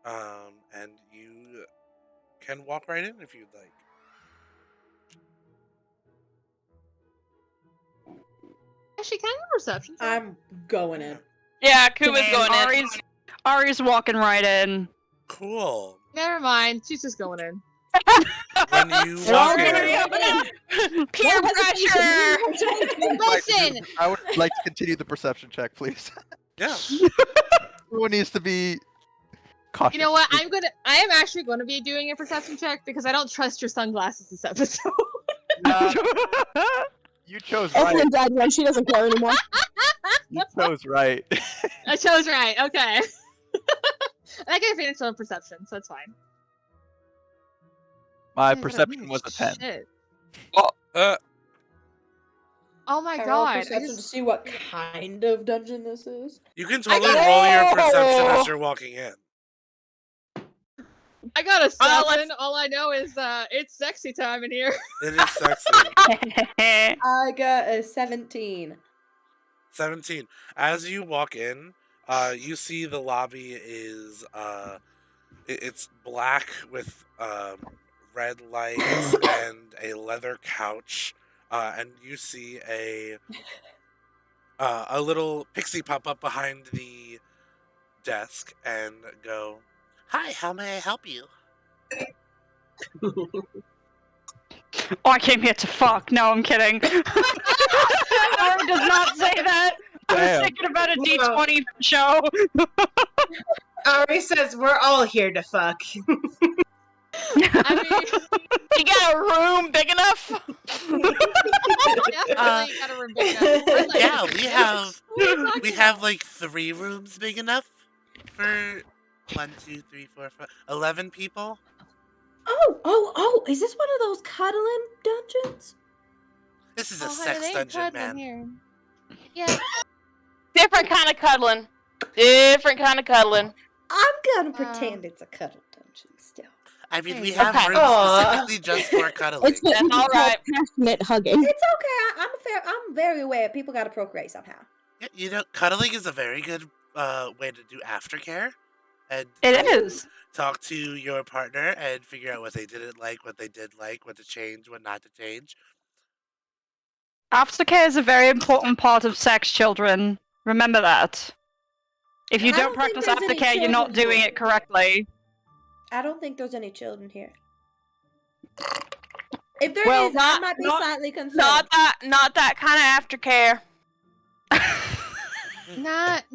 and you can walk right in if you'd like. Actually, can I have a perception check? I'm going in. Yeah, Kuma's going in. Ari's walking right in. Cool. Never mind. She's just going in. When you walk in, Peer pressure. Listen, I would like to continue the perception check, please. yeah. Everyone needs to be cautious. you know what? I am actually going to be doing a perception check because I don't trust your sunglasses this episode. You chose right. Evelyn died when she doesn't care anymore. You chose right. I chose right. Okay. I can finish on perception, so it's fine. My Yeah, but perception was a 10. Shit. Uh, Oh my Can I roll god. I perception to just... see what kind of dungeon this is? you can totally roll your perception as you're walking in. I got a 7. All I know is it's sexy time in here. It is sexy. I got a 17. 17. As you walk in, you see the lobby is it's black with red lights and a leather couch, and you see a little pixie pop up behind the desk and go, "Hi, how may I help you?" Oh, I came here to fuck. No, I'm kidding. Ari does not say that. I was Damn. thinking about a D20 show. Ari says we're all here to fuck. I mean, You got a room big enough? definitely got a room big enough. Yeah, we have like 3 rooms big enough for 1, 2, 3, 4, 5, 11 people. Oh, is this one of those cuddling dungeons? This is a Oh, honey, sex they ain't dungeon, cuddling man. here. Yeah. Different kind of cuddling. Different kind of cuddling. I'm gonna pretend it's a cuddle dungeon still. I mean, we Okay. have Okay. rooms specifically just for cuddling. It's what That's we call alright. passionate hugging. It's okay. I'm very aware. People gotta procreate somehow. Yeah, you know, cuddling is a very good way to do aftercare. And It is. talk to your partner and figure out what they didn't like, what they did like, what to change, what not to change. Aftercare is a very important part of sex, children. Remember that. If you And I don't don't think practice there's any aftercare, you're not children doing here. it correctly. I don't think there's any children here. If there Well, is, I might be slightly concerned. Not that kind of aftercare.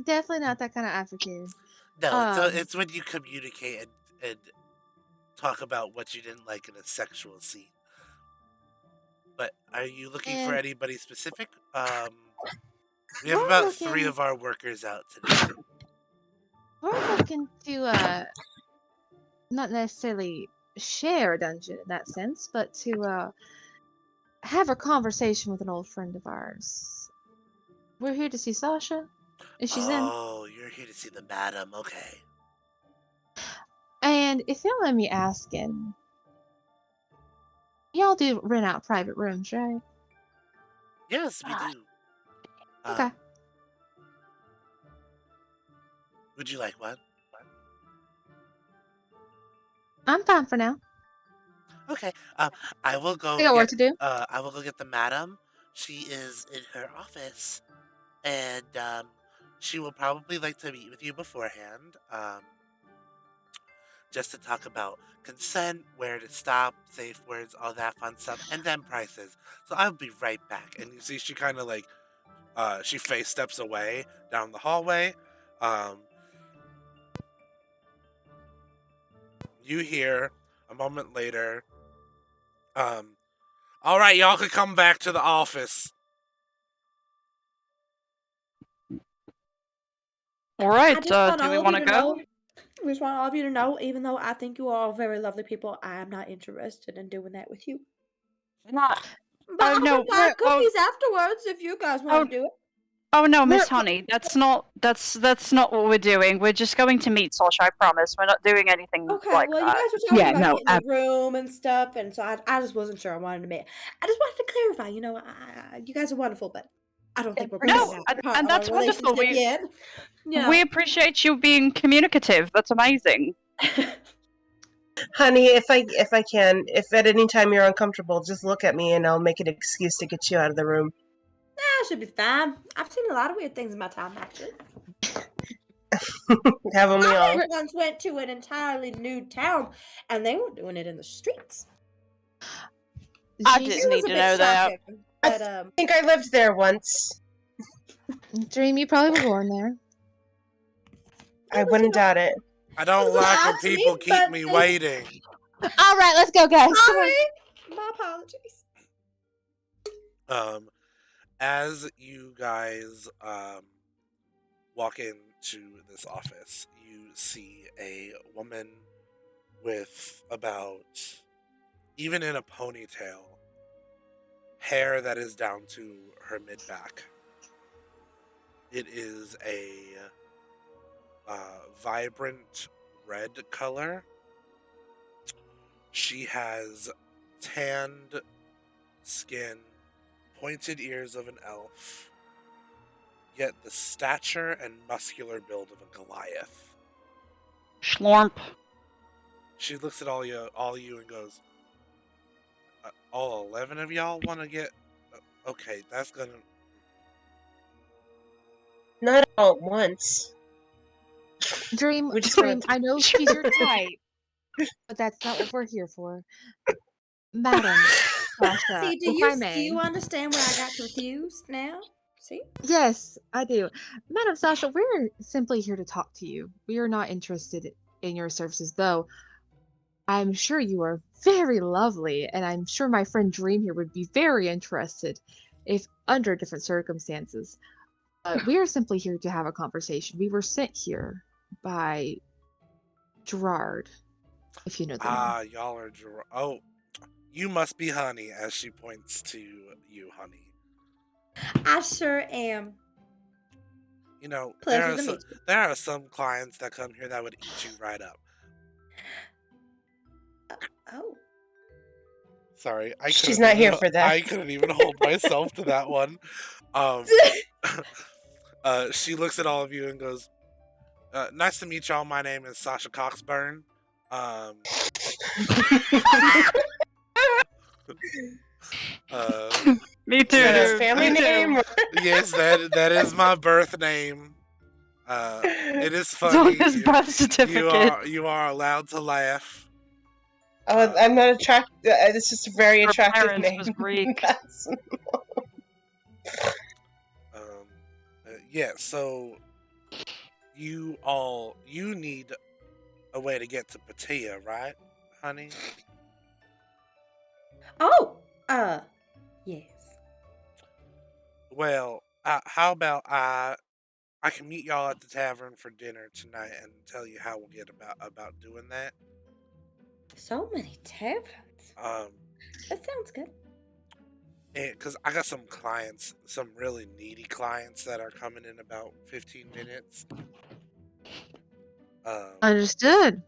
Definitely not that kind of aftercare. No, it's when you communicate and talk about what you didn't like in a sexual scene. But are you looking for anybody specific? We have We're about 3 looking- of our workers out today. We're looking to not necessarily share a dungeon in that sense, but to have a conversation with an old friend of ours. We're here to see Sasha, and she's in. Oh, you're here to see the madam. Okay. And if you don't mind me asking, y'all do rent out private rooms, right? Yes, we do. Okay. Would you like one? I'm fine for now. Okay. I will go. We got work to do. I will go get the madam. She is in her office, and she will probably like to meet with you beforehand. Just to talk about consent, where to stop, safe words, all that fun stuff, and then prices. So I'll be right back. And you see, she kind of like, she face steps away down the hallway. You hear a moment later, all right, y'all can come back to the office. All right, I just want do we all of want you to to go? know. I just want all of you to know, even though I think you are all very lovely people, I am not interested in doing that with you. Not. But I no, would buy we're- oh, cookies afterwards if you guys want to do it. Oh no, Miss Mer- Honey, that's not what we're doing. We're just going to meet Sasha, I promise. We're not doing anything Okay, like well, you that. guys were talking Yeah, about no, getting the room and stuff, and so I just wasn't sure. I wanted to meet. I just wanted to clarify. You know, you guys are wonderful, but I don't think we're No, quite that part and of our that's wonderful. relationship yet. Yeah. We appreciate you being communicative. That's amazing. Honey, if I can, if at any time you're uncomfortable, just look at me and I'll make an excuse to get you out of the room. I should be fine. I've seen a lot of weird things in my time, actually. Haven't we all? I once went to an entirely nude town, and they were doing it in the streets. I It didn't was need a to bit know that. shocking, but I think I lived there once. Dream, you probably were born there. I wouldn't doubt it. I don't like when people keep me waiting. All right, let's go, guys. Come on. Sorry, my apologies. As you guys walk into this office, you see a woman with about, even in a ponytail, hair that is down to her mid-back. It is a vibrant red color. She has tanned skin, pointed ears of an elf, yet the stature and muscular build of a Goliath. Schlorp. She looks at all you and goes, all 11 of y'all want to get... okay, that's gonna... Not all at once. Dream, We just Dream, wanna- I know she's your type, but that's not what we're here for. Madam Sasha, See, if do you understand where I got confused now? See? Yes, I do. Madam Sasha, we're simply here to talk to you. We are not interested in your services, though I'm sure you are very lovely, and I'm sure my friend Dream here would be very interested if under different circumstances. We are simply here to have a conversation. We were sent here by Dndhart, if you know the name. Y'all are... oh, you must be Honey, as she points to you, Honey. I sure am. You know, Pleasure to meet you. there are some clients that come here that would eat you right up. Oh. Sorry, She's not here for that. I couldn't even hold myself to that one. She looks at all of you and goes, nice to meet y'all. My name is Sasha Coxburn. Me too. Is that his dude. family Me too. name? Yes, that is my birth name. It is It's on funny. his birth certificate. You are allowed to laugh. Oh, I'm not attracted. It's just a very Her attractive parents name. was Greek. Yeah, so you need a way to get to Patia, right, Honey? Oh, yes. Well, how about I can meet y'all at the tavern for dinner tonight and tell you how we'll get about doing that. So many taverns. That sounds good. Because I got some clients, some really needy clients that are coming in about 15 minutes. Understood.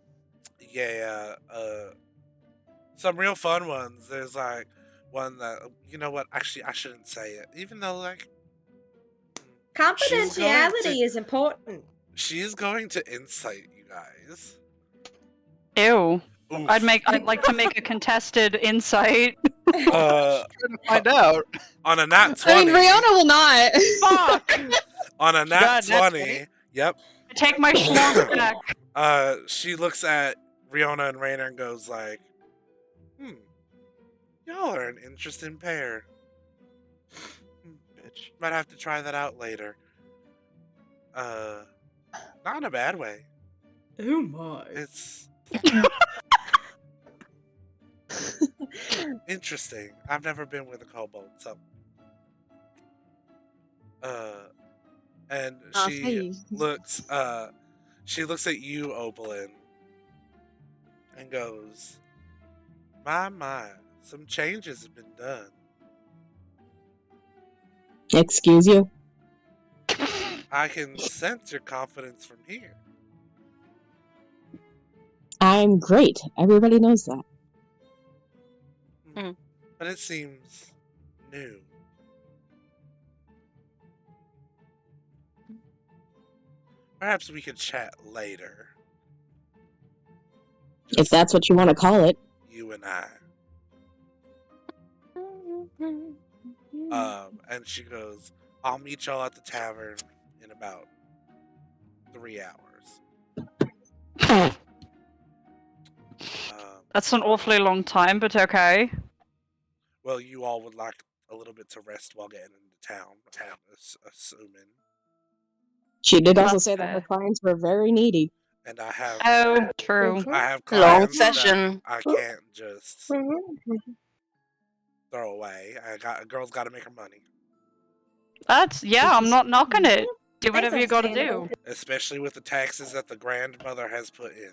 Yeah, some real fun ones. There's like one that, you know what? Actually, I shouldn't say it, even though like confidentiality is important. She's going to incite you guys. Ew. Oof. I'd like to make a contested insight. Uh, Trying to find out. on a nat I mean, 20. Rihanna will not. Fuck! On a nat got a nat 20. 20? Yep. I take my schlong back. She looks at Riona and Rainer and goes like, y'all are an interesting pair. Bitch. Might have to try that out later. Not in a bad way. Oh my. It's interesting. I've never been with a kobold, so. And she hey. looks at you, Oberlin, and goes, my, some changes have been done. Excuse you? I can sense your confidence from here. I'm great. Everybody knows that. But it seems new. Perhaps we could chat later. If that's what you want to call it. You and I. And she goes, I'll meet y'all at the tavern in about 3 hours. That's an awfully long time, but okay. Well, you all would like a little bit to rest while getting into town, I'm assuming. She did also That's say that her fair. clients were very needy. And I have Oh, true. I have Long clients that session. I can't just throw away. A girl's got to make her money, I'm not knocking it. Do whatever you gotta understandable. do. especially with the taxes that the grandmother has put in.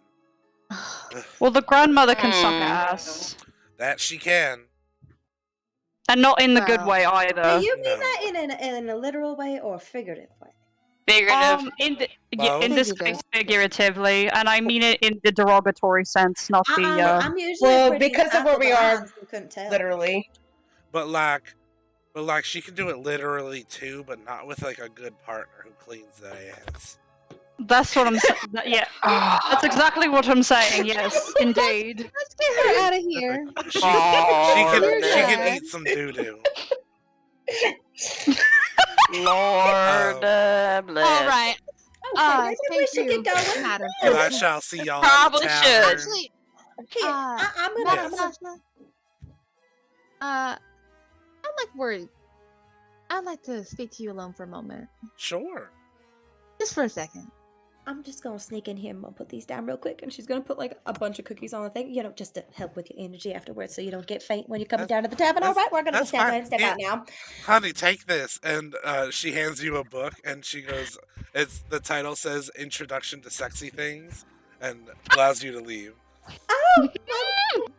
Ugh, Well, the grandmother can suck ass. that she can. And not in the good Wow. way Do either. you mean No. that in a literal way or a figurative way? Figurative. In this Figurative. case, figuratively, and I mean it in the derogatory sense, not the. I'm usually Well, pretty because of where apple we to are, hands, you couldn't tell. Literally. But she can do it literally too, but not with like a good partner who cleans their ass. That's what I'm saying. Yeah, that's exactly what I'm saying. Yes, indeed. Let's get her out of here. She can Lord. eat some doo doo. Lord bless. All right. Okay, maybe we Thank should you, get going. madam. And I shall see y'all Probably at the tavern. should. Actually, Here, I'm gonna. Yes. Sasha, I'd like to speak to you alone for a moment, Sure. just for a second. I'm just gonna sneak in here and I'll put these down real quick. And she's gonna put like a bunch of cookies on the thing, just to help with your energy afterwards, so you don't get faint when you're coming down to the tavern. All right, we're gonna that's just go ahead fine. and step out now. Honey, take this. And she hands you a book, and she goes, the title says Introduction to Sexy Things, and allows you to leave. Oh,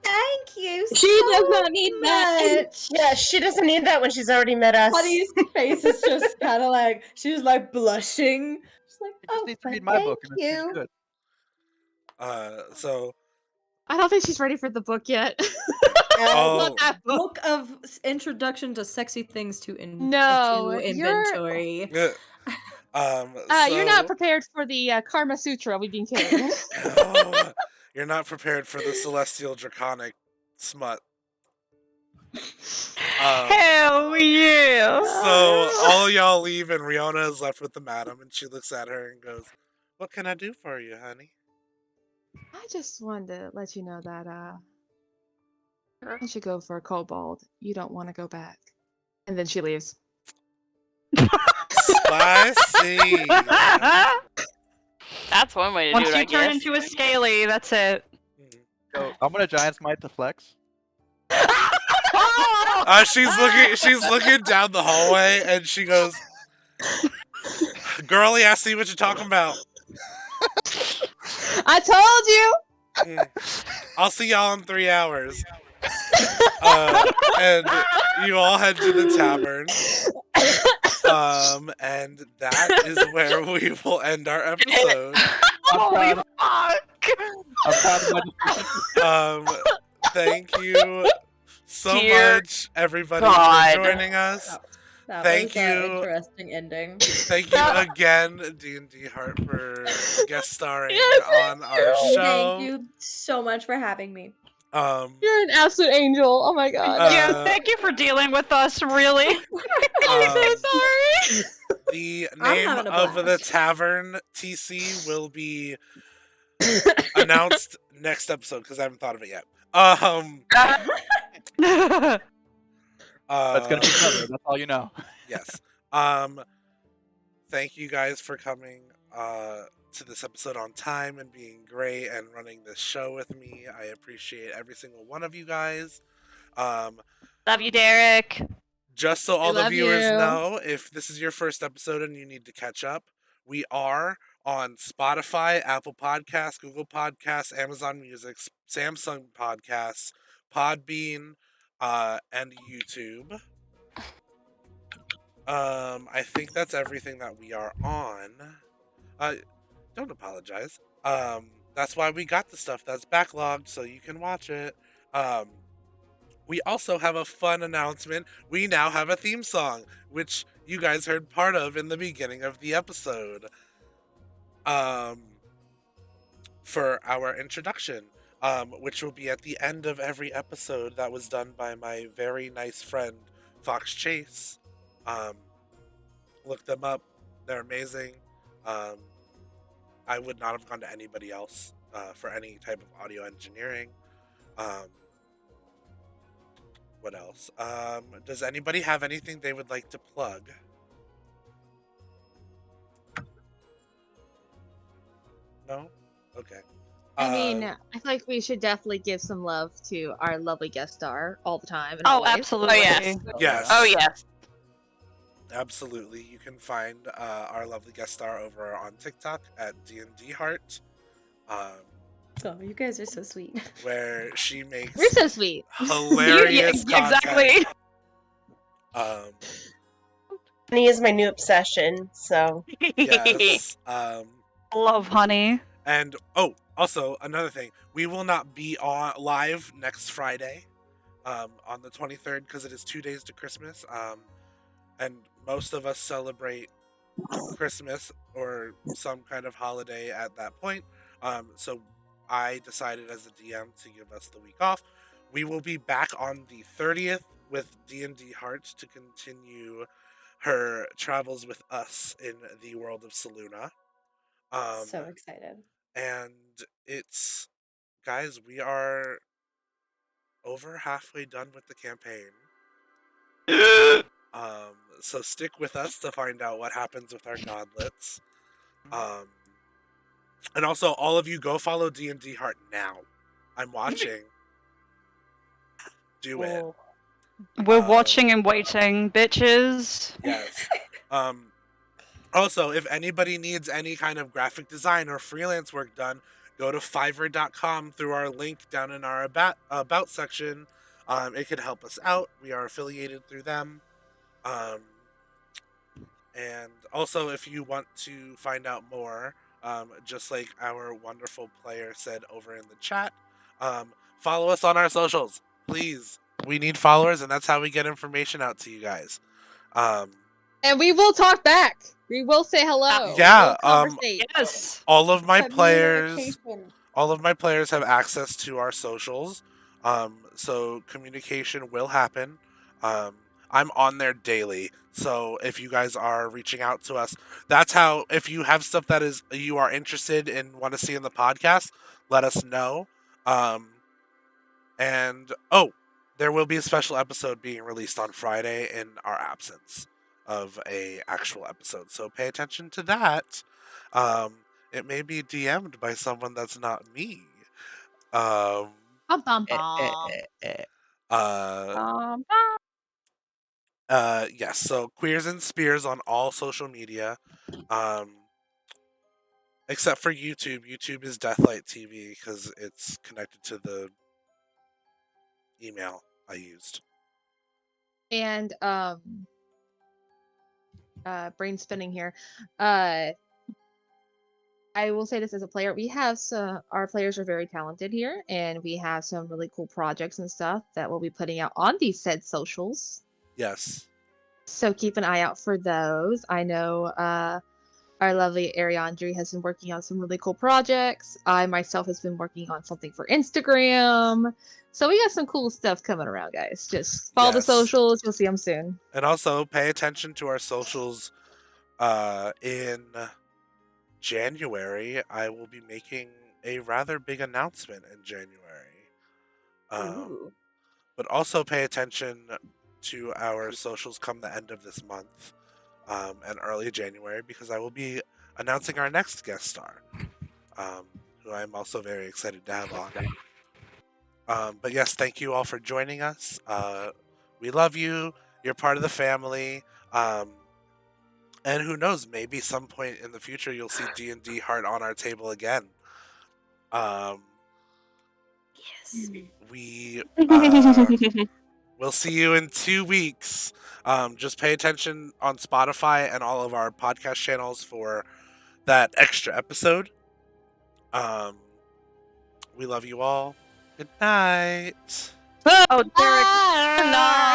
thank you. She so does not need that. much. Yeah, she doesn't need that when she's already met us. Honey's face is just kind of like she's like blushing. She's like, She just oh, needs to but read my book, thank and then she's you. good. So I don't think she's ready for the book yet. Oh. Not that book. Book of Introduction to Sexy Things to No, into you're- inventory. You're not prepared for the Karma Sutra we've been carrying. No, you're not prepared for the celestial draconic smut. Hell yeah! So all y'all leave, and Riona is left with the madam, and she looks at her and goes, "What can I do for you, honey?" I just wanted to let you know that once you go for a kobold, you don't want to go back. And then she leaves. Spicy. That's one way to Once do it, I you turn guess. into a scaly, that's it. So I'm gonna giant smite to flex. She's looking down the hallway, and she goes, "Girlie, I see what you're talking about. I told you! I'll see y'all in 3 hours." And you all head to the tavern. And that is where we will end our episode. Holy fuck! I'm proud of my Thank you so Dear much, everybody, God. for joining us. That Thank was you. interesting ending. Thank you again, Dndhart, for guest starring Yeah, on our you. show. Thank you so much for having me. You're an absolute angel. Oh my god. Yeah, thank you for dealing with us, really. I'm so sorry. The I'm name having a of the blast. tavern, TC, will be announced next episode because I haven't thought of it yet. But it's gonna be better. That's all you know. Yes. Thank you guys for coming to this episode on time and being great and running this show with me. I appreciate every single one of you guys. Love you, Derek. Just so all the love viewers you. know, if this is your first episode and you need to catch up, we are on Spotify, Apple Podcasts, Google Podcasts, Amazon Music, Samsung Podcasts, Podbean, and YouTube. I think that's everything that we are on. Don't apologize. That's why we got the stuff that's backlogged so you can watch it. We also have a fun announcement. We now have a theme song, which you guys heard part of in the beginning of the episode. For our introduction, which will be at the end of every episode. That was done by my very nice friend, Fox Chase. Look them up. They're amazing. I would not have gone to anybody else for any type of audio engineering. What else? Does anybody have anything they would like to plug? No? Okay. I mean, I feel like we should definitely give some love to our lovely guest star all the time. And Oh, always. absolutely. Oh, yes. Yes. Oh, yes. Absolutely. You can find our lovely guest star over on TikTok at Dndhart, Oh, you guys are so sweet. where she makes We're so sweet. hilarious content. Exactly. Honey is my new obsession, so. Yes. Love honey. And also another thing, we will not be on live next Friday, on the 23rd, because it is 2 days to Christmas. And most of us celebrate Christmas or some kind of holiday at that point. So I decided as a DM to give us the week off. We will be back on the 30th with Dndhart to continue her travels with us in the world of Saluna. So excited. And it's, guys, we are over halfway done with the campaign. So stick with us to find out what happens with our godlets. And also, all of you go follow Dndhart now. I'm watching. Do it. We're watching and waiting, bitches. Yes. Also, if anybody needs any kind of graphic design or freelance work done, go to Fiverr.com through our link down in our about section. It could help us out. We are affiliated through them. And also, if you want to find out more, just like our wonderful player said over in the chat, follow us on our socials, please. We need followers, and that's how we get information out to you guys. And we will talk back. We will say hello. Yeah, We will conversate. Yes. all of my players Communication. have access to our socials, so communication will happen. I'm on there daily, so if you guys are reaching out to us, that's how. If you have stuff that is you are interested in, want to see in the podcast, let us know. And there will be a special episode being released on Friday in our absence of a actual episode, so pay attention to that. It may be DM'd by someone that's not me. Bum, bum, bum. Yes, so Queers and Spears on all social media. Except for YouTube. YouTube is Deathlight TV because it's connected to the email I used. And brain spinning here. I will say this as a player. We have our players are very talented here, and we have some really cool projects and stuff that we'll be putting out on these said socials. Yes. So keep an eye out for those. I know our lovely Ariandri has been working on some really cool projects. I myself has been working on something for Instagram. So we got some cool stuff coming around, guys. Just follow the Yes. socials. You'll see them soon. And also pay attention to our socials. In January, I will be making a rather big announcement in January. But also pay attention to our socials come the end of this month and early January, because I will be announcing our next guest star, who I'm also very excited to have on. But yes, thank you all for joining us. We love you. You're part of the family. And who knows, maybe some point in the future you'll see Dndhart on our table again. Yes. We we'll see you in 2 weeks. Just pay attention on Spotify and all of our podcast channels for that extra episode. We love you all. Good night. Oh, Derek. Good night.